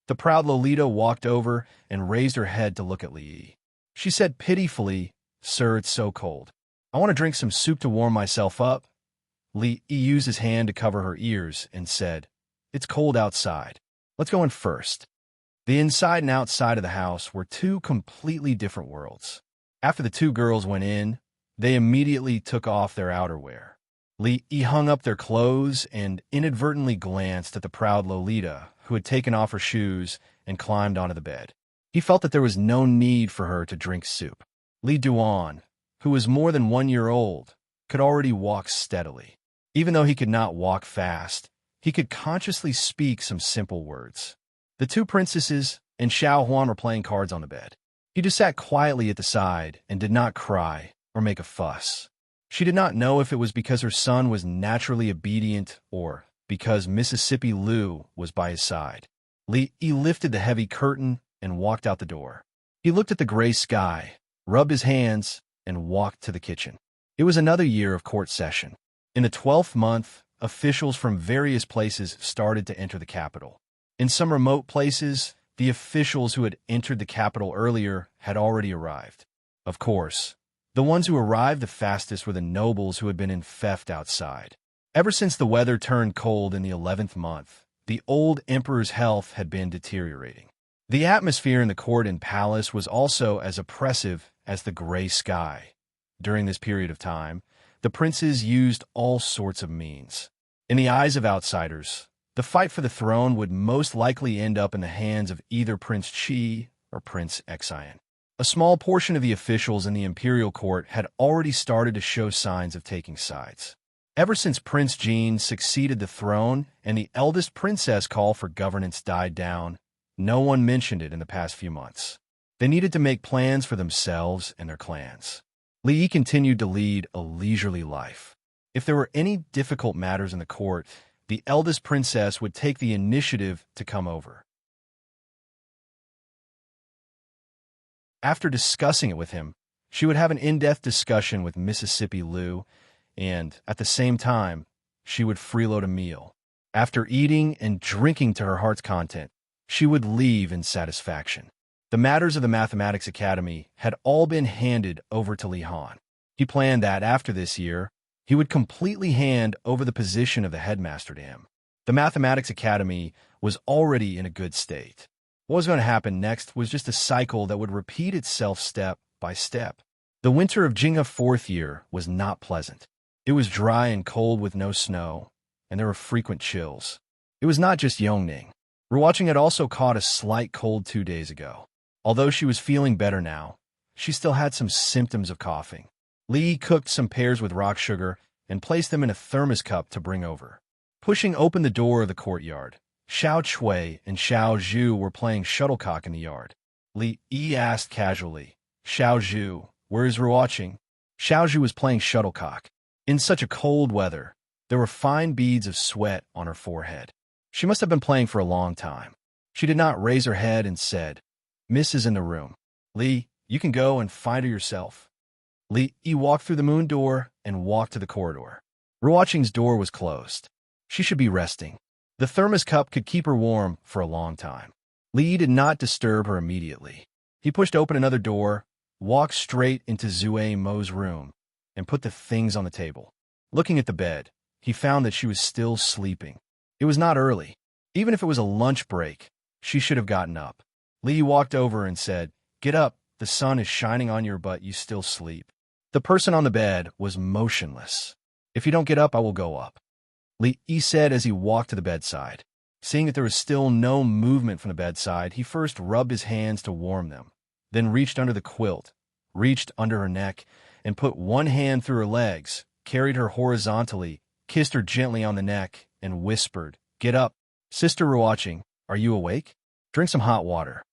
The proud Lolita walked over and raised her head to look at Li Yi. She said pitifully, "Sir, it's so cold. I want to drink some soup to warm myself up." Li Yi used his hand to cover her ears and said, "It's cold outside. Let's go in first." The inside and outside of the house were 2 completely different worlds. After the 2 girls went in, they immediately took off their outerwear. Li Yi hung up their clothes and inadvertently glanced at the proud Lolita, who had taken off her shoes and climbed onto the bed. He felt that there was no need for her to drink soup. Li Duan, who was more than 1 year old, could already walk steadily. Even though he could not walk fast, he could consciously speak some simple words. The 2 princesses and Xiao Huan were playing cards on the bed. He just sat quietly at the side and did not cry or make a fuss. She did not know if it was because her son was naturally obedient or because Mississippi Lu was by his side. Li Yi lifted the heavy curtain and walked out the door. He looked at the gray sky, rubbed his hands, and walked to the kitchen. It was another year of court session. In the 12th month, officials from various places started to enter the capital. In some remote places, the officials who had entered the capital earlier had already arrived. Of course, the ones who arrived the fastest were the nobles who had been in theft outside. Ever since the weather turned cold in the 11th month, the old emperor's health had been deteriorating. The atmosphere in the court and palace was also as oppressive as the gray sky. During this period of time, the princes used all sorts of means. In the eyes of outsiders, the fight for the throne would most likely end up in the hands of either Prince Chi or Prince Xian. A small portion of the officials in the imperial court had already started to show signs of taking sides. Ever since Prince Jean succeeded the throne and the eldest princess call for governance died down, no one mentioned it in the past few months. They needed to make plans for themselves and their clans. Li Yi continued to lead a leisurely life. If there were any difficult matters in the court, the eldest princess would take the initiative to come over. After discussing it with him, she would have an in-depth discussion with Mississippi Liu, and, at the same time, she would freeload a meal. After eating and drinking to her heart's content, she would leave in satisfaction. The matters of the Mathematics Academy had all been handed over to Li Han. He planned that, after this year, he would completely hand over the position of the headmaster to him. The Mathematics Academy was already in a good state. What was going to happen next was just a cycle that would repeat itself step by step. The winter of Jingha 4th year was not pleasant. It was dry and cold with no snow, and there were frequent chills. It was not just Yongning. Ruoqing had also caught a slight cold 2 days ago. Although she was feeling better now, she still had some symptoms of coughing. Li cooked some pears with rock sugar and placed them in a thermos cup to bring over. Pushing open the door of the courtyard, Xiao Chui and Xiao Zhu were playing shuttlecock in the yard. Li Yi asked casually, "Xiao Zhu, where is Ruoqing?" Xiao Zhu was playing shuttlecock. In such a cold weather, there were fine beads of sweat on her forehead. She must have been playing for a long time. She did not raise her head and said, "Miss is in the room. Li, you can go and find her yourself." Li Yi walked through the moon door and walked to the corridor. Ruoqing's door was closed. She should be resting. The thermos cup could keep her warm for a long time. Li Yi did not disturb her immediately. He pushed open another door, walked straight into Zue Mo's room, and put the things on the table. Looking at the bed, he found that she was still sleeping. It was not early. Even if it was a lunch break, she should have gotten up. Li Yi walked over and said, "Get up, the sun is shining on your butt, you still sleep." The person on the bed was motionless. "If you don't get up, I will go up," Li Yi said as he walked to the bedside. Seeing that there was still no movement from the bedside, he first rubbed his hands to warm them, then reached under the quilt, reached under her neck, and put one hand through her legs, carried her horizontally, kissed her gently on the neck, and whispered, "Get up. Sister Ruoqing, are you awake? Drink some hot water."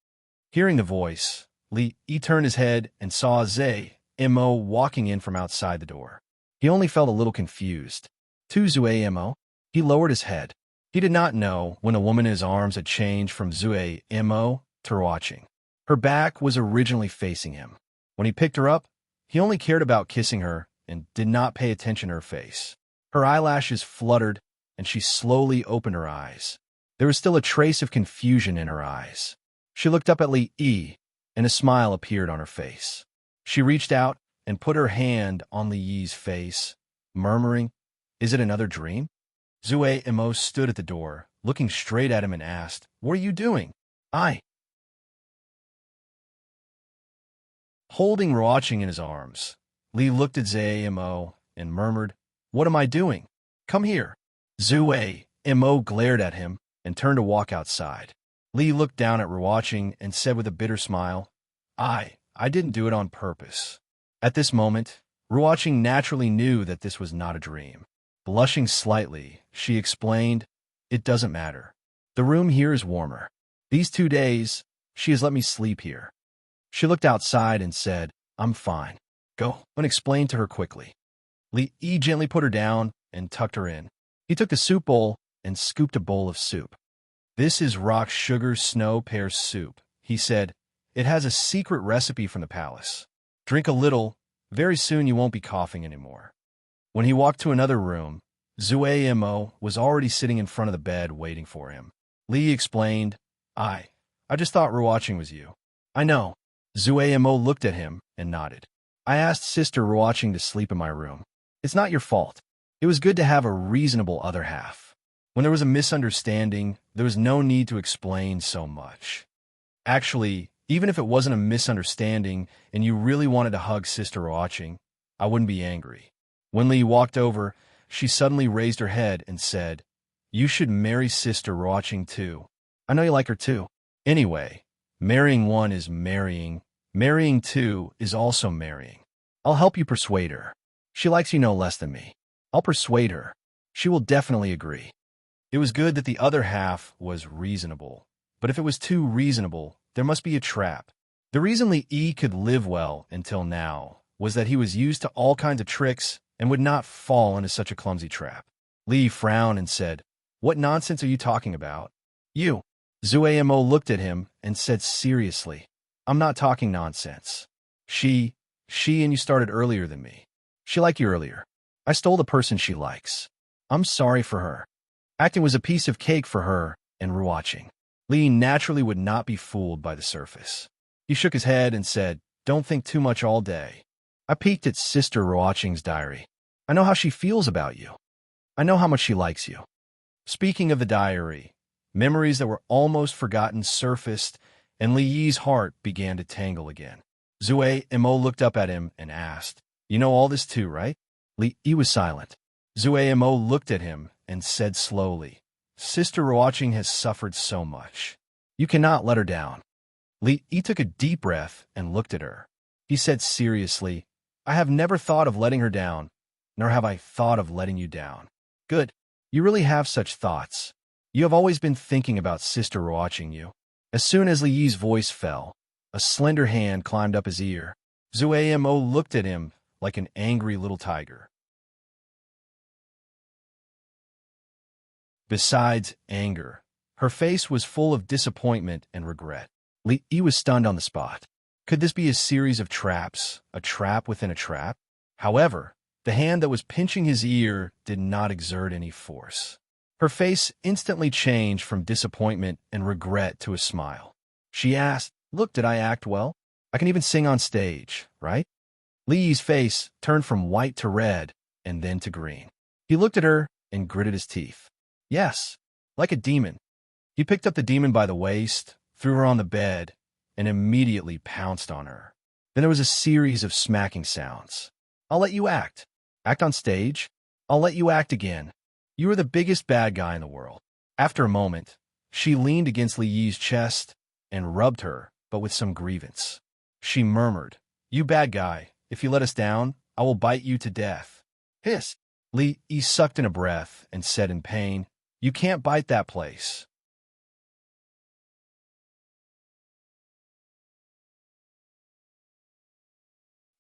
Hearing the voice, Li Yi turned his head and saw Zhe Mo walking in from outside the door. He only felt a little confused. To Zue Mo, he lowered his head. He did not know when a woman in his arms had changed from Zue Mo to Ruoqing. Her back was originally facing him. When he picked her up, he only cared about kissing her and did not pay attention to her face. Her eyelashes fluttered, and she slowly opened her eyes. There was still a trace of confusion in her eyes. She looked up at Li Yi, and a smile appeared on her face. She reached out and put her hand on Li Yi's face, murmuring, "Is it another dream?" Zue Mo stood at the door, looking straight at him and asked, "What are you doing?" Holding Ruoqing in his arms, Li looked at Zue Mo and murmured, "What am I doing? Come here." Zue Mo glared at him and turned to walk outside. Li looked down at Ruoqing and said with a bitter smile, I didn't do it on purpose." At this moment, Ruoqing naturally knew that this was not a dream. Blushing slightly, she explained, "It doesn't matter. The room here is warmer. These 2 days, she has let me sleep here." She looked outside and said, "I'm fine. Go," and explained to her quickly. Li Yi gently put her down and tucked her in. He took the soup bowl and scooped a bowl of soup. "This is rock sugar snow pear soup," he said. "It has a secret recipe from the palace. Drink a little. Very soon you won't be coughing anymore. When he walked to another room, Zuamo was already sitting in front of the bed waiting for him. Lee explained, I just thought rewatching was you. I know. Zuamo looked at him and nodded. I asked Sister rewatching to sleep in my room. It's not your fault. It was good to have a reasonable other half. When there was a misunderstanding, there was no need to explain so much. Actually, even if it wasn't a misunderstanding and you really wanted to hug Sister watching, I wouldn't be angry. When Lee walked over, she suddenly raised her head and said, You should marry Sister watching too. I know you like her too. Anyway, marrying one is marrying. Marrying two is also marrying. I'll help you persuade her. She likes you no less than me. I'll persuade her. She will definitely agree. It was good that the other half was reasonable. But if it was too reasonable, there must be a trap. The reason Lee could live well until now was that he was used to all kinds of tricks and would not fall into such a clumsy trap. Lee frowned and said, What nonsense are you talking about? You. Zuamo looked at him and said seriously, I'm not talking nonsense. She and you started earlier than me. She liked you earlier. I stole the person she likes. I'm sorry for her. Acting was a piece of cake for her and rewatching. Lee naturally would not be fooled by the surface. He shook his head and said, Don't think too much all day. I peeked at Sister Rewatching's diary. I know how she feels about you. I know how much she likes you. Speaking of the diary, memories that were almost forgotten surfaced, and Lee's heart began to tangle again. Zuamo looked up at him and asked, You know all this too, right? Lee was silent. Zuamo looked at him and said slowly, Sister Watching has suffered so much. You cannot let her down. Lee took a deep breath and looked at her. He said seriously, I have never thought of letting her down, nor have I thought of letting you down. Good. You really have such thoughts. You have always been thinking about Sister watching you. As soon as Lee's voice fell, a slender hand climbed up his ear. Zuamo looked at him like an angry little tiger. Besides anger, her face was full of disappointment and regret. Lee was stunned on the spot. Could this be a series of traps, a trap within a trap? However, the hand that was pinching his ear did not exert any force. Her face instantly changed from disappointment and regret to a smile. She asked, Look, did I act well? I can even sing on stage, right? Lee's face turned from white to red and then to green. He looked at her and gritted his teeth. Yes, like a demon. He picked up the demon by the waist, threw her on the bed, and immediately pounced on her. Then there was a series of smacking sounds. I'll let you act. Act on stage. I'll let you act again. You are the biggest bad guy in the world. After a moment, she leaned against Lee's chest and rubbed her, but with some grievance. She murmured, You bad guy, if you let us down, I will bite you to death. Hiss. Lee sucked in a breath and said in pain, You can't bite that place.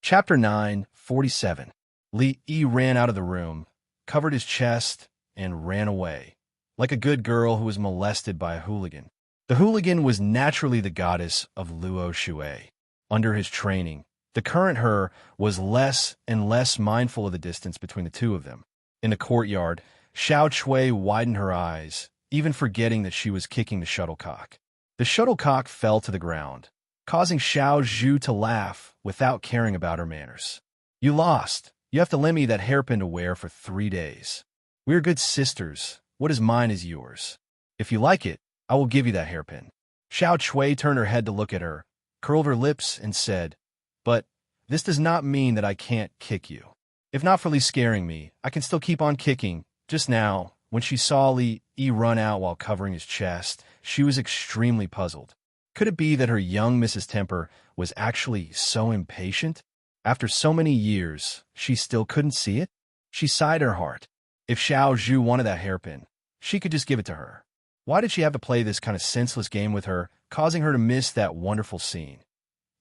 Chapter 9:47. Lee ran out of the room, covered his chest, and ran away, like a good girl who was molested by a hooligan. The hooligan was naturally the goddess of Luo Shui. Under his training, the current her was less and less mindful of the distance between the two of them. In the courtyard, Xiao Chui widened her eyes, even forgetting that she was kicking the shuttlecock. The shuttlecock fell to the ground, causing Xiao Zhu to laugh without caring about her manners. You lost. You have to lend me that hairpin to wear for 3 days. We are good sisters. What is mine is yours. If you like it, I will give you that hairpin. Xiao Chui turned her head to look at her, curled her lips, and said, But this does not mean that I can't kick you. If not for Lee scaring me, I can still keep on kicking. Just now, when she saw Lee run out while covering his chest, she was extremely puzzled. Could it be that her young Mrs. Temper was actually so impatient? After so many years, she still couldn't see it? She sighed her heart. If Xiao Zhu wanted that hairpin, she could just give it to her. Why did she have to play this kind of senseless game with her, causing her to miss that wonderful scene?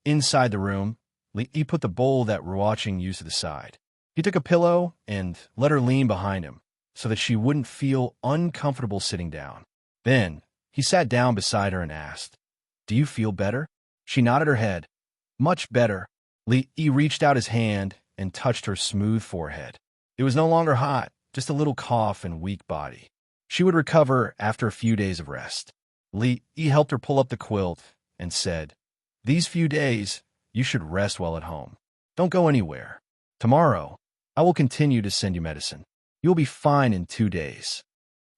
Inside the room, Lee put the bowl that Ruoqing used to the side. He took a pillow and let her lean behind him, so that she wouldn't feel uncomfortable sitting down. Then, he sat down beside her and asked, Do you feel better? She nodded her head. Much better. Li Yi reached out his hand and touched her smooth forehead. It was no longer hot, just a little cough and weak body. She would recover after a few days of rest. Li Yi helped her pull up the quilt and said, "These few days, you should rest well at home. Don't go anywhere. Tomorrow, I will continue to send you medicine. You'll be fine in 2 days."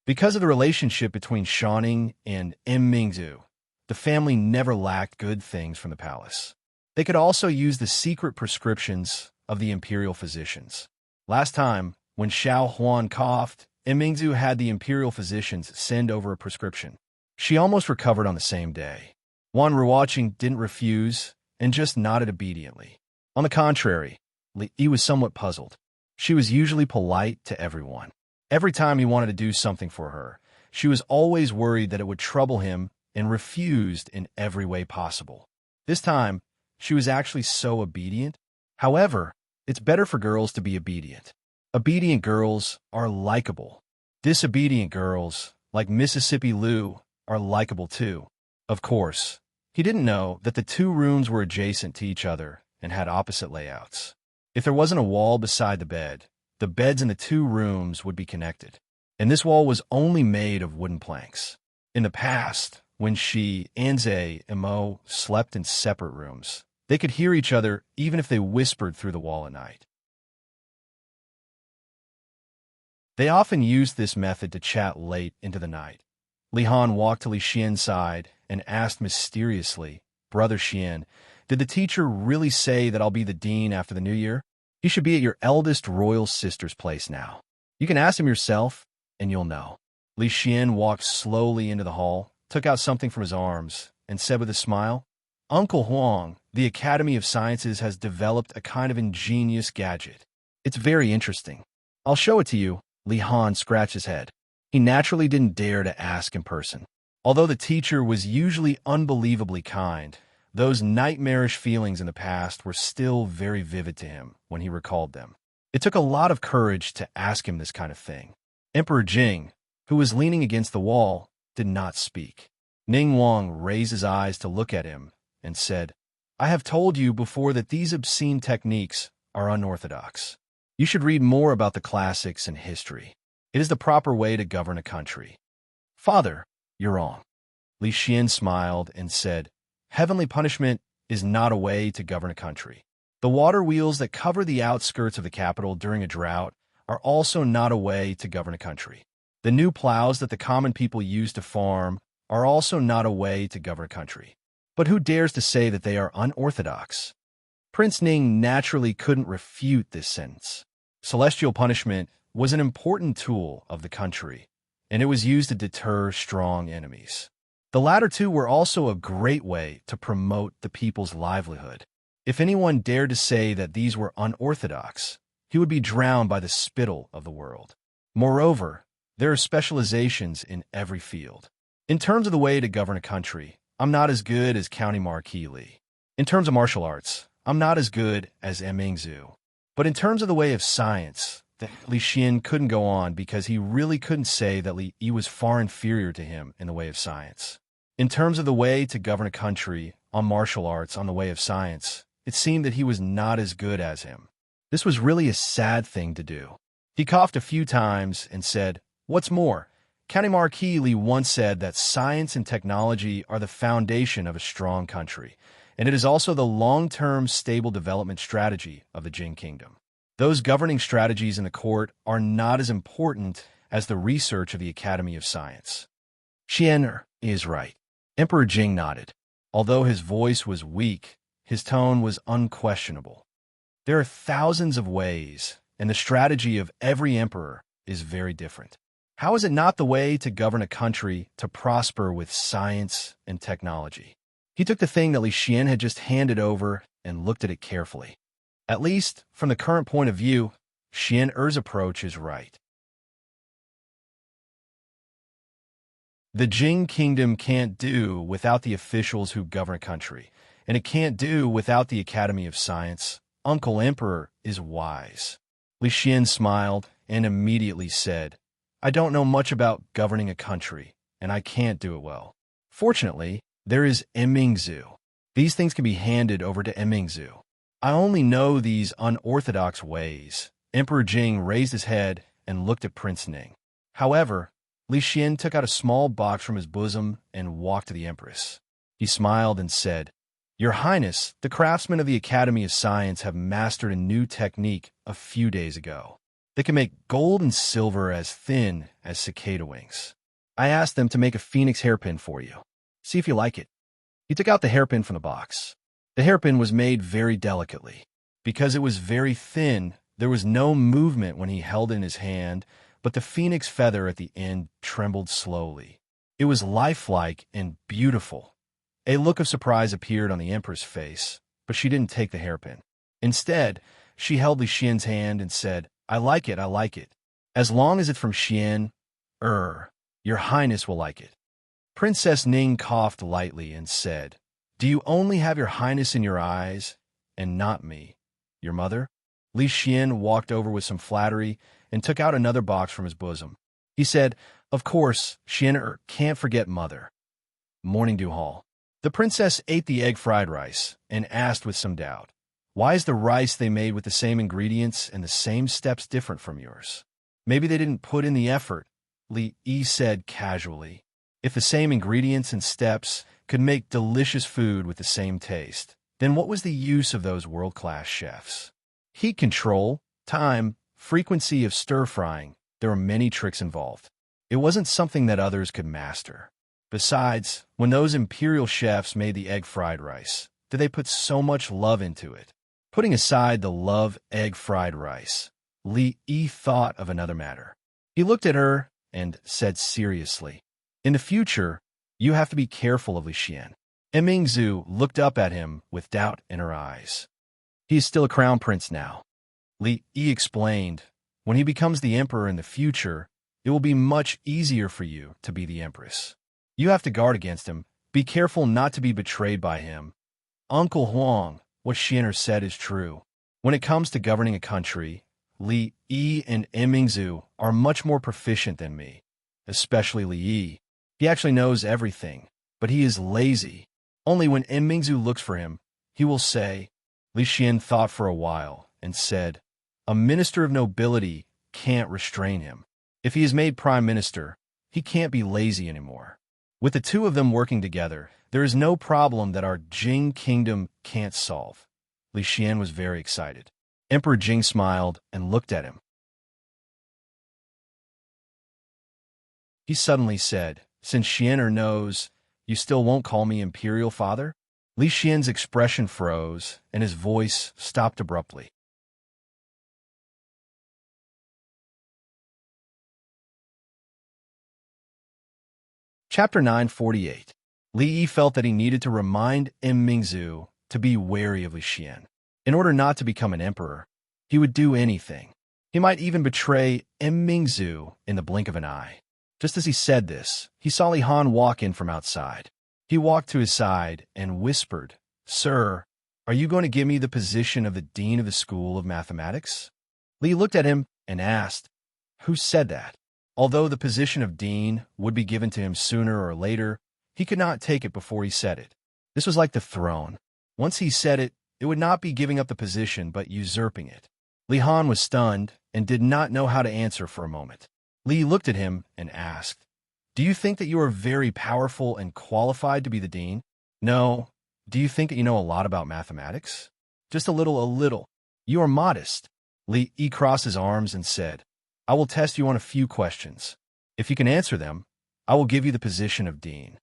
Because of the relationship between Xiaoning and Mingzhu, the family never lacked good things from the palace. They could also use the secret prescriptions of the imperial physicians. Last time, when Xiao Huan coughed, Mingzhu had the imperial physicians send over a prescription. She almost recovered on the same day. Wan Ruoqing didn't refuse and just nodded obediently. On the contrary, Li Yi was somewhat puzzled. She was usually polite to everyone. Every time he wanted to do something for her, she was always worried that it would trouble him and refused in every way possible. This time, she was actually so obedient. However, it's better for girls to be obedient. Obedient girls are likable. Disobedient girls, like Mississippi Lou, are likable too. Of course, he didn't know that the 2 rooms were adjacent to each other and had opposite layouts. If there wasn't a wall beside the beds in the 2 rooms would be connected. And this wall was only made of wooden planks. In the past, when she, Anze, and Mo slept in separate rooms, they could hear each other even if they whispered through the wall at night. They often used this method to chat late into the night. Li Han walked to Li Xian's side and asked mysteriously, "Brother Xian, did the teacher really say that I'll be the dean after the new year? He should be at your eldest royal sister's place now. You can ask him yourself, and you'll know." Li Xian walked slowly into the hall, took out something from his arms, and said with a smile, "Uncle Huang, the Academy of Sciences has developed a kind of ingenious gadget. It's very interesting. I'll show it to you." Li Han scratched his head. He naturally didn't dare to ask in person. Although the teacher was usually unbelievably kind, those nightmarish feelings in the past were still very vivid to him when he recalled them. It took a lot of courage to ask him this kind of thing. Emperor Jing, who was leaning against the wall, did not speak. Ning Wang raised his eyes to look at him and said, "I have told you before that these obscene techniques are unorthodox. You should read more about the classics and history. It is the proper way to govern a country." "Father, you're wrong." Li Xian smiled and said, "Heavenly punishment is not a way to govern a country. The water wheels that cover the outskirts of the capital during a drought are also not a way to govern a country. The new plows that the common people use to farm are also not a way to govern a country. But who dares to say that they are unorthodox?" Prince Ning naturally couldn't refute this sentence. Celestial punishment was an important tool of the country, and it was used to deter strong enemies. The latter two were also a great way to promote the people's livelihood. If anyone dared to say that these were unorthodox, he would be drowned by the spittle of the world. Moreover, there are specializations in every field. In terms of the way to govern a country, I'm not as good as County Marquis Li. In terms of martial arts, I'm not as good as Mingzhu. But in terms of the way of science, Li Xian couldn't go on because he really couldn't say that Li Yi was far inferior to him in the way of science. In terms of the way to govern a country, on martial arts, on the way of science, it seemed that he was not as good as him. This was really a sad thing to do. He coughed a few times and said, "What's more, County Marquis Li once said that science and technology are the foundation of a strong country, and it is also the long-term stable development strategy of the Jing Kingdom. Those governing strategies in the court are not as important as the research of the Academy of Science." Xian is right. Emperor Jing nodded. Although his voice was weak, his tone was unquestionable. There are thousands of ways, and the strategy of every emperor is very different. How is it not the way to govern a country to prosper with science and technology? He took the thing that Li Xian had just handed over and looked at it carefully. At least, from the current point of view, Xian Er's approach is right. The Jing Kingdom can't do without the officials who govern a country, and it can't do without the Academy of Science. Uncle Emperor is wise. Li Xian smiled and immediately said, "I don't know much about governing a country, and I can't do it well. Fortunately, there is Mingzhu. These things can be handed over to Mingzhu. I only know these unorthodox ways. Emperor Jing raised his head and looked at Prince Ning. However, Li Xian took out a small box from his bosom and walked to the Empress. He smiled and said, "Your Highness, the craftsmen of the Academy of Science have mastered a new technique a few days ago. They can make gold and silver as thin as cicada wings. I asked them to make a phoenix hairpin for you. See if you like it." He took out the hairpin from the box. The hairpin was made very delicately. Because it was very thin, there was no movement when he held it in his hand, but the phoenix feather at the end trembled slowly. It was lifelike and beautiful. A look of surprise appeared on the Emperor's face, but she didn't take the hairpin. Instead, she held Li Xian's hand and said, I like it. As long as it's from Xian, your Highness will like it." Princess Ning coughed lightly and said, "Do you only have your Highness in your eyes, and not me, your mother?" Li Xian walked over with some flattery and took out another box from his bosom. He said, "Of course, Xian can't forget mother." Morning Dew Hall. The princess ate the egg fried rice and asked with some doubt, "Why is the rice they made with the same ingredients and the same steps different from yours?" "Maybe they didn't put in the effort," Li Yi said casually. "If the same ingredients and steps could make delicious food with the same taste, then what was the use of those world-class chefs? Heat control, time, frequency of stir-frying, there were many tricks involved. It wasn't something that others could master. Besides, when those imperial chefs made the egg fried rice, did they put so much love into it?" Putting aside the love egg fried rice, Li Yi thought of another matter. He looked at her and said seriously, "In the future, you have to be careful of Li Xian." Mingzu looked up at him with doubt in her eyes. "He is still a crown prince now," Li Yi explained. "When he becomes the emperor in the future, it will be much easier for you to be the empress. You have to guard against him. Be careful not to be betrayed by him. Uncle Huang, what Xianer said is true. When it comes to governing a country, Li Yi and Mingzu are much more proficient than me, especially Li Yi. He actually knows everything, but he is lazy. Only when Mingzu looks for him, he will say." Li Xian thought for a while and said, "A minister of nobility can't restrain him. If he is made prime minister, he can't be lazy anymore. With the two of them working together, there is no problem that our Jing kingdom can't solve." Li Xian was very excited. Emperor Jing smiled and looked at him. He suddenly said, "Since Xianer knows, you still won't call me imperial father?" Li Xian's expression froze, and his voice stopped abruptly. Chapter 948. Li Yi felt that he needed to remind Mingzu to be wary of Li Xian. In order not to become an emperor, he would do anything. He might even betray Mingzu in the blink of an eye. Just as he said this, he saw Li Han walk in from outside. He walked to his side and whispered, "Sir, are you going to give me the position of the dean of the School of Mathematics?" Li looked at him and asked, "Who said that?" Although the position of dean would be given to him sooner or later, he could not take it before he said it. This was like the throne. Once he said it, it would not be giving up the position but usurping it. Li Han was stunned and did not know how to answer for a moment. Li looked at him and asked, "Do you think that you are very powerful and qualified to be the dean?" "No. Do you think that you know a lot about mathematics?" "Just a little. You are modest." Li Yi crossed his arms and said, "I will test you on a few questions. If you can answer them, I will give you the position of dean."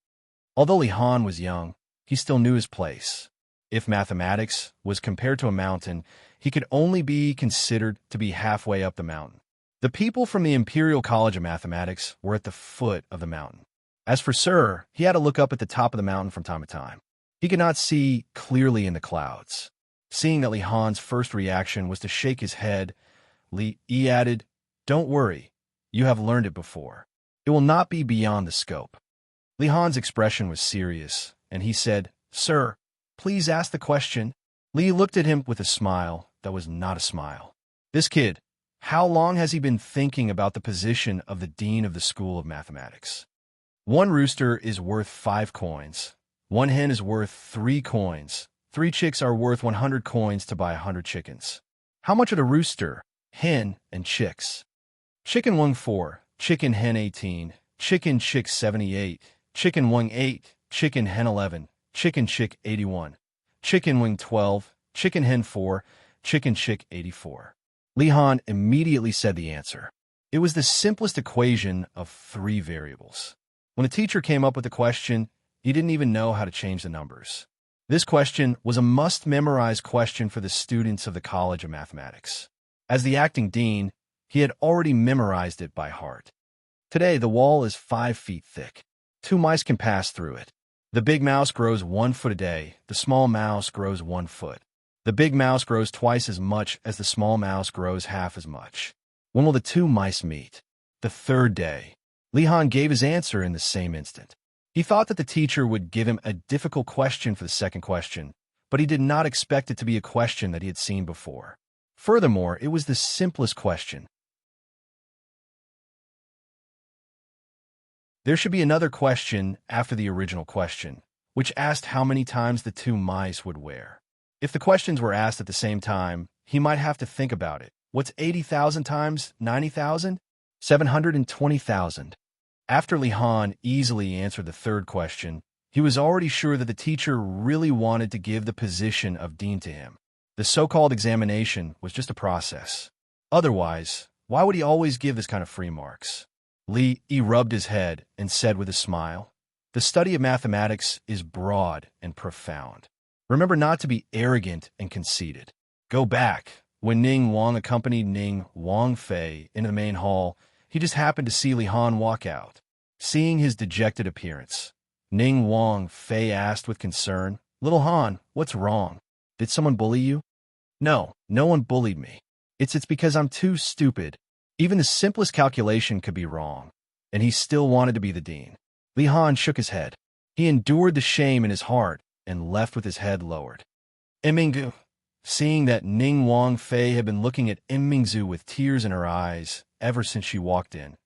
Although Li Han was young, he still knew his place. If mathematics was compared to a mountain, he could only be considered to be halfway up the mountain. The people from the Imperial College of Mathematics were at the foot of the mountain. As for Sir, he had to look up at the top of the mountain from time to time. He could not see clearly in the clouds. Seeing that Li Han's first reaction was to shake his head, Li Yi added, "Don't worry, you have learned it before. It will not be beyond the scope." Li Han's expression was serious, and he said, "Sir, please ask the question." Li looked at him with a smile that was not a smile. "This kid, how long has he been thinking about the position of the dean of the School of Mathematics?" "One rooster is worth 5 coins. One hen is worth 3 coins. 3 chicks are worth 100 coins to buy 100 chickens. How much are the rooster, hen, and chicks? Chicken wing 4, chicken hen 18, chicken chick 78, chicken wing 8, chicken hen 11, chicken chick 81, chicken wing 12, chicken hen 4, chicken chick 84. Lihan immediately said the answer. It was the simplest equation of 3 variables. When the teacher came up with the question, he didn't even know how to change the numbers. This question was a must-memorize question for the students of the College of Mathematics. As the acting dean, he had already memorized it by heart. Today, the wall is 5 feet thick. 2 mice can pass through it. The big mouse grows 1 foot a day. The small mouse grows 1 foot. The big mouse grows twice as much as the small mouse grows half as much. When will the 2 mice meet? The 3rd day. Lihan gave his answer in the same instant. He thought that the teacher would give him a difficult question for the second question, but he did not expect it to be a question that he had seen before. Furthermore, it was the simplest question. There should be another question after the original question, which asked how many times the 2 mice would wear. If the questions were asked at the same time, he might have to think about it. What's 80,000 times 90,000? 720,000. After Lihan easily answered the 3rd question, he was already sure that the teacher really wanted to give the position of dean to him. The so-called examination was just a process. Otherwise, why would he always give this kind of free marks? Li rubbed his head and said with a smile, "The study of mathematics is broad and profound. Remember not to be arrogant and conceited." Go back. When Ning Wang accompanied Ning Wang Fei into the main hall, he just happened to see Lihan walk out. Seeing his dejected appearance, Ning Wang Fei asked with concern, "Little Han, what's wrong? Did someone bully you?" No one bullied me. It's because I'm too stupid. Even the simplest calculation could be wrong." And he still wanted to be the dean. Lihan shook his head. He endured the shame in his heart and left with his head lowered. Mingzu. Seeing that Ning Wang Fei had been looking at Mingzu with tears in her eyes ever since she walked in,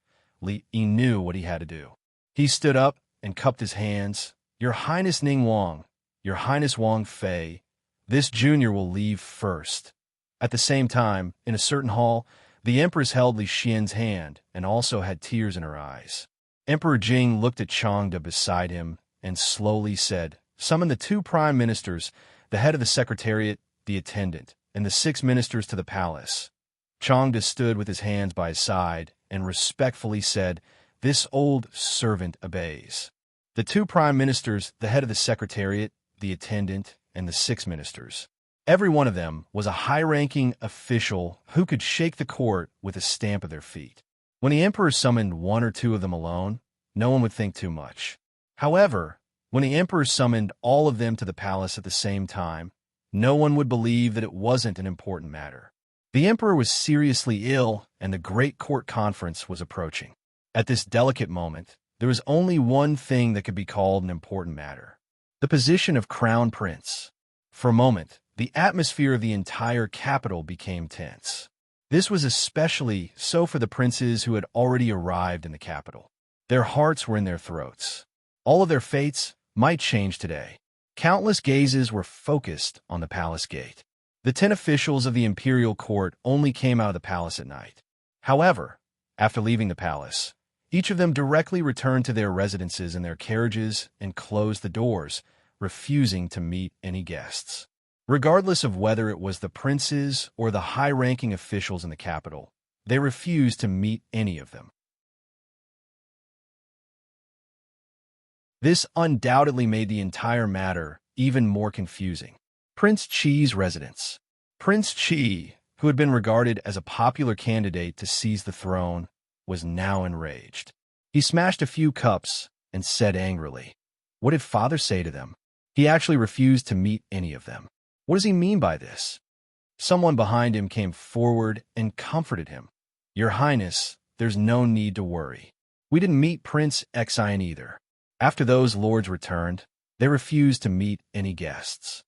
Li knew what he had to do. He stood up and cupped his hands. "Your Highness Ning Wang, Your Highness Wang Fei, this junior will leave first." At the same time, in a certain hall, the Empress held Li Xian's hand and also had tears in her eyes. Emperor Jing looked at Changde beside him and slowly said, "Summon the 2 prime ministers, the head of the secretariat, the attendant, and the 6 ministers to the palace." Changde stood with his hands by his side and respectfully said, "This old servant obeys." The 2 prime ministers, the head of the secretariat, the attendant, and the 6 ministers. Every one of them was a high-ranking official who could shake the court with a stamp of their feet. When the emperor summoned 1 or 2 of them alone, no one would think too much. However, when the emperor summoned all of them to the palace at the same time, no one would believe that it wasn't an important matter. The emperor was seriously ill, and the great court conference was approaching. At this delicate moment, there was only one thing that could be called an important matter: the position of crown prince. For a moment, the atmosphere of the entire capital became tense. This was especially so for the princes who had already arrived in the capital. Their hearts were in their throats. All of their fates might change today. Countless gazes were focused on the palace gate. The 10 officials of the imperial court only came out of the palace at night. However, after leaving the palace, each of them directly returned to their residences in their carriages and closed the doors, refusing to meet any guests. Regardless of whether it was the princes or the high-ranking officials in the capital, they refused to meet any of them. This undoubtedly made the entire matter even more confusing. Prince Qi's residence. Prince Qi, who had been regarded as a popular candidate to seize the throne, was now enraged. He smashed a few cups and said angrily, "What did father say to them? He actually refused to meet any of them. What does he mean by this?" Someone behind him came forward and comforted him. "Your Highness, there's no need to worry. We didn't meet Prince Xian either. After those lords returned, they refused to meet any guests."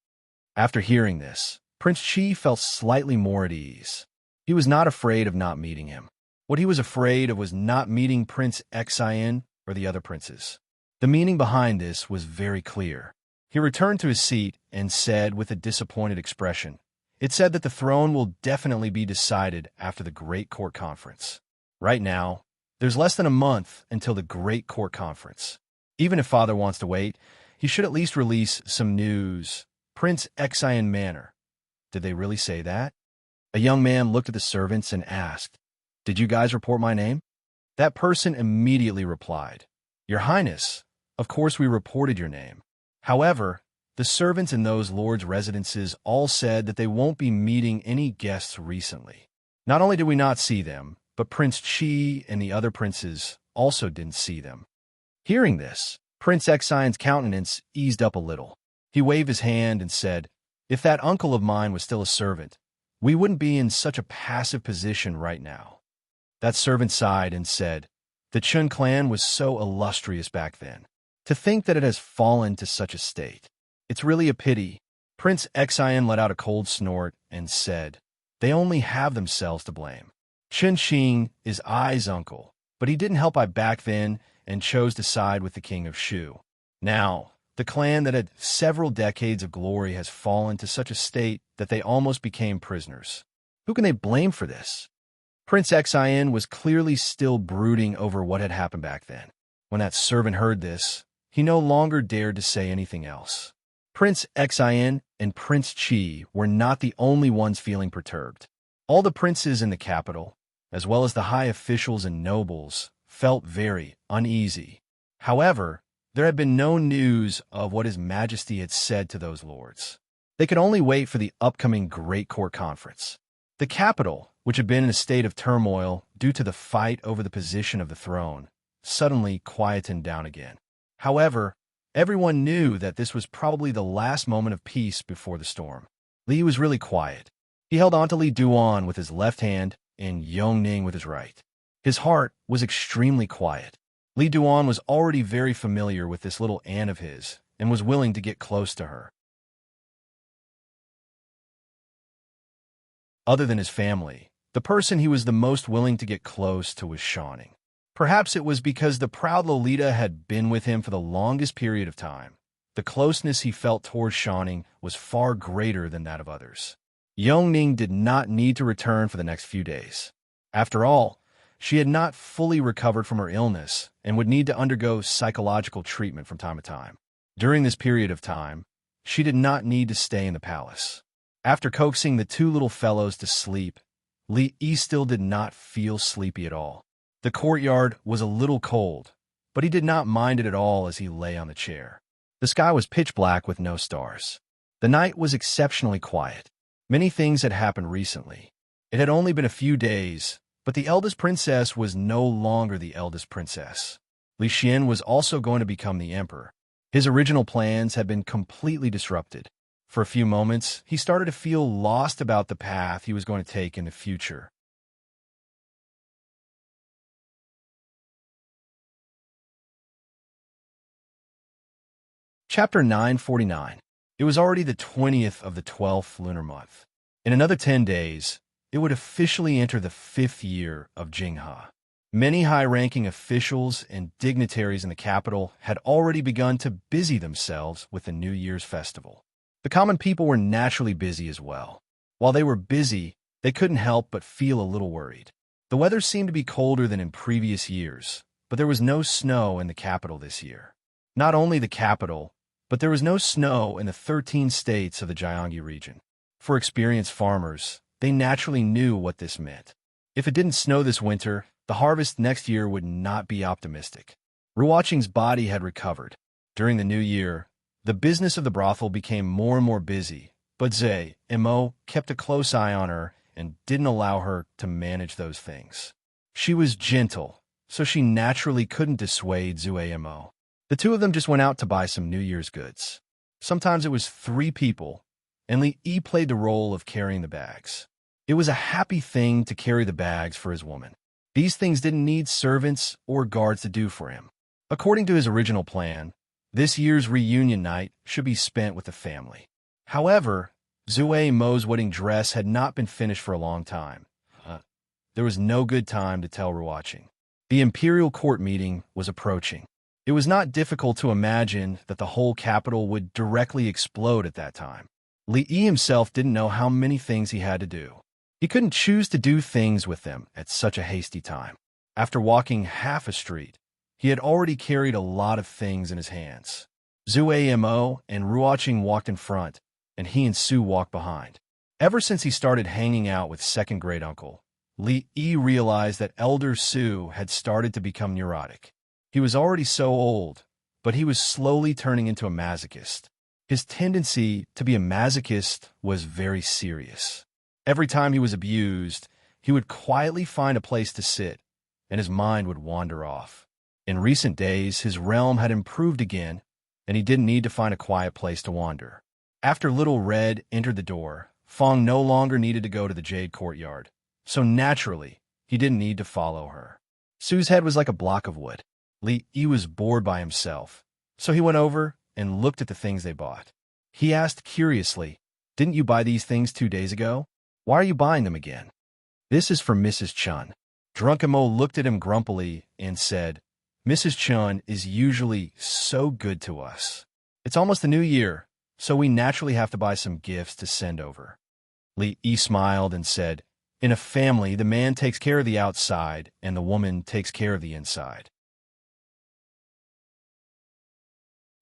After hearing this, Prince Qi felt slightly more at ease. He was not afraid of not meeting him. What he was afraid of was not meeting Prince Xian or the other princes. The meaning behind this was very clear. He He returned to his seat and said with a disappointed expression, "It said that the throne will definitely be decided after the Great Court Conference. Right now, there's less than a month until the Great Court Conference. Even if Father wants to wait, he should at least release some news. Prince Exian Manor." Did they really say that? A young man looked at the servants and asked, "Did you guys report my name?" That person immediately replied, "Your Highness, of course we reported your name. However, the servants in those lords' residences all said that they won't be meeting any guests recently. Not only did we not see them, but Prince Chi and the other princes also didn't see them." Hearing this, Prince Exian's countenance eased up a little. He waved his hand and said, "If that uncle of mine was still a servant, we wouldn't be in such a passive position right now." That servant sighed and said, "The Chun clan was so illustrious back then. To think that it has fallen to such a state. It's really a pity." Prince Exian let out a cold snort and said, "They only have themselves to blame. Chun Xing is Ai's uncle, but he didn't help Ai back then and chose to side with the king of Shu. Now, the clan that had several decades of glory has fallen to such a state that they almost became prisoners. Who can they blame for this?" Prince Exian was clearly still brooding over what had happened back then. When that servant heard this, he no longer dared to say anything else. Prince Exian and Prince Chi were not the only ones feeling perturbed. All the princes in the capital, as well as the high officials and nobles, felt very uneasy. However, there had been no news of what His Majesty had said to those lords. They could only wait for the upcoming Great Court Conference. The capital, which had been in a state of turmoil due to the fight over the position of the throne, suddenly quietened down again. However, everyone knew that this was probably the last moment of peace before the storm. Li was really quiet. He held onto Li Duan with his left hand and Yongning with his right. His heart was extremely quiet. Li Duan was already very familiar with this little aunt of his and was willing to get close to her. Other than his family, the person he was the most willing to get close to was Shawning. Perhaps it was because the proud Lolita had been with him for the longest period of time. The closeness he felt towards Shawning was far greater than that of others. Yongning did not need to return for the next few days. After all, she had not fully recovered from her illness and would need to undergo psychological treatment from time to time. During this period of time, she did not need to stay in the palace. After coaxing the two little fellows to sleep, Li Yi still did not feel sleepy at all. The courtyard was a little cold, but he did not mind it at all as he lay on the chair. The sky was pitch black with no stars. The night was exceptionally quiet. Many things had happened recently. It had only been a few days, but the eldest princess was no longer the eldest princess. Li Xian was also going to become the emperor. His original plans had been completely disrupted. For a few moments, he started to feel lost about the path he was going to take in the future. Chapter 949. It was already the 20th of the 12th lunar month. In another 10 days, it would officially enter the 5th year of Jinghe. Many high-ranking officials and dignitaries in the capital had already begun to busy themselves with the New Year's festival. The common people were naturally busy as well. While they were busy, they couldn't help but feel a little worried. The weather seemed to be colder than in previous years, but there was no snow in the capital this year. Not only the capital, but there was no snow in the 13 states of the Gyeonggi region. For experienced farmers, they naturally knew what this meant. If it didn't snow this winter, the harvest next year would not be optimistic. Ruoqing's body had recovered. During the new year, the business of the brothel became more and more busy, but Zhe and Mo kept a close eye on her and didn't allow her to manage those things. She was gentle, so she naturally couldn't dissuade Zue and Mo. The two of them just went out to buy some New Year's goods. Sometimes it was 3 people, and Li Yi played the role of carrying the bags. It was a happy thing to carry the bags for his woman. These things didn't need servants or guards to do for him. According to his original plan, this year's reunion night should be spent with the family. However, Zue Mo's wedding dress had not been finished for a long time. There was no good time to tell Ruoqing. The imperial court meeting was approaching. It was not difficult to imagine that the whole capital would directly explode at that time. Li Yi himself didn't know how many things he had to do. He couldn't choose to do things with them at such a hasty time. After walking half a street, he had already carried a lot of things in his hands. Zuamo and Ruoqing walked in front, and he and Su walked behind. Ever since he started hanging out with second-grade uncle, Li Yi realized that elder Su had started to become neurotic. He was already so old, but he was slowly turning into a masochist. His tendency to be a masochist was very serious. Every time he was abused, he would quietly find a place to sit, and his mind would wander off. In recent days, his realm had improved again, and he didn't need to find a quiet place to wander. After Little Red entered the door, Fong no longer needed to go to the Jade Courtyard, so naturally, he didn't need to follow her. Su's head was like a block of wood. Li Yi was bored by himself, so he went over and looked at the things they bought. He asked curiously, "Didn't you buy these things 2 days ago? Why are you buying them again?" "This is for Mrs. Chun." Drunkamo looked at him grumpily and said, "Mrs. Chun is usually so good to us. It's almost the new year, so we naturally have to buy some gifts to send over." Li Yi smiled and said, "In a family, the man takes care of the outside and the woman takes care of the inside.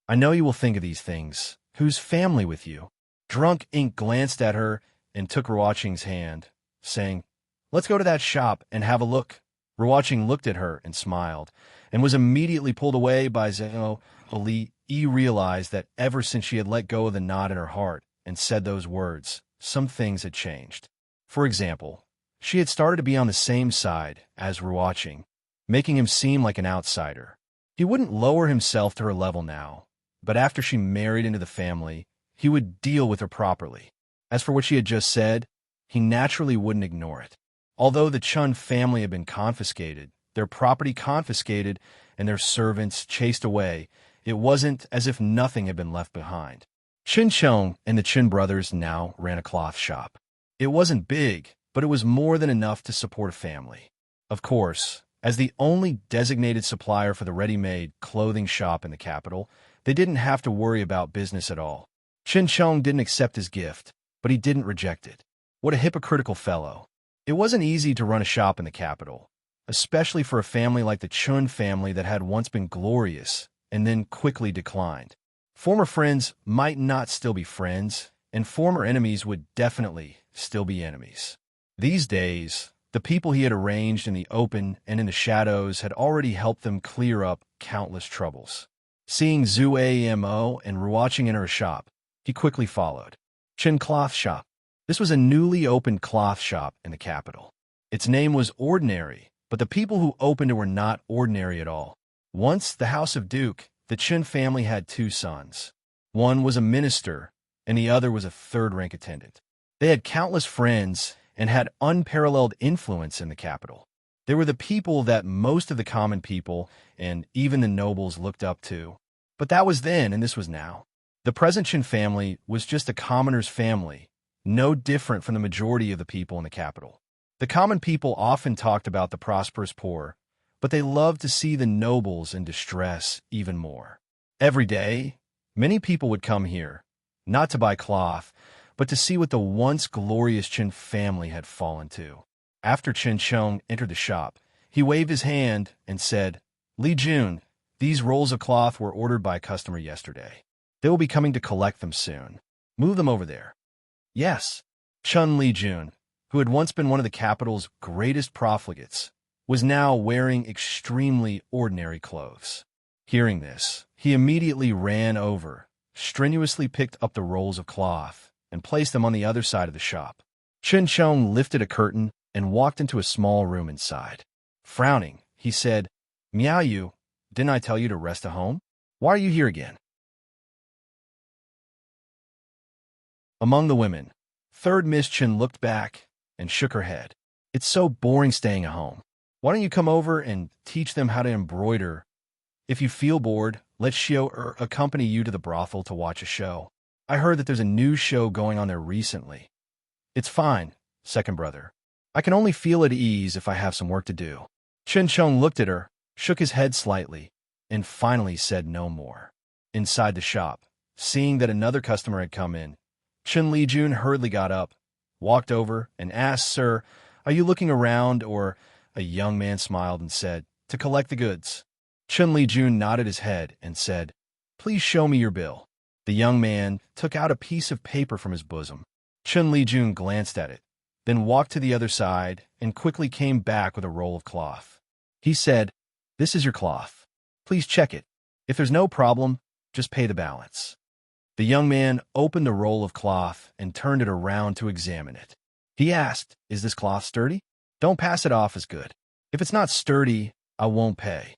I know you will think of these things. Whose family with you?" Drunk Ink glanced at her and took Ruoqing's hand, saying, "Let's go to that shop and have a look." Ruoqing looked at her and smiled, and was immediately pulled away by Zhao. Li Yi realized that ever since she had let go of the knot in her heart and said those words, some things had changed. For example, she had started to be on the same side as Ruoqing, making him seem like an outsider. He wouldn't lower himself to her level now, but after she married into the family, he would deal with her properly. As for what she had just said, he naturally wouldn't ignore it. Although the Chun family had been confiscated, their property confiscated, and their servants chased away, it wasn't as if nothing had been left behind. Chin Chong and the Chin brothers now ran a cloth shop. It wasn't big, but it was more than enough to support a family. Of course, as the only designated supplier for the ready-made clothing shop in the capital, they didn't have to worry about business at all. Chin Chong didn't accept his gift, but he didn't reject it. What a hypocritical fellow. It wasn't easy to run a shop in the capital, especially for a family like the Chun family that had once been glorious and then quickly declined. Former friends might not still be friends, and former enemies would definitely still be enemies. These days, the people he had arranged in the open and in the shadows had already helped them clear up countless troubles. Seeing Zuamo and Ruoqing enter a shop, he quickly followed. Chin Cloth Shop. This was a newly opened cloth shop in the capital. Its name was Ordinary, but the people who opened it were not ordinary at all. Once the House of Duke, the Chin family had 2 sons. One was a minister, and the other was a third-rank attendant. They had countless friends and had unparalleled influence in the capital. They were the people that most of the common people and even the nobles looked up to. But that was then, and this was now. The present Chin family was just a commoner's family, no different from the majority of the people in the capital. The common people often talked about the prosperous poor, but they loved to see the nobles in distress even more. Every day, many people would come here, not to buy cloth, but to see what the once glorious Chin family had fallen to. After Chin Chong entered the shop, he waved his hand and said, "Li Jun, these rolls of cloth were ordered by a customer yesterday. They will be coming to collect them soon. Move them over there." Yes, Chun Li Jun, who had once been one of the capital's greatest profligates, was now wearing extremely ordinary clothes. Hearing this, he immediately ran over, strenuously picked up the rolls of cloth, and placed them on the other side of the shop. Chin Chong lifted a curtain and walked into a small room inside. Frowning, he said, "Meow you, didn't I tell you to rest at home? Why are you here again?" Among the women, third Miss Chin looked back and shook her head. "It's so boring staying at home. Why don't you come over and teach them how to embroider? If you feel bored, let Shio accompany you to the brothel to watch a show. I heard that there's a new show going on there recently." "It's fine, second brother. I can only feel at ease if I have some work to do." Chin Chong looked at her, shook his head slightly, and finally said no more. Inside the shop, seeing that another customer had come in, Chun Li-jun hurriedly got up, walked over, and asked, "Sir, are you looking around?" Or a young man smiled and said, "To collect the goods." Chun Li-jun nodded his head and said, "Please show me your bill." The young man took out a piece of paper from his bosom. Chun Li-jun glanced at it, then walked to the other side and quickly came back with a roll of cloth. He said, "This is your cloth. Please check it. If there's no problem, just pay the balance." The young man opened the roll of cloth and turned it around to examine it. He asked, "Is this cloth sturdy? Don't pass it off as good. If it's not sturdy, I won't pay."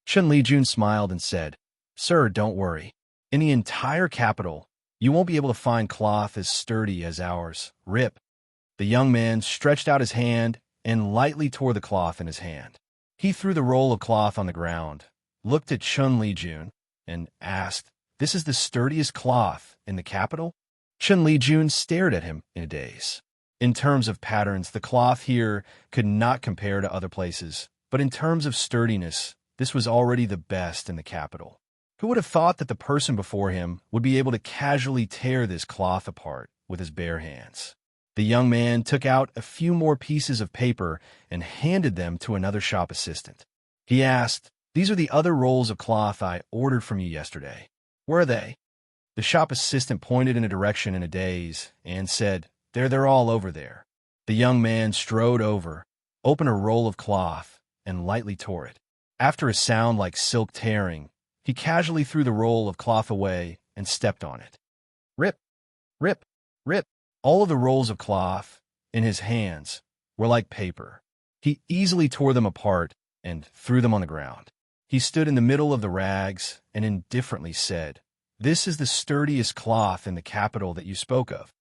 Chun Li-jun smiled and said, "Sir, don't worry. In the entire capital, you won't be able to find cloth as sturdy as ours. Rip." The young man stretched out his hand and lightly tore the cloth in his hand. He threw the roll of cloth on the ground, looked at Chun Li-jun, and asked, "This is the sturdiest cloth in the capital?" Chun Li-jun stared at him in a daze. In terms of patterns, the cloth here could not compare to other places, but in terms of sturdiness, this was already the best in the capital. Who would have thought that the person before him would be able to casually tear this cloth apart with his bare hands? The young man took out a few more pieces of paper and handed them to another shop assistant. He asked, "These are the other rolls of cloth I ordered from you yesterday. Where are they?" The shop assistant pointed in a direction in a daze and said, They're all over there." The young man strode over, opened a roll of cloth, and lightly tore it. After a sound like silk tearing, he casually threw the roll of cloth away and stepped on it. Rip, rip, rip. All of the rolls of cloth in his hands were like paper. He easily tore them apart and threw them on the ground. He stood in the middle of the rags and indifferently said, "This is the sturdiest cloth in the capital that you spoke of."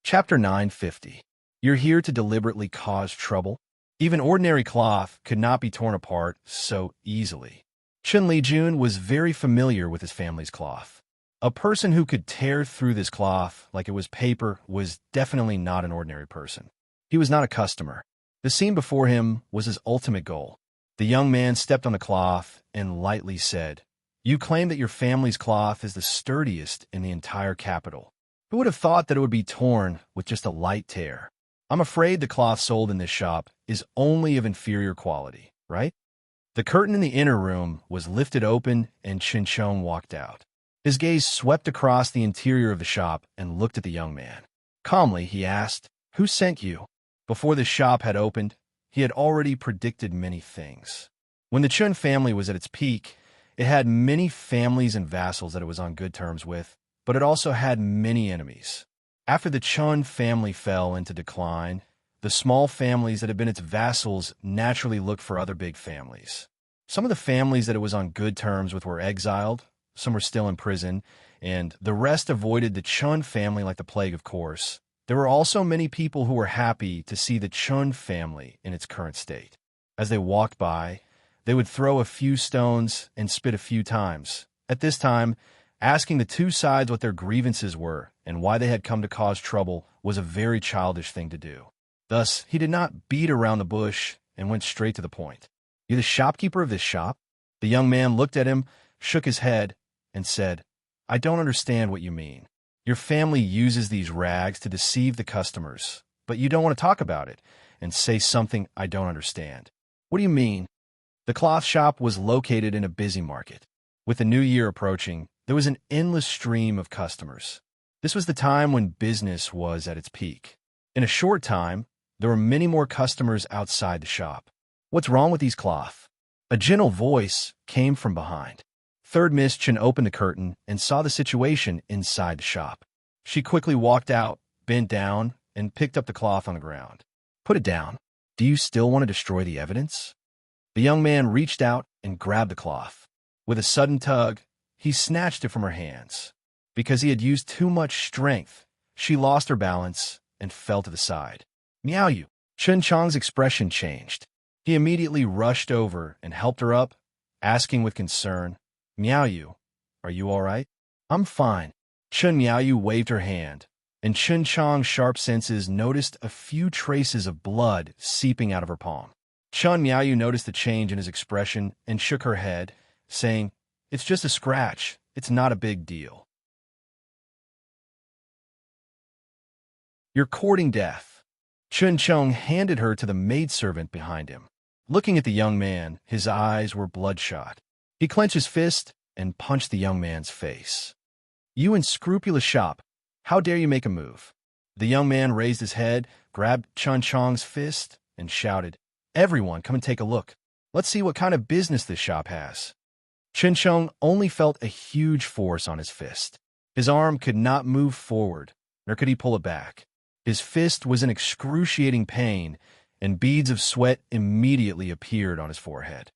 Chapter 950. You're here to deliberately cause trouble? Even ordinary cloth could not be torn apart so easily. Chun Li-jun was very familiar with his family's cloth. A person who could tear through this cloth like it was paper was definitely not an ordinary person. He was not a customer. The scene before him was his ultimate goal. The young man stepped on the cloth and lightly said, "You claim that your family's cloth is the sturdiest in the entire capital. Who would have thought that it would be torn with just a light tear? I'm afraid the cloth sold in this shop is only of inferior quality, right?" The curtain in the inner room was lifted open and Chun walked out. His gaze swept across the interior of the shop and looked at the young man. Calmly, he asked, "Who sent you?" Before the shop had opened, he had already predicted many things. When the Chun family was at its peak, it had many families and vassals that it was on good terms with, but it also had many enemies. After the Chun family fell into decline, the small families that had been its vassals naturally looked for other big families. Some of the families that it was on good terms with were exiled, some were still in prison, and the rest avoided the Chun family like the plague, of course. There were also many people who were happy to see the Chun family in its current state. As they walked by, they would throw a few stones and spit a few times. At this time, asking the two sides what their grievances were and why they had come to cause trouble was a very childish thing to do. Thus, he did not beat around the bush and went straight to the point. "You're the shopkeeper of this shop?" The young man looked at him, shook his head, and said, "I don't understand what you mean. Your family uses these rags to deceive the customers, but you don't want to talk about it and say something I don't understand. What do you mean?" The cloth shop was located in a busy market. With the new year approaching, there was an endless stream of customers. This was the time when business was at its peak. In a short time, there were many more customers outside the shop. "What's wrong with these cloth?" A gentle voice came from behind. Third Miss Chen opened the curtain and saw the situation inside the shop. She quickly walked out, bent down, and picked up the cloth on the ground. "Put it down. Do you still want to destroy the evidence?" The young man reached out and grabbed the cloth. With a sudden tug, he snatched it from her hands. Because he had used too much strength, she lost her balance and fell to the side. "Meow you!" Chun Chang's expression changed. He immediately rushed over and helped her up, asking with concern, "Meow you, are you all right?" "I'm fine." Chun Miao Yu waved her hand, and Chun Chong's sharp senses noticed a few traces of blood seeping out of her palm. Chun Miaoyu noticed the change in his expression and shook her head, saying, "It's just a scratch. It's not a big deal." "You're courting death." Chun Chong handed her to the maidservant behind him. Looking at the young man, his eyes were bloodshot. He clenched his fist and punched the young man's face. "You unscrupulous shop! How dare you make a move?" The young man raised his head, grabbed Chun Chong's fist, and shouted, "Everyone, come and take a look. Let's see what kind of business this shop has." Chun Chong only felt a huge force on his fist. His arm could not move forward, nor could he pull it back. His fist was in excruciating pain, and beads of sweat immediately appeared on his forehead.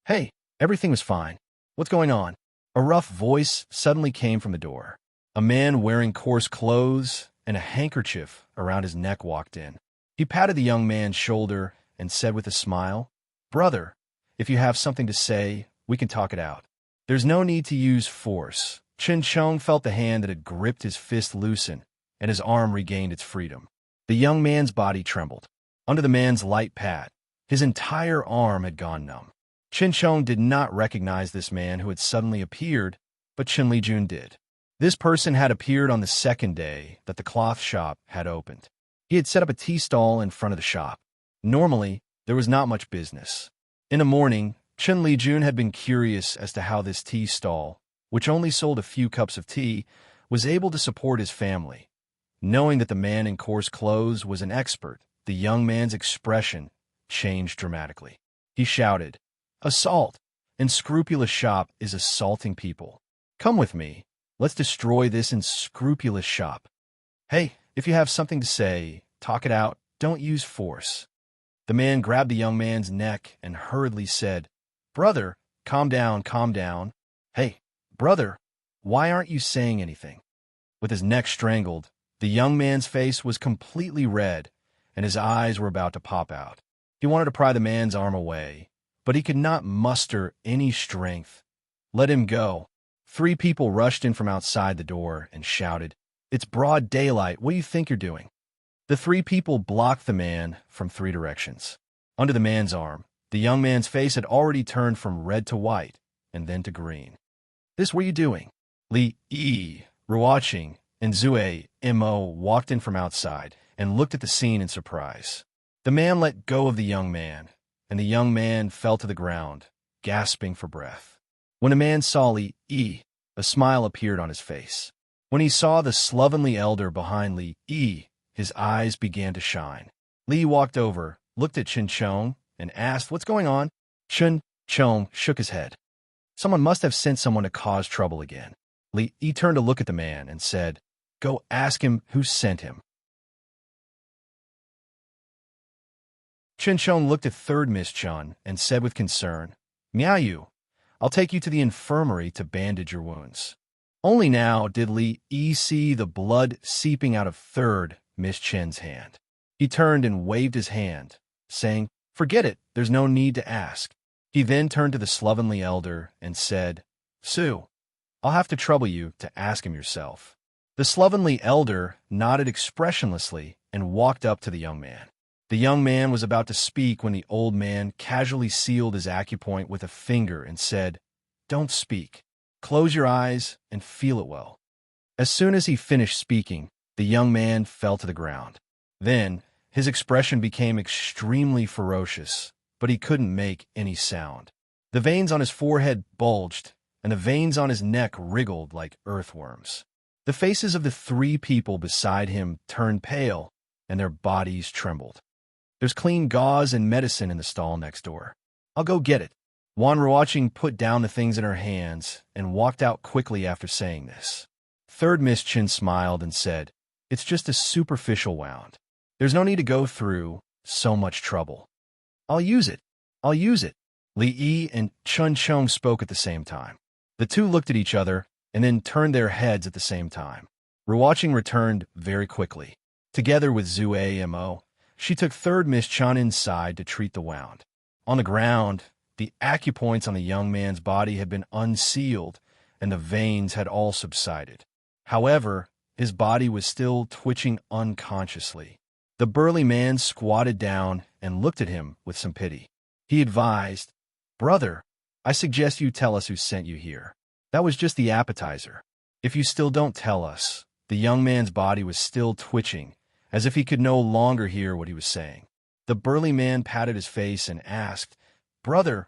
"Hey, everything was fine. What's going on?" A rough voice suddenly came from the door. A man wearing coarse clothes and a handkerchief around his neck walked in. He patted the young man's shoulder and said with a smile, "Brother, if you have something to say, we can talk it out. There's no need to use force." Chun Chong felt the hand that had gripped his fist loosen, and his arm regained its freedom. The young man's body trembled. Under the man's light pat, his entire arm had gone numb. Chun Chong did not recognize this man who had suddenly appeared, but Chen Lijun did. This person had appeared on the second day that the cloth shop had opened. He had set up a tea stall in front of the shop. Normally, there was not much business. In the morning, Chen Lijun had been curious as to how this tea stall, which only sold a few cups of tea, was able to support his family. Knowing that the man in coarse clothes was an expert, the young man's expression changed dramatically. He shouted, "Assault! Unscrupulous shop is assaulting people. Come with me. Let's destroy this unscrupulous shop. Hey, if you have something to say, talk it out. Don't use force." The man grabbed the young man's neck and hurriedly said, "Brother, calm down, calm down. Hey, brother, why aren't you saying anything?" With his neck strangled, the young man's face was completely red, and his eyes were about to pop out. He wanted to pry the man's arm away, but he could not muster any strength. "Let him go." 3 people rushed in from outside the door and shouted, "It's broad daylight. What do you think you're doing?" The 3 people blocked the man from 3 directions. Under the man's arm, the young man's face had already turned from red to white and then to green. "This, what are you doing?" Li Yi, Ruoqing, and Zue Mo walked in from outside and looked at the scene in surprise. The man let go of the young man, and the young man fell to the ground, gasping for breath. When the man saw Li Yi, a smile appeared on his face. When he saw the slovenly elder behind Li Yi, his eyes began to shine. Li walked over, looked at Chun Chong, and asked, "What's going on?" Chun Chong shook his head. "Someone must have sent someone to cause trouble again." Li Yi turned to look at the man and said, "Go ask him who sent him." Chun Chong looked at third Miss Chun and said with concern, "Miaoyu, I'll take you to the infirmary to bandage your wounds." Only now did Li Yi see the blood seeping out of third Miss Chen's hand. He turned and waved his hand, saying, "Forget it, there's no need to ask." He then turned to the slovenly elder and said, "Sue, I'll have to trouble you to ask him yourself." The slovenly elder nodded expressionlessly and walked up to the young man. The young man was about to speak when the old man casually sealed his acupoint with a finger and said, "Don't speak. Close your eyes and feel it well." As soon as he finished speaking, the young man fell to the ground. Then, his expression became extremely ferocious, but he couldn't make any sound. The veins on his forehead bulged, and the veins on his neck wriggled like earthworms. The faces of the 3 people beside him turned pale, and their bodies trembled. "There's clean gauze and medicine in the stall next door. I'll go get it." Wan Ruoqing put down the things in her hands and walked out quickly after saying this. Third Miss Chin smiled and said, "It's just a superficial wound. There's no need to go through so much trouble." "I'll use it. I'll use it." Li Yi and Chun Chong spoke at the same time. The 2 looked at each other and then turned their heads at the same time. Ruoqing returned very quickly. Together with Zue Mo, she took third Miss Chun inside to treat the wound. On the ground, the acupoints on the young man's body had been unsealed, and the veins had all subsided. However, His body was still twitching unconsciously. The burly man squatted down and looked at him with some pity. He advised, "Brother, I suggest you tell us who sent you here. That was just the appetizer. If you still don't tell us." The young man's body was still twitching, as if he could no longer hear what he was saying. The burly man patted his face and asked, "Brother,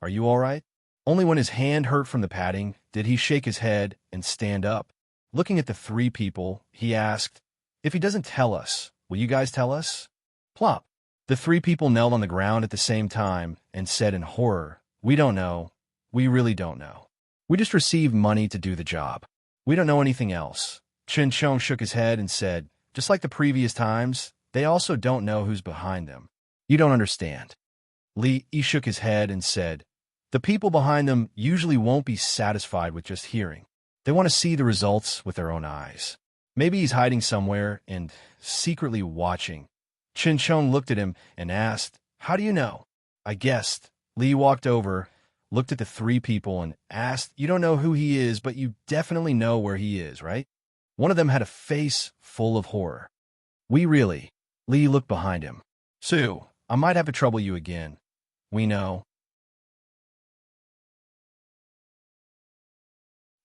are you all right?" Only when his hand hurt from the patting did he shake his head and stand up. Looking at the three people, he asked, "If he doesn't tell us, will you guys tell us?" Plop. The three people knelt on the ground at the same time and said in horror, "We don't know. We really don't know. We just received money to do the job. We don't know anything else." Chen Chong shook his head and said, "Just like the previous times, they also don't know who's behind them. You don't understand." Li Yi shook his head and said, "The people behind them usually won't be satisfied with just hearing. They want to see the results with their own eyes. Maybe he's hiding somewhere and secretly watching." Chen Chong looked at him and asked, "How do you know?" "I guessed." Li walked over, looked at the three people, and asked, "You don't know who he is, but you definitely know where he is, right?" One of them had a face full of horror. "We really." Li looked behind him. "Sue, I might have to trouble you again. We know."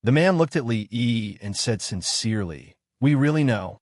The man looked at Li Yi and said sincerely, "We really know."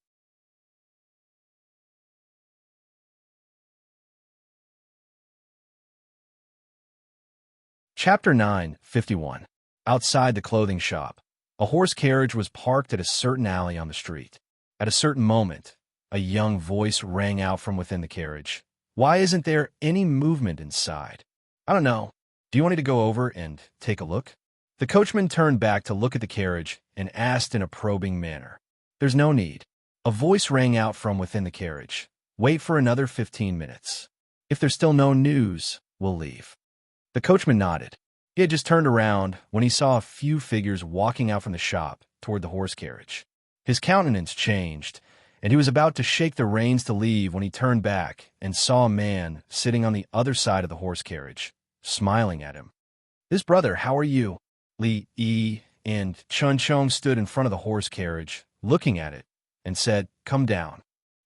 Chapter 9:51. Outside the clothing shop, a horse carriage was parked at a certain alley on the street. At a certain moment, a young voice rang out from within the carriage. "Why isn't there any movement inside?" "I don't know. Do you want me to go over and take a look?" The coachman turned back to look at the carriage and asked in a probing manner. "There's no need." A voice rang out from within the carriage. "Wait for another 15 minutes. If there's still no news, we'll leave." The coachman nodded. He had just turned around when he saw a few figures walking out from the shop toward the horse carriage. His countenance changed, and he was about to shake the reins to leave when he turned back and saw a man sitting on the other side of the horse carriage, smiling at him. "This brother, how are you?" Li Yi and Chun Chong stood in front of the horse carriage, looking at it, and said, "Come down."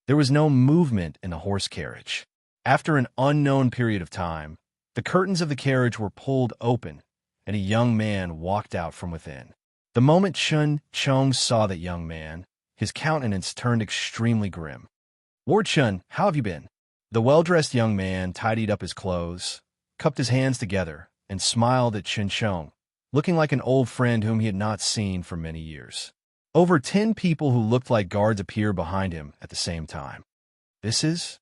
There was no movement in the horse carriage. After an unknown period of time, the curtains of the carriage were pulled open, and a young man walked out from within. The moment Chun Chong saw that young man, his countenance turned extremely grim. "Lord Chun, how have you been?" The well-dressed young man tidied up his clothes, cupped his hands together, and smiled at Chun Chong, looking like an old friend whom he had not seen for many years. Over 10 people who looked like guards appeared behind him at the same time. "This is?"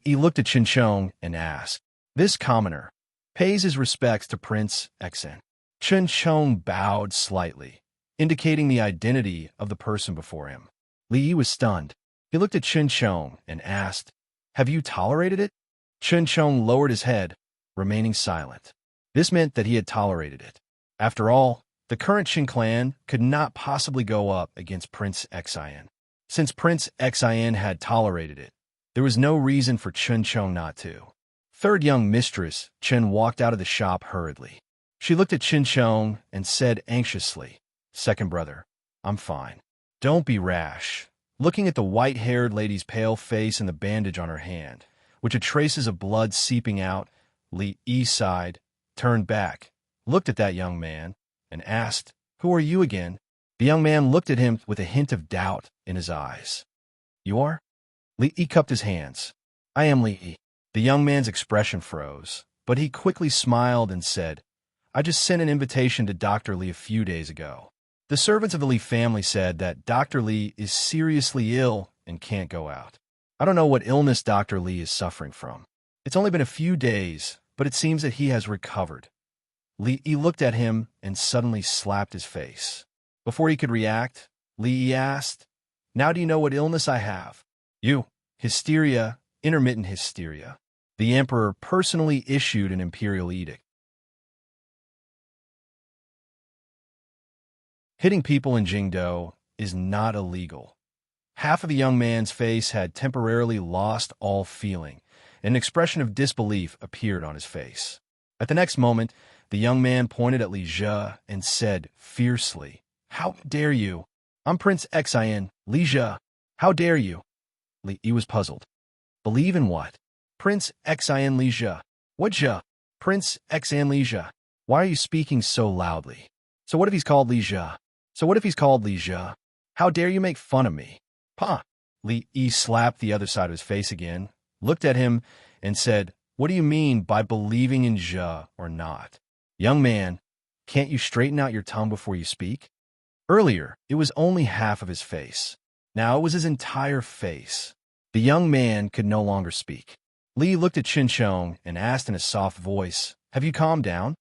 He looked at Chun Chong and asked. "This commoner pays his respects to Prince Xen." Chun Chong bowed slightly, indicating the identity of the person before him. Li Yi was stunned. He looked at Chun Chong and asked, "Have you tolerated it?" Chun Chong lowered his head, remaining silent. This meant that he had tolerated it. After all, the current Qin clan could not possibly go up against Prince Xen. Since Prince Xen had tolerated it, there was no reason for Chun Chong not to. Third young mistress, Chen, walked out of the shop hurriedly. She looked at Chun Chong and said anxiously, "Second brother, I'm fine." "Don't be rash." Looking at the white-haired lady's pale face and the bandage on her hand, which had traces of blood seeping out, Li Yi sighed, turned back, looked at that young man, and asked, "Who are you again?" The young man looked at him with a hint of doubt in his eyes. "You are?" Li Yi cupped his hands. "I am Li Yi." The young man's expression froze, but he quickly smiled and said, "I just sent an invitation to Dr. Li a few days ago. The servants of the Li family said that Dr. Li is seriously ill and can't go out. I don't know what illness Dr. Li is suffering from. It's only been a few days, but it seems that he has recovered." Li Yi looked at him and suddenly slapped his face. Before he could react, Li Yi asked, "Now do you know what illness I have?" "You. Hysteria, intermittent hysteria." The emperor personally issued an imperial edict. Hitting people in Jingdo is not illegal. Half of the young man's face had temporarily lost all feeling, and an expression of disbelief appeared on his face. At the next moment, the young man pointed at Li Zhe and said fiercely, "How dare you?" I'm Prince Xin, Li Jia. How dare you? Li Yi was puzzled. Believe in what? Prince Xin Li Jia. What Jia? Prince Xin Li Jia. Why are you speaking so loudly? So what if he's called Li Jia? So what if he's called Li Jia? How dare you make fun of me? Pa! Li Yi slapped the other side of his face again, looked at him, and said, What do you mean by believing in Jia or not? Young man, can't you straighten out your tongue before you speak? Earlier, it was only half of his face. Now it was his entire face. The young man could no longer speak. Li looked at Qin Chong and asked in a soft voice, Have you calmed down?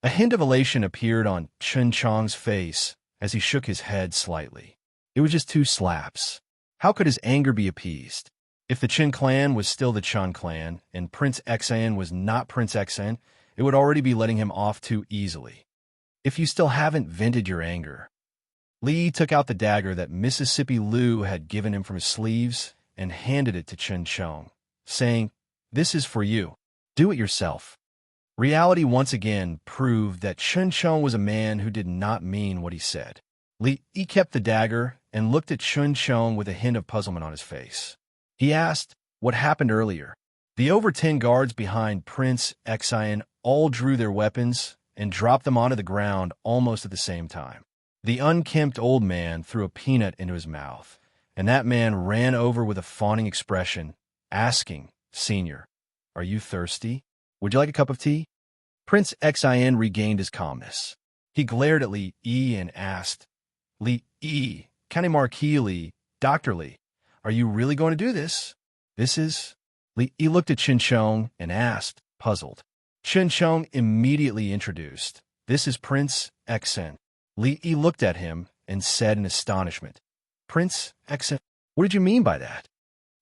A hint of elation appeared on Qin Chong's face as he shook his head slightly. It was just 2 slaps. How could his anger be appeased? If the Qin clan was still the Chun clan, and Prince Xin was not Prince Xin, it would already be letting him off too easily. If you still haven't vented your anger. Li took out the dagger that Mississippi Lu had given him from his sleeves and handed it to Qin Chong, saying, This is for you. Do it yourself. Reality once again proved that Qin Chong was a man who did not mean what he said. Li kept the dagger and looked at Qin Chong with a hint of puzzlement on his face. He asked what happened earlier. The over 10 guards behind Prince Xin all drew their weapons and dropped them onto the ground almost at the same time. The unkempt old man threw a peanut into his mouth, and that man ran over with a fawning expression, asking, Senior, are you thirsty? Would you like a cup of tea? Prince Xin regained his calmness. He glared at Li Yi and asked, Li Yi, County Marquis Li, Dr. Li, are you really going to do this? This is... Li Yi looked at Qin Chong and asked, puzzled. Qin Chong immediately introduced, This is Prince Xin. Li Yi looked at him and said in astonishment, Prince Xin, what did you mean by that?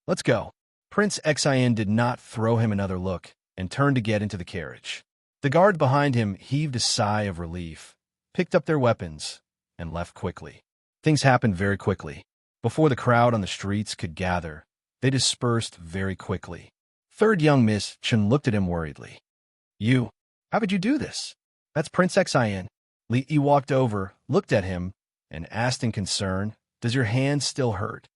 Let's go. Prince Xin did not throw him another look and turned to get into the carriage. The guard behind him heaved a sigh of relief, picked up their weapons, and left quickly. Things happened very quickly. Before the crowd on the streets could gather, they dispersed very quickly. Third young Miss Chen looked at him worriedly. You, how could you do this? That's Prince Xin. Li Yi walked over, looked at him, and asked in concern, Does your hand still hurt?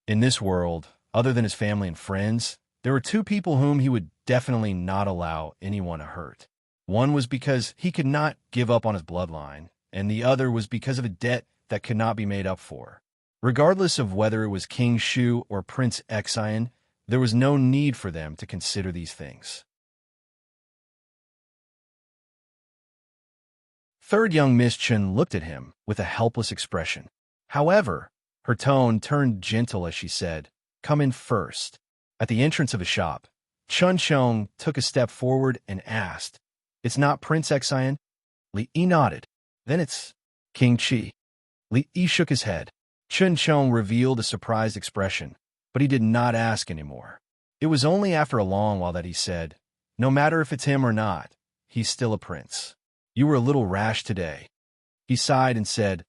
In this world, other than his family and friends, there were 2 people whom he would definitely not allow anyone to hurt. One was because he could not give up on his bloodline, and the other was because of a debt that could not be made up for. Regardless of whether it was King Shu or Prince Xin, there was no need for them to consider these things. Third young Miss Chen looked at him with a helpless expression. However, her tone turned gentle as she said, Come in first. At the entrance of a shop, Qin Chong took a step forward and asked, It's not Prince Xin? Li Yi nodded. Then it's King Qi. Li Yi shook his head. Qin Chong revealed a surprised expression, but he did not ask anymore. It was only after a long while that he said, No matter if it's him or not, he's still a prince. You were a little rash today. He sighed and said,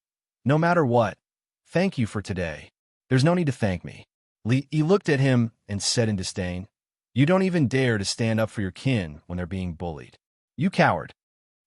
No matter what, thank you for today. There's no need to thank me. Li Yi looked at him and said in disdain, You don't even dare to stand up for your kin when they're being bullied. You coward.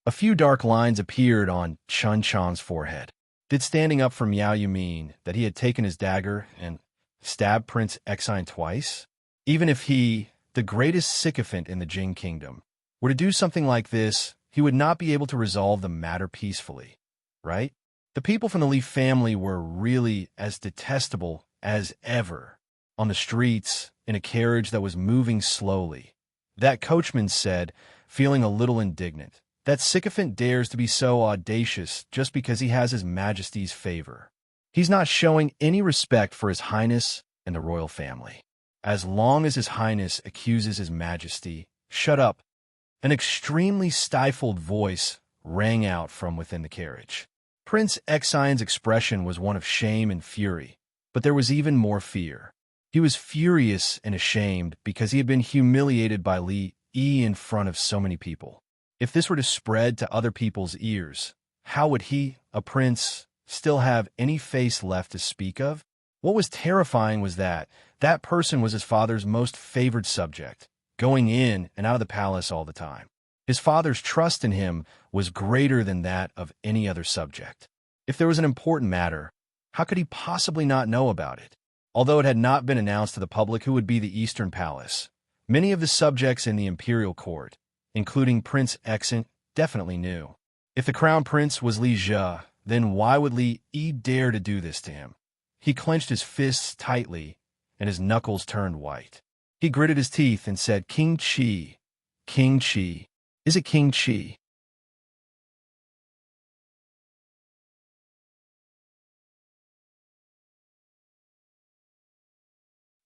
A few dark lines appeared on Qin Chong's forehead. Did standing up for Miao Yu mean that he had taken his dagger and stabbed Prince Xin twice? Even if he, the greatest sycophant in the Jing Kingdom, were to do something like this, he would not be able to resolve the matter peacefully, right? The people from the Li family were really as detestable as ever. On the streets, in a carriage that was moving slowly, that coachman said, feeling a little indignant, That sycophant dares to be so audacious just because he has His Majesty's favor. He's not showing any respect for His Highness and the royal family. As long as His Highness accuses His Majesty, shut up. An extremely stifled voice rang out from within the carriage. Prince Xion's expression was one of shame and fury, but there was even more fear. He was furious and ashamed because he had been humiliated by Li Yi in front of so many people. If this were to spread to other people's ears, how would he, a prince, still have any face left to speak of? What was terrifying was that that person was his father's most favored subject, going in and out of the palace all the time. His father's trust in him was greater than that of any other subject. If there was an important matter, How could he possibly not know about it? Although it had not been announced to the public who would be the Eastern Palace, many of the subjects in the imperial court, including Prince Exant, definitely knew. If the crown prince was Li Jie, then why would Li Yi dare to do this to him? He clenched his fists tightly, and his knuckles turned white. He gritted his teeth and said, King Qi. King Qi. Is it King Qi?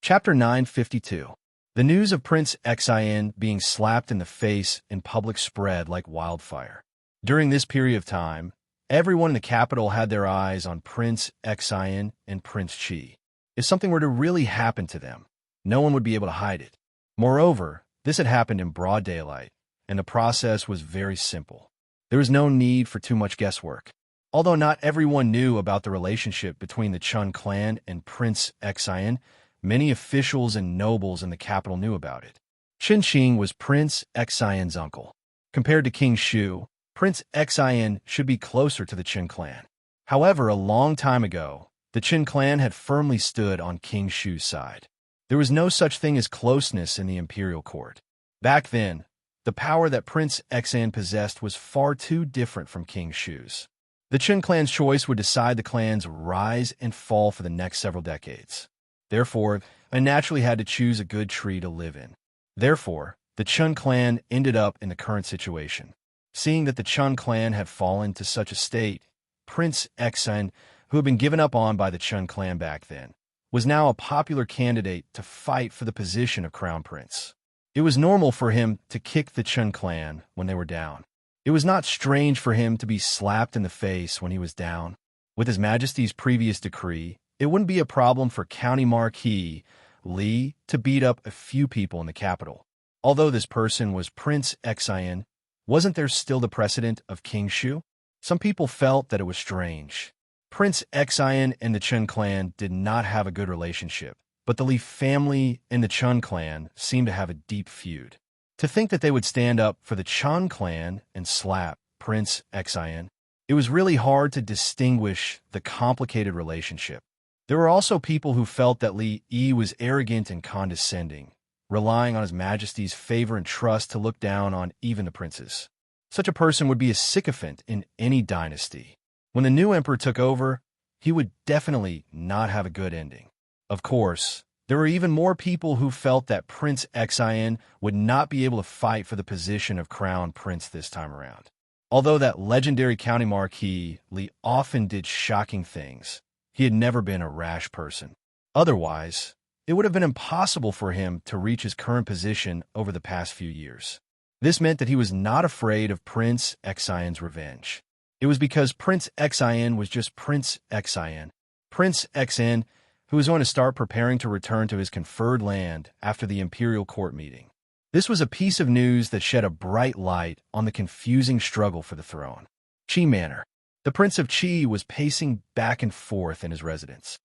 Chapter 952. The news of Prince Xian being slapped in the face in public spread like wildfire. During this period of time, everyone in the capital had their eyes on Prince Xian and Prince Qi. If something were to really happen to them, no one would be able to hide it. Moreover, this had happened in broad daylight, and the process was very simple. There was no need for too much guesswork. Although not everyone knew about the relationship between the Chun clan and Prince Xian, many officials and nobles in the capital knew about it. Qin Qing was Prince Xian's uncle. Compared to King Shu, Prince Xian should be closer to the Qin clan. However, a long time ago, the Qin clan had firmly stood on King Shu's side. There was no such thing as closeness in the imperial court. Back then, the power that Prince Xian possessed was far too different from King Shu's. The Qin clan's choice would decide the clan's rise and fall for the next several decades. Therefore, I naturally had to choose a good tree to live in. Therefore, the Chun clan ended up in the current situation. Seeing that the Chun clan had fallen to such a state, Prince Xian, who had been given up on by the Chun clan back then, was now a popular candidate to fight for the position of crown prince. It was normal for him to kick the Chun clan when they were down. It was not strange for him to be slapped in the face when he was down. With His Majesty's previous decree, it wouldn't be a problem for County Marquis Li to beat up a few people in the capital. Although this person was Prince Xian, wasn't there still the precedent of King Shu? Some people felt that it was strange. Prince Xian and the Chun clan did not have a good relationship, but the Li family and the Chun clan seemed to have a deep feud. To think that they would stand up for the Chun clan and slap Prince Xian, it was really hard to distinguish the complicated relationship. There were also people who felt that Li Yi was arrogant and condescending, relying on His Majesty's favor and trust to look down on even the princes. Such a person would be a sycophant in any dynasty. When the new emperor took over, he would definitely not have a good ending. Of course, there were even more people who felt that Prince Xian would not be able to fight for the position of crown prince this time around. Although that legendary county marquis, Li often did shocking things, he had never been a rash person. Otherwise, it would have been impossible for him to reach his current position over the past few years. This meant that he was not afraid of Prince Xian's revenge. It was because Prince Xian was just Prince Xian. Prince Xian, who was going to start preparing to return to his conferred land after the imperial court meeting. This was a piece of news that shed a bright light on the confusing struggle for the throne. Qi Manor. The Prince of Qi was pacing back and forth in his residence.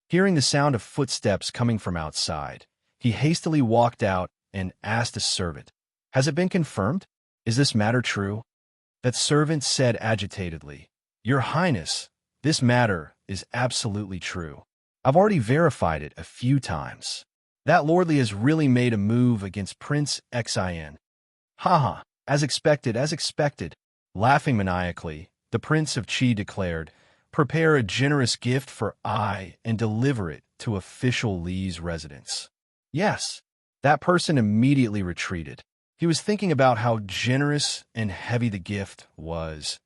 Hearing the sound of footsteps coming from outside, he hastily walked out and asked a servant, "Has it been confirmed? Is this matter true?" That servant said agitatedly, "Your Highness, this matter is absolutely true. I've already verified it a few times. That lordly has really made a move against Prince Xian." "Ha, as expected, as expected." Laughing maniacally, the Prince of Qi declared, "Prepare a generous gift for I and deliver it to official Li's residence." Yes, that person immediately retreated. He was thinking about how generous and heavy the gift was.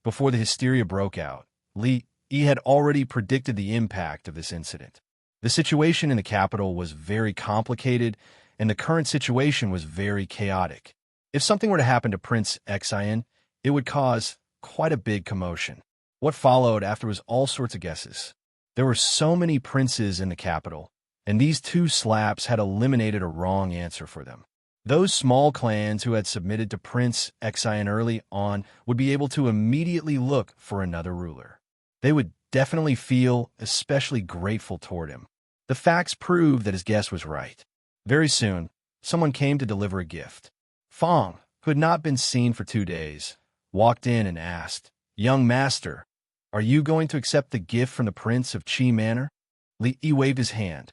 Before the hysteria broke out, Li Yi had already predicted the impact of this incident. The situation in the capital was very complicated, and the current situation was very chaotic. If something were to happen to Prince Xian, it would cause quite a big commotion. What followed after was all sorts of guesses. There were so many princes in the capital, and these two slaps had eliminated a wrong answer for them. Those small clans who had submitted to Prince Xian early on would be able to immediately look for another ruler. They would definitely feel especially grateful toward him. The facts proved that his guess was right. Very soon, someone came to deliver a gift. Fong, who had not been seen for 2 days, walked in and asked, "Young master, are you going to accept the gift from the Prince of Qi Manor?" Li waved his hand.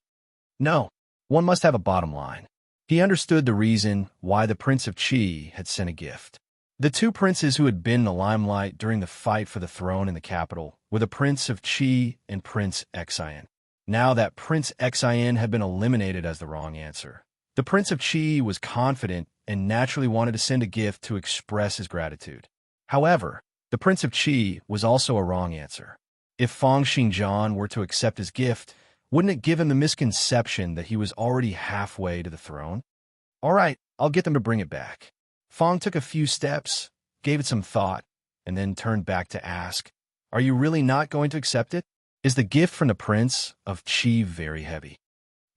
No, one must have a bottom line. He understood the reason why the Prince of Qi had sent a gift. The two princes who had been in the limelight during the fight for the throne in the capital were the Prince of Qi and Prince Xian. Now that Prince Xian had been eliminated as the wrong answer, the Prince of Qi was confident and naturally wanted to send a gift to express his gratitude. However, the Prince of Qi was also a wrong answer. If Fang Xingjian were to accept his gift, wouldn't it give him the misconception that he was already halfway to the throne? All right, I'll get them to bring it back. Fang took a few steps, gave it some thought, and then turned back to ask, "Are you really not going to accept it? Is the gift from the Prince of Qi very heavy?"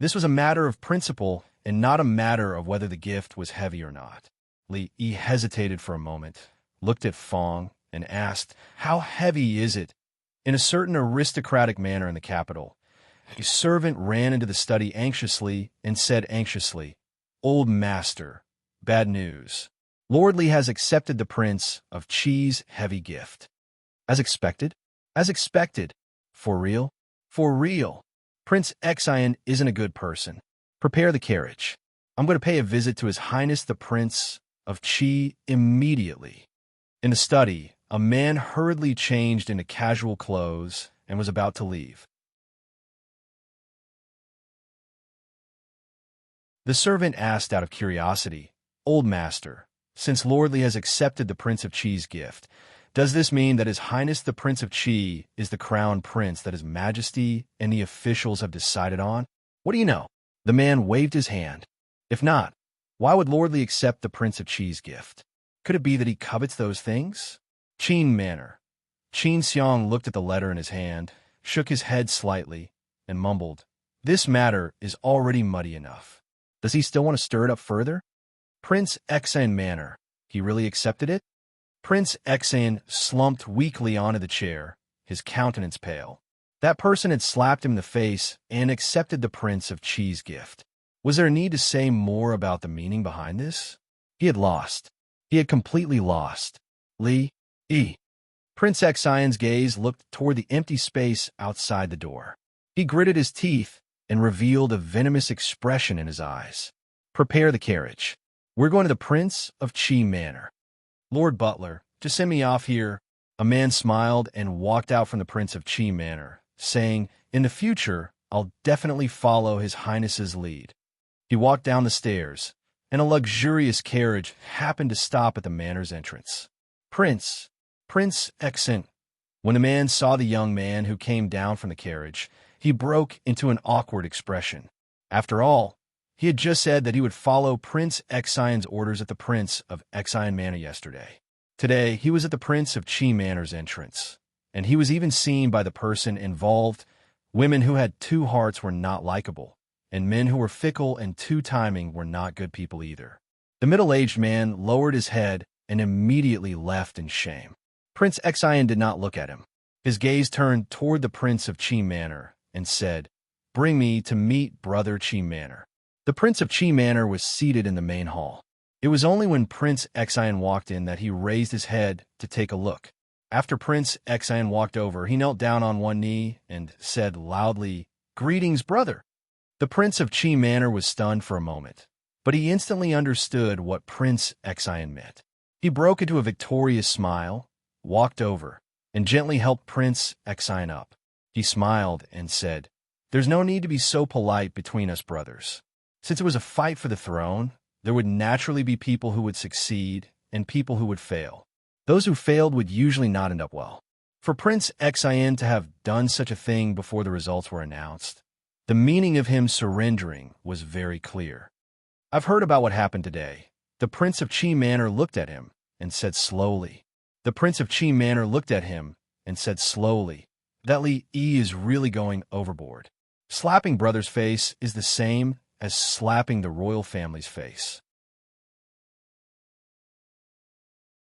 This was a matter of principle and not a matter of whether the gift was heavy or not. Li Yi hesitated for a moment, looked at Fang, and asked, "How heavy is it?" In a certain aristocratic manner in the capital, a servant ran into the study anxiously and said anxiously, "Old master, bad news. Lord Li has accepted the Prince of Qi's heavy gift." As expected? As expected. For real? For real. Prince Xian isn't a good person. Prepare the carriage. I'm going to pay a visit to His Highness the Prince of Qi immediately. In the study, a man hurriedly changed into casual clothes and was about to leave. The servant asked out of curiosity, "Old master, since Lord Li has accepted the Prince of Qi's gift, does this mean that His Highness the Prince of Qi is the crown prince that His Majesty and the officials have decided on?" "What do you know?" The man waved his hand. "If not, why would Lord Li accept the Prince of Qi's gift? Could it be that he covets those things?" Qin Manor. Qin Xiang looked at the letter in his hand, shook his head slightly, and mumbled, "This matter is already muddy enough. Does he still want to stir it up further?" Prince Xian Manor. He really accepted it? Prince Xian slumped weakly onto the chair, his countenance pale. That person had slapped him in the face and accepted the Prince of Qi's gift. Was there a need to say more about the meaning behind this? He had lost. He had completely lost. Li Yi. Prince Xian's gaze looked toward the empty space outside the door. He gritted his teeth and revealed a venomous expression in his eyes. "Prepare the carriage. We're going to the Prince of Qi Manor." "Lord Butler, just send me off here." A man smiled and walked out from the Prince of Qi Manor, saying, "In the future, I'll definitely follow His Highness's lead." He walked down the stairs, and a luxurious carriage happened to stop at the manor's entrance. Prince Xian. When the man saw the young man who came down from the carriage, he broke into an awkward expression. After all, he had just said that he would follow Prince Xian's orders at the Prince of Xian Manor yesterday. Today, he was at the Prince of Qi Manor's entrance, and he was even seen by the person involved. Women who had two hearts were not likable, and men who were fickle and two-timing were not good people either. The middle-aged man lowered his head and immediately left in shame. Prince Xian did not look at him. His gaze turned toward the Prince of Qi Manor and said, "Bring me to meet Brother Qi Manor." The Prince of Qi Manor was seated in the main hall. It was only when Prince Xian walked in that he raised his head to take a look. After Prince Xian walked over, he knelt down on one knee and said loudly, "Greetings, brother." The Prince of Qi Manor was stunned for a moment, but he instantly understood what Prince Xian meant. He broke into a victorious smile, walked over, and gently helped Prince Xian up. He smiled and said, "There's no need to be so polite between us brothers. Since it was a fight for the throne, there would naturally be people who would succeed and people who would fail. Those who failed would usually not end up well. For Prince Xian to have done such a thing before the results were announced, the meaning of him surrendering was very clear. I've heard about what happened today." The Prince of Qi Manor looked at him and said slowly. The Prince of Qi Manor looked at him and said slowly, "That Li Yi is really going overboard. Slapping brother's face is the same as slapping the royal family's face.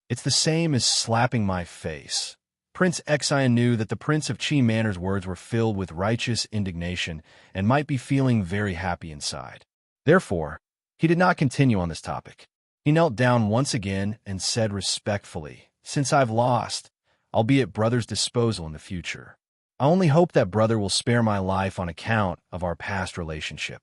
It's the same as slapping my face." Prince Xian knew that the Prince of Qi Manor's words were filled with righteous indignation and might be feeling very happy inside. Therefore, he did not continue on this topic. He knelt down once again and said respectfully, since I've lost, I'll be at brother's disposal in the future. I only hope that brother will spare my life on account of our past relationship."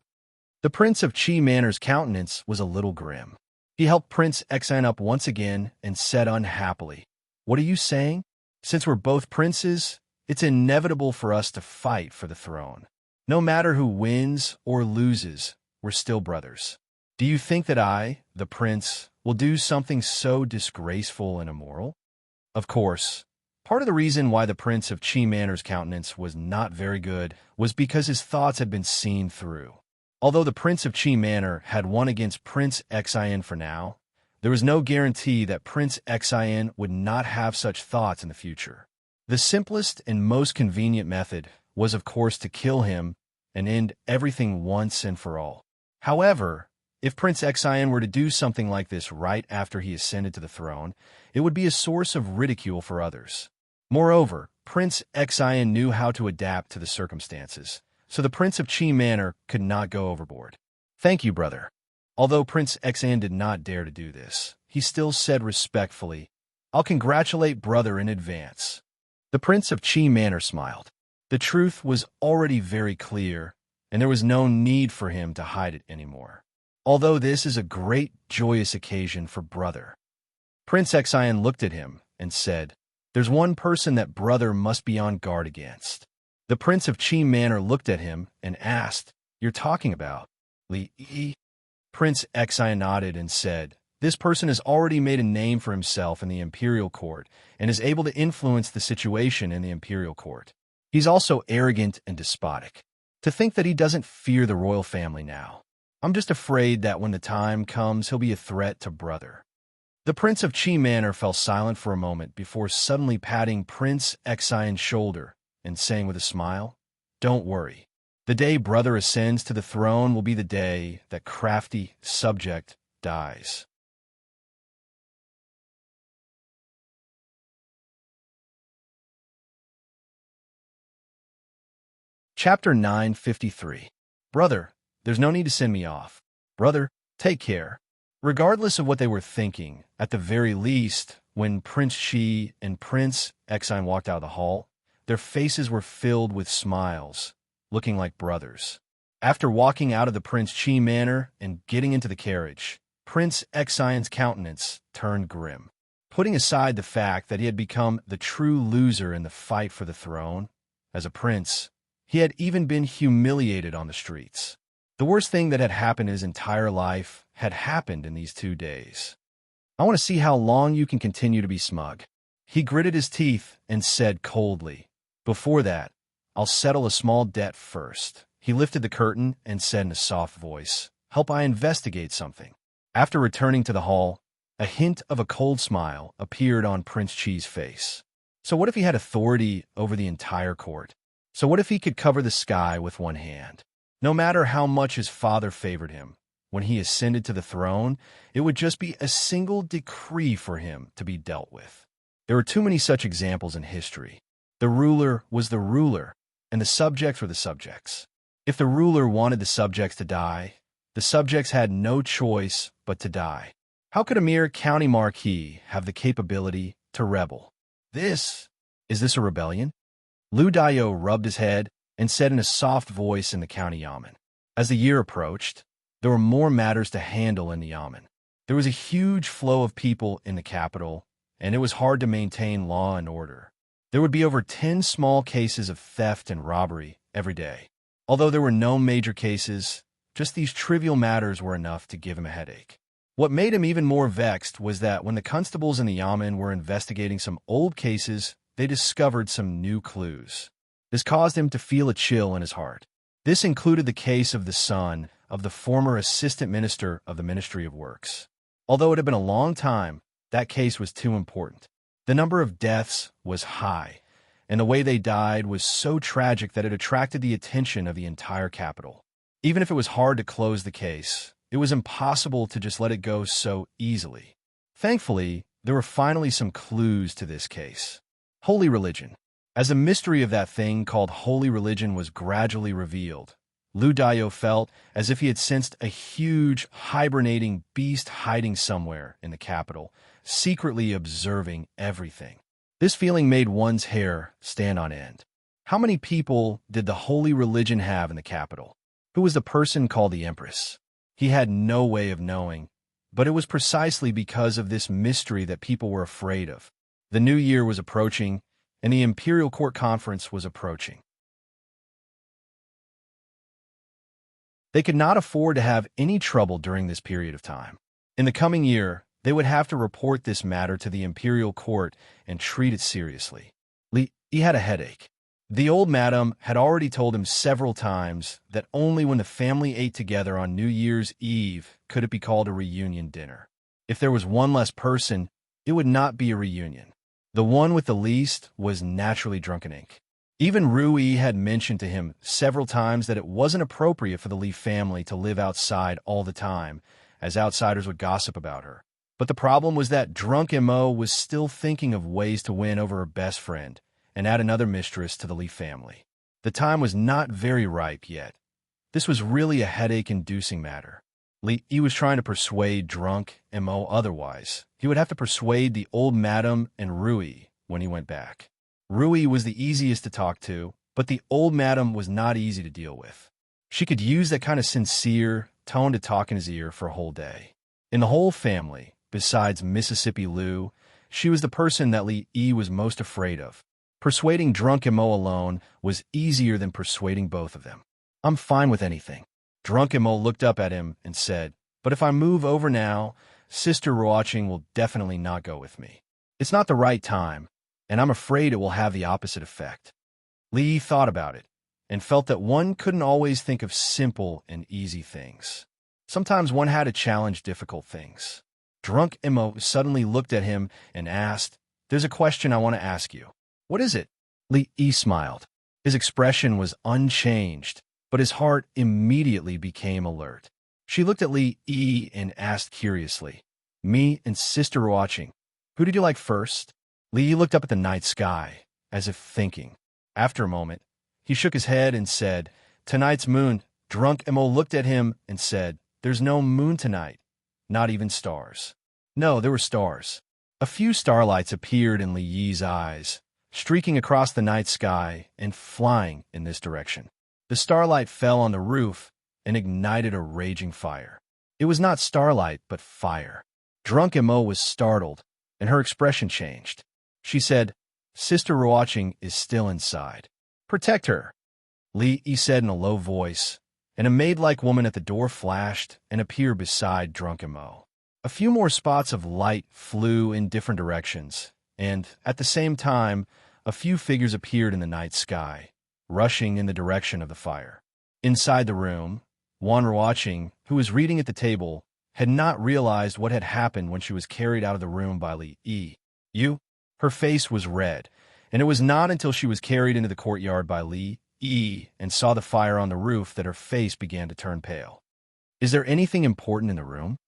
The Prince of Chi Manor's countenance was a little grim. He helped Prince Exine up once again and said unhappily, "What are you saying? Since we're both princes, it's inevitable for us to fight for the throne. No matter who wins or loses, we're still brothers. Do you think that I, the prince, will do something so disgraceful and immoral?" Of course, part of the reason why the Prince of Chi Manor's countenance was not very good was because his thoughts had been seen through. Although the Prince of Chi Manor had won against Prince Exine for now, there was no guarantee that Prince Exine would not have such thoughts in the future. The simplest and most convenient method was, of course, to kill him and end everything once and for all. However, if Prince Exine were to do something like this right after he ascended to the throne, it would be a source of ridicule for others. Moreover, Prince Exine knew how to adapt to the circumstances, so the Prince of Chi Manor could not go overboard. "Thank you, brother." Although Prince Exine did not dare to do this, he still said respectfully, "I'll congratulate brother in advance." The Prince of Chi Manor smiled. The truth was already very clear, and there was no need for him to hide it anymore. Although this is a great, joyous occasion for brother. Prince Exine looked at him and said, "There's one person that brother must be on guard against." The Prince of Chi Manor looked at him and asked, "You're talking about Li?" Prince Exine nodded and said, "This person has already made a name for himself in the imperial court and is able to influence the situation in the imperial court. He's also arrogant and despotic. To think that he doesn't fear the royal family now. I'm just afraid that when the time comes, he'll be a threat to brother." The Prince of Chi Manor fell silent for a moment before suddenly patting Prince Exine's shoulder and saying with a smile, "Don't worry. The day brother ascends to the throne will be the day that crafty subject dies." Chapter 953. Brother, there's no need to send me off. Brother, take care. Regardless of what they were thinking, at the very least, when Prince Chi and Prince Exine walked out of the hall, their faces were filled with smiles, looking like brothers. After walking out of the Prince Chi Manor and getting into the carriage, Prince Exine's countenance turned grim. Putting aside the fact that he had become the true loser in the fight for the throne, as a prince, he had even been humiliated on the streets. The worst thing that had happened in his entire life had happened in these 2 days. "I want to see how long you can continue to be smug." He gritted his teeth and said coldly, "Before that, I'll settle a small debt first." He lifted the curtain and said in a soft voice, "Help I investigate something." After returning to the hall, a hint of a cold smile appeared on Prince Chi's face. So what if he had authority over the entire court? So what if he could cover the sky with one hand? No matter how much his father favored him, when he ascended to the throne, it would just be a single decree for him to be dealt with. There are too many such examples in history. The ruler was the ruler, and the subjects were the subjects. If the ruler wanted the subjects to die, the subjects had no choice but to die. How could a mere county marquis have the capability to rebel? Is this a rebellion? Lu Dayo rubbed his head and said in a soft voice in the county yamen. As the year approached, there were more matters to handle in the yamen. There was a huge flow of people in the capital, and it was hard to maintain law and order. There would be over 10 small cases of theft and robbery every day. Although there were no major cases, just these trivial matters were enough to give him a headache. What made him even more vexed was that when the constables in the yamen were investigating some old cases, they discovered some new clues. This caused him to feel a chill in his heart. This included the case of the son of the former assistant minister of the Ministry of Works. Although it had been a long time, that case was too important. The number of deaths was high, and the way they died was so tragic that it attracted the attention of the entire capital. Even if it was hard to close the case, it was impossible to just let it go so easily. Thankfully, there were finally some clues to this case. Holy religion. As the mystery of that thing called holy religion was gradually revealed, Lu Dayo felt as if he had sensed a huge, hibernating beast hiding somewhere in the capital, secretly observing everything. This feeling made one's hair stand on end. How many people did the holy religion have in the capital? Who was the person called the Empress? He had no way of knowing, but it was precisely because of this mystery that people were afraid of. The new year was approaching, and the Imperial Court Conference was approaching. They could not afford to have any trouble during this period of time. In the coming year, they would have to report this matter to the Imperial Court and treat it seriously. He had a headache. The old madam had already told him several times that only when the family ate together on New Year's Eve could it be called a reunion dinner. If there was one less person, it would not be a reunion. The one with the least was naturally drunken ink. Even Rui had mentioned to him several times that it wasn't appropriate for the Lee family to live outside all the time, as outsiders would gossip about her. But the problem was that drunk Mo was still thinking of ways to win over her best friend and add another mistress to the Lee family. The time was not very ripe yet. This was really a headache-inducing matter. He was trying to persuade drunk Mo otherwise. He would have to persuade the old madam and Rui when he went back. Rui was the easiest to talk to, but the old madam was not easy to deal with. She could use that kind of sincere tone to talk in his ear for a whole day. In the whole family, besides Mississippi Lou, she was the person that Lee was most afraid of. Persuading drunk Mo alone was easier than persuading both of them. "I'm fine with anything." Drunk Mo looked up at him and said, "But if I move over now, Sister Roaching will definitely not go with me. It's not the right time, and I'm afraid it will have the opposite effect." Lee thought about it and felt that one couldn't always think of simple and easy things. Sometimes one had to challenge difficult things. Drunk Mo suddenly looked at him and asked, "There's a question I want to ask you." "What is it?" Lee smiled. His expression was unchanged, but his heart immediately became alert. She looked at Lee and asked curiously, "Me and Sister Roaching, who did you like first?" Lee looked up at the night sky, as if thinking. After a moment, he shook his head and said, "Tonight's moon." Drunk Mo looked at him and said, "There's no moon tonight, not even stars." No, there were stars. A few starlights appeared in Li Yi's eyes, streaking across the night sky and flying in this direction. The starlight fell on the roof and ignited a raging fire. It was not starlight, but fire. Drunk Mo was startled, and her expression changed. She said, "Sister Roaching is still inside. Protect her." Lee said in a low voice, and a maid-like woman at the door flashed and appeared beside Drunk Mo. A few more spots of light flew in different directions, and, at the same time, a few figures appeared in the night sky, rushing in the direction of the fire. Inside the room, Wan Roaching, who was reading at the table, had not realized what had happened when she was carried out of the room by Lee. "You?" Her face was red, and it was not until she was carried into the courtyard by Lee and saw the fire on the roof that her face began to turn pale. "Is there anything important in the room?"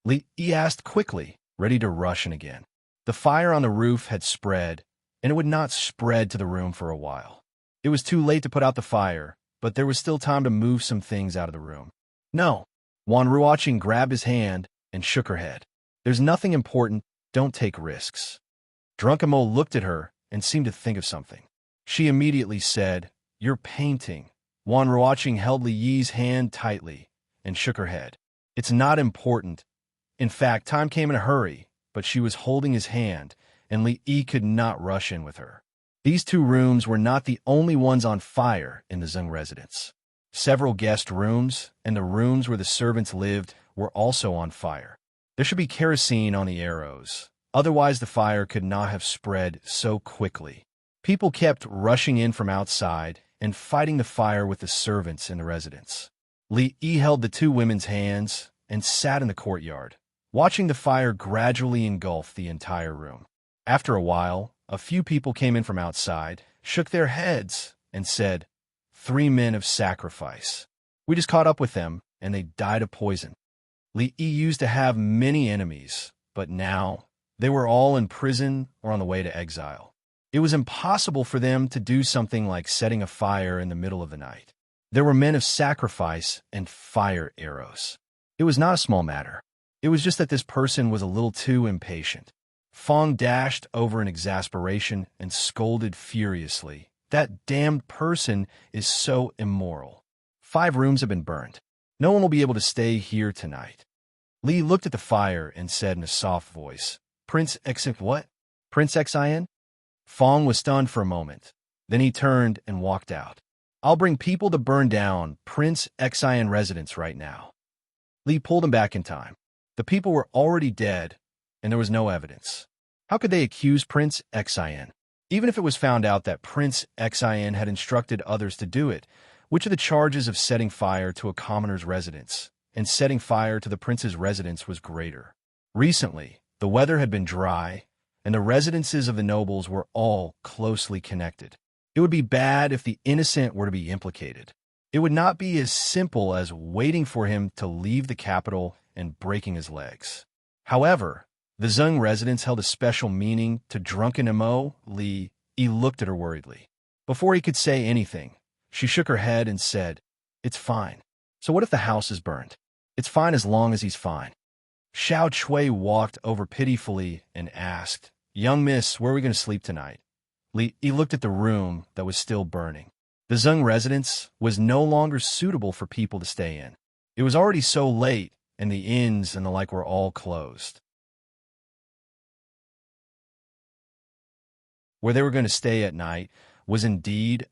Lee asked quickly, ready to rush in again. The fire on the roof had spread, and it would not spread to the room for a while. It was too late to put out the fire, but there was still time to move some things out of the room. "No." Wan Roaching grabbed his hand and shook her head. "There's nothing important. Don't take risks." Drunk Mo looked at her and seemed to think of something. She immediately said, "You're painting." Wan Roaching held Li Yi's hand tightly and shook her head. "It's not important. In fact, time came in a hurry, but she was holding his hand, and Li could not rush in with her. These two rooms were not the only ones on fire in the Zeng residence. Several guest rooms and the rooms where the servants lived were also on fire. There should be kerosene on the arrows, otherwise the fire could not have spread so quickly. People kept rushing in from outside and fighting the fire with the servants in the residence. Li held the two women's hands and sat in the courtyard, watching the fire gradually engulf the entire room. After a while, a few people came in from outside, shook their heads, and said, "3 men of sacrifice. We just caught up with them, and they died of poison." Li used to have many enemies, but now they were all in prison or on the way to exile. It was impossible for them to do something like setting a fire in the middle of the night. There were men of sacrifice and fire arrows. It was not a small matter. It was just that this person was a little too impatient. Fong dashed over in exasperation and scolded furiously. That damned person is so immoral. 5 rooms have been burned. No one will be able to stay here tonight. Li looked at the fire and said in a soft voice, Prince Xin what? Prince Xin? Fong was stunned for a moment. Then he turned and walked out. I'll bring people to burn down Prince Xin residence right now. Li pulled him back in time. The people were already dead, and there was no evidence. How could they accuse Prince Xin? Even if it was found out that Prince Xin had instructed others to do it, which of the charges of setting fire to a commoner's residence and setting fire to the prince's residence was greater? Recently, the weather had been dry, and the residences of the nobles were all closely connected. It would be bad if the innocent were to be implicated. It would not be as simple as waiting for him to leave the capital and breaking his legs. However, the Zeng residence held a special meaning to drunken Mo. Li looked at her worriedly. Before he could say anything, she shook her head and said, It's fine. So what if the house is burned? It's fine as long as he's fine. Xiao Chui walked over pitifully and asked, Young miss, where are we going to sleep tonight? Li looked at the room that was still burning. The Zeng residence was no longer suitable for people to stay in. It was already so late, and the inns and the like were all closed. Where they were going to stay at night was indeed...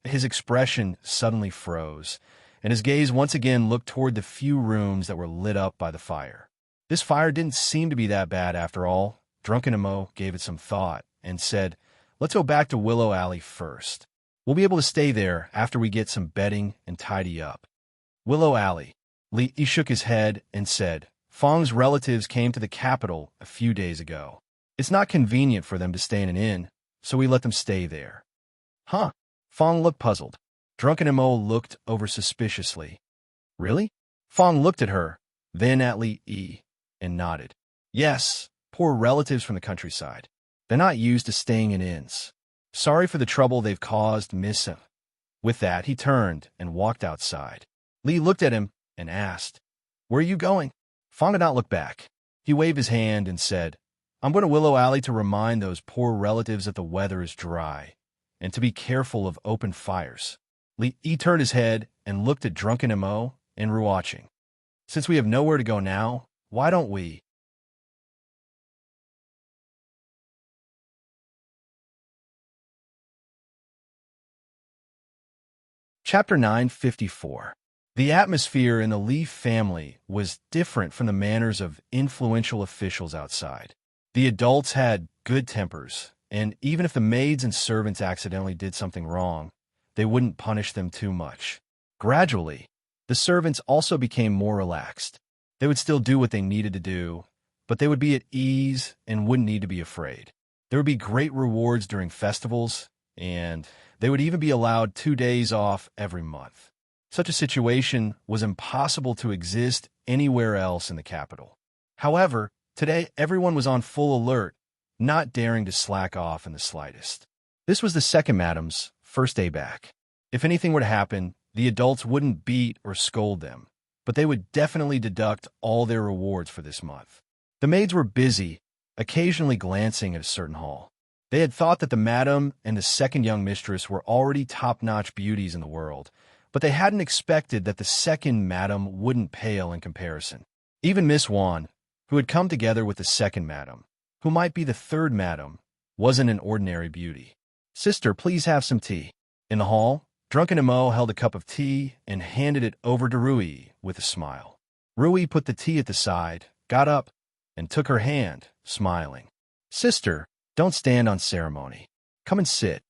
His expression suddenly froze, and his gaze once again looked toward the few rooms that were lit up by the fire. This fire didn't seem to be that bad after all. Drunken Mo gave it some thought and said, Let's go back to Willow Alley first. We'll be able to stay there after we get some bedding and tidy up. Willow Alley. Li shook his head and said, Fong's relatives came to the capital a few days ago. It's not convenient for them to stay in an inn, so we let them stay there. Huh? Fong looked puzzled. Drunken Mo looked over suspiciously. Really? Fong looked at her, then at Li and nodded. Yes, poor relatives from the countryside. They're not used to staying in inns. Sorry for the trouble they've caused, miss. With that, he turned and walked outside. Li looked at him and asked, Where are you going? Fong did not look back. He waved his hand and said, I'm going to Willow Alley to remind those poor relatives that the weather is dry and to be careful of open fires. Li turned his head and looked at Drunken Mo and Ruoqing. Since we have nowhere to go now, why don't we? Chapter 954. The atmosphere in the Li family was different from the manners of influential officials outside. The adults had good tempers, and even if the maids and servants accidentally did something wrong, they wouldn't punish them too much. Gradually, the servants also became more relaxed. They would still do what they needed to do, but they would be at ease and wouldn't need to be afraid. There would be great rewards during festivals, and they would even be allowed 2 days off every month. Such a situation was impossible to exist anywhere else in the capital. However, today everyone was on full alert, not daring to slack off in the slightest. This was the second madam's first day back. If anything were to happen, the adults wouldn't beat or scold them, but they would definitely deduct all their rewards for this month. The maids were busy, occasionally glancing at a certain hall. They had thought that the madam and the second young mistress were already top-notch beauties in the world, but they hadn't expected that the second madam wouldn't pale in comparison. Even Miss Wan, who had come together with the second madam, who might be the third madam, wasn't an ordinary beauty. Sister, please have some tea. In the hall, Drunken Mo held a cup of tea and handed it over to Rui with a smile. Rui put the tea at the side, got up, and took her hand, smiling. Sister, don't stand on ceremony. Come and sit.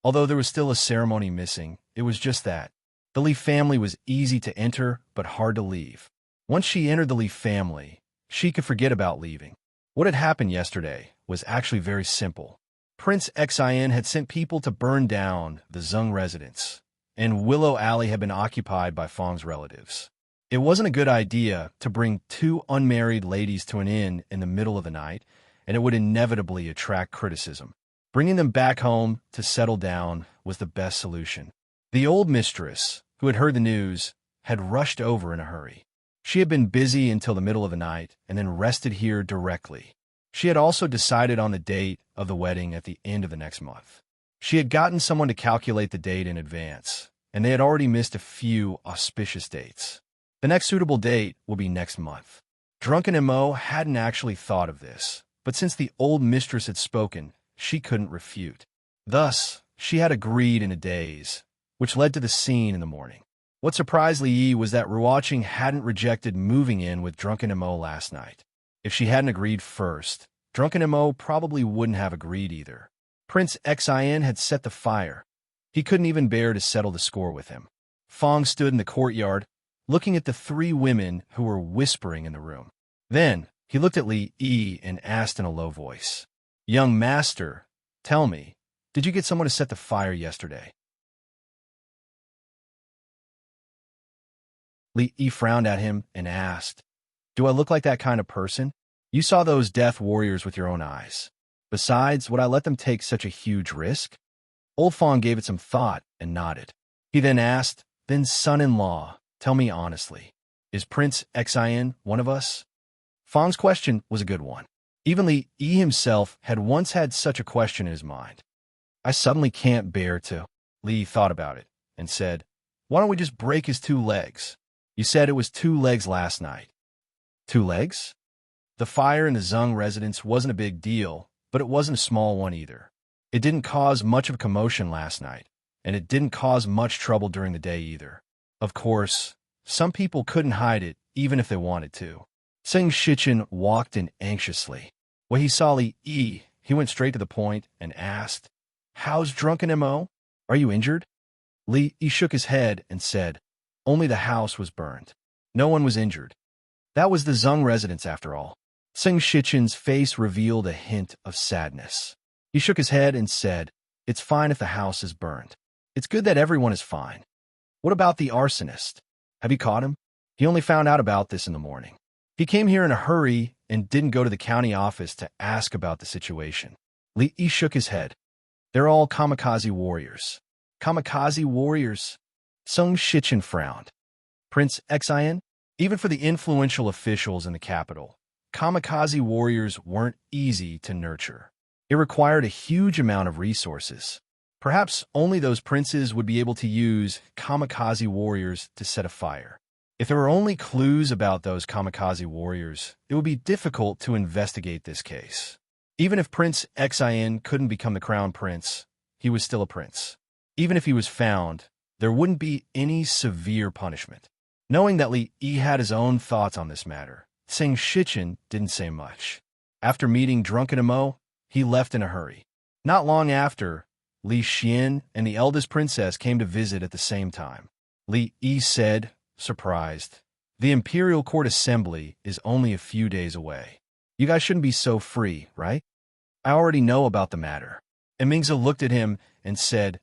Although there was still a ceremony missing, it was just that. The Li family was easy to enter, but hard to leave. Once she entered the Li family, she could forget about leaving. What had happened yesterday was actually very simple. Prince Xin had sent people to burn down the Zeng residence, and Willow Alley had been occupied by Fong's relatives. It wasn't a good idea to bring 2 unmarried ladies to an inn in the middle of the night, and it would inevitably attract criticism. Bringing them back home to settle down was the best solution. The old mistress, who had heard the news, had rushed over in a hurry. She had been busy until the middle of the night and then rested here directly. She had also decided on the date of the wedding at the end of the next month. She had gotten someone to calculate the date in advance, and they had already missed a few auspicious dates. The next suitable date will be next month. Drunken Mo hadn't actually thought of this, but since the old mistress had spoken, she couldn't refute. Thus, she had agreed in a daze, which led to the scene in the morning. What surprised Li was that Ruoqing hadn't rejected moving in with Drunken Mo last night. If she hadn't agreed first, Drunken Mo probably wouldn't have agreed either. Prince Xin had set the fire. He couldn't even bear to settle the score with him. Fong stood in the courtyard, looking at the three women who were whispering in the room. Then, he looked at Li Yi and asked in a low voice, "Young master, tell me, did you get someone to set the fire yesterday?" Li Yi frowned at him and asked, "Do I look like that kind of person? You saw those death warriors with your own eyes. Besides, would I let them take such a huge risk?" Old Fong gave it some thought and nodded. He then asked, "Then son-in-law, tell me honestly, is Prince Xin one of us?" Fong's question was a good one. Even Li Yi himself had once had such a question in his mind. "I suddenly can't bear to." Li thought about it and said, "Why don't we just break his 2 legs? You said it was 2 legs last night." 2 legs? The fire in the Zheng residence wasn't a big deal, but it wasn't a small one either. It didn't cause much of a commotion last night, and it didn't cause much trouble during the day either. Of course, some people couldn't hide it even if they wanted to. Seng Shichen walked in anxiously. When he saw Li Yi, he went straight to the point and asked, "How's Drunken Mo? Are you injured?" Li Yi shook his head and said, "Only the house was burned. No one was injured. That was the Zheng residence after all." Seng Shichen's face revealed a hint of sadness. He shook his head and said, "It's fine if the house is burned. It's good that everyone is fine. What about the arsonist? Have you caught him?" He only found out about this in the morning. He came here in a hurry and didn't go to the county office to ask about the situation. Li Yi shook his head. "They're all kamikaze warriors." "Kamikaze warriors?" Seng Shichen frowned. "Prince Xin? Even for the influential officials in the capital, kamikaze warriors weren't easy to nurture. It required a huge amount of resources. Perhaps only those princes would be able to use kamikaze warriors to set a fire. If there were only clues about those kamikaze warriors, it would be difficult to investigate this case. Even if Prince Xin couldn't become the crown prince, he was still a prince. Even if he was found, there wouldn't be any severe punishment. Knowing that Li Yi had his own thoughts on this matter, Seng Shichen didn't say much. After meeting Drunken Mo, he left in a hurry. Not long after, Li Xian and the eldest princess came to visit at the same time. Li Yi said, surprised, "The Imperial Court Assembly is only a few days away. You guys shouldn't be so free, right?" "I already know about the matter." And Mingzi looked at him and said,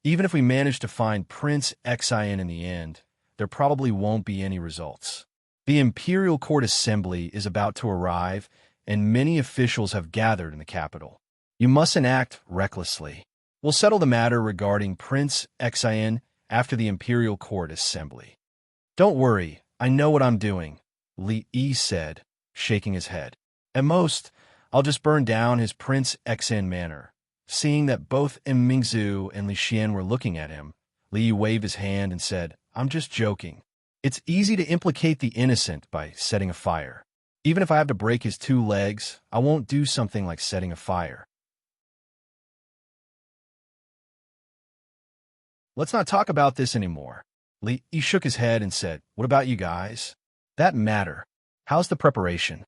"Even if we manage to find Prince Xin in the end, there probably won't be any results. The Imperial Court Assembly is about to arrive, and many officials have gathered in the capital. You mustn't act recklessly. We'll settle the matter regarding Prince Xin after the Imperial Court Assembly." "Don't worry, I know what I'm doing," Li Yi said, shaking his head. "At most, I'll just burn down his Prince Xin manor." Seeing that both Mingzi and Li Xian were looking at him, Li Yi waved his hand and said, "I'm just joking. It's easy to implicate the innocent by setting a fire. Even if I have to break his 2 legs, I won't do something like setting a fire." "Let's not talk about this anymore." Li Yi shook his head and said, "What about you guys? That matter. How's the preparation?"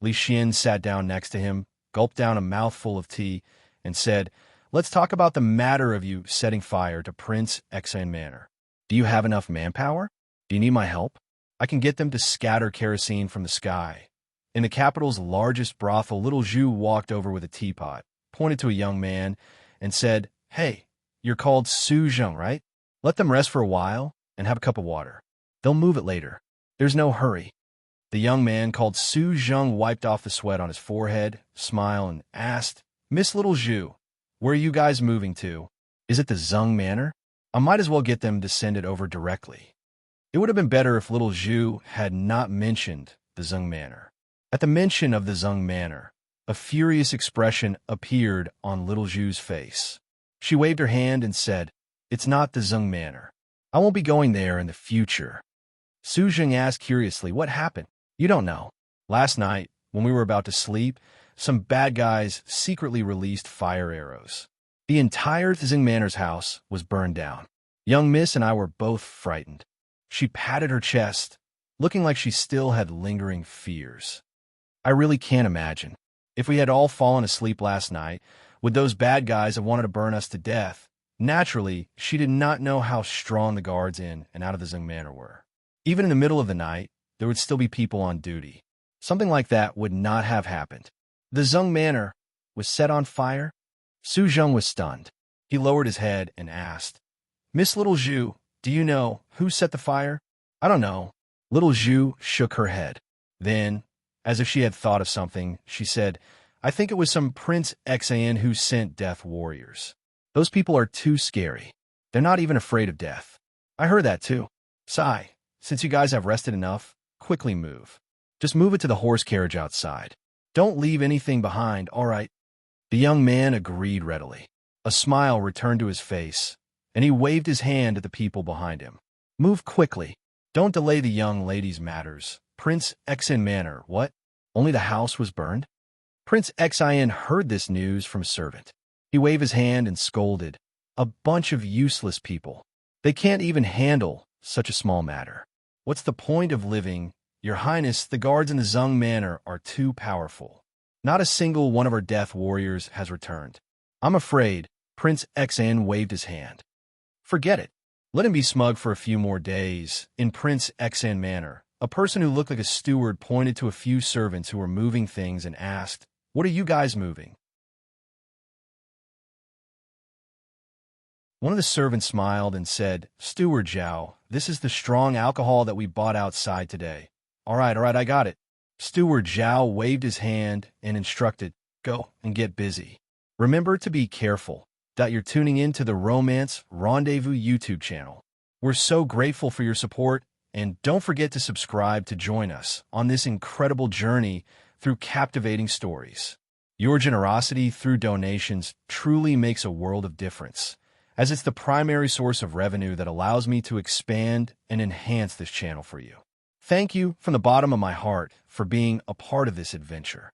Li Xian sat down next to him, gulped down a mouthful of tea, and said, "Let's talk about the matter of you setting fire to Prince Xin Manor. Do you have enough manpower? Do you need my help? I can get them to scatter kerosene from the sky." In the capital's largest brothel, little Zhu walked over with a teapot, pointed to a young man, and said, "Hey, you're called Su Zheng, right? Let them rest for a while and have a cup of water. They'll move it later. There's no hurry." The young man called Su Zheng wiped off the sweat on his forehead, smiled, and asked, "Miss Little Zhu, where are you guys moving to? Is it the Zheng Manor? I might as well get them to send it over directly." It would have been better if little Zhu had not mentioned the Zeng Manor. At the mention of the Zeng Manor, a furious expression appeared on little Zhu's face. She waved her hand and said, "It's not the Zeng Manor. I won't be going there in the future." Su Jing asked curiously, "What happened?" "You don't know. Last night, when we were about to sleep, some bad guys secretly released fire arrows. The entire Zeng Manor's house was burned down. Young Miss and I were both frightened." She patted her chest, looking like she still had lingering fears. "I really can't imagine. If we had all fallen asleep last night, would those bad guys have wanted to burn us to death?" Naturally, she did not know how strong the guards in and out of the Zeng Manor were. Even in the middle of the night, there would still be people on duty. Something like that would not have happened. The Zeng Manor was set on fire? Su Zheng was stunned. He lowered his head and asked, "Miss Little Zhu, do you know who set the fire?" "I don't know." Little Zhu shook her head. Then, as if she had thought of something, she said, "I think it was some Prince Xan who sent death warriors. Those people are too scary. They're not even afraid of death." "I heard that too." "Sai, since you guys have rested enough, quickly move. Just move it to the horse carriage outside. Don't leave anything behind, all right?" The young man agreed readily. A smile returned to his face, and he waved his hand at the people behind him. "Move quickly. Don't delay the young lady's matters. Prince Xin Manor, what? Only the house was burned?" Prince Xin heard this news from a servant. He waved his hand and scolded, "A bunch of useless people. They can't even handle such a small matter. What's the point of living? Your Highness, the guards in the Zeng Manor are too powerful. Not a single one of our death warriors has returned. I'm afraid." Prince Xin waved his hand. "Forget it. Let him be smug for a few more days." In Prince Xin Manor, a person who looked like a steward pointed to a few servants who were moving things and asked, "What are you guys moving?" One of the servants smiled and said, "Steward Zhao, this is the strong alcohol that we bought outside today." All right, I got it." Steward Zhao waved his hand and instructed, "Go and get busy. Remember to be careful that you're tuning in to the Romance Rendezvous YouTube channel. We're so grateful for your support, and don't forget to subscribe to join us on this incredible journey through captivating stories. Your generosity through donations truly makes a world of difference, as it's the primary source of revenue that allows me to expand and enhance this channel for you. Thank you from the bottom of my heart for being a part of this adventure.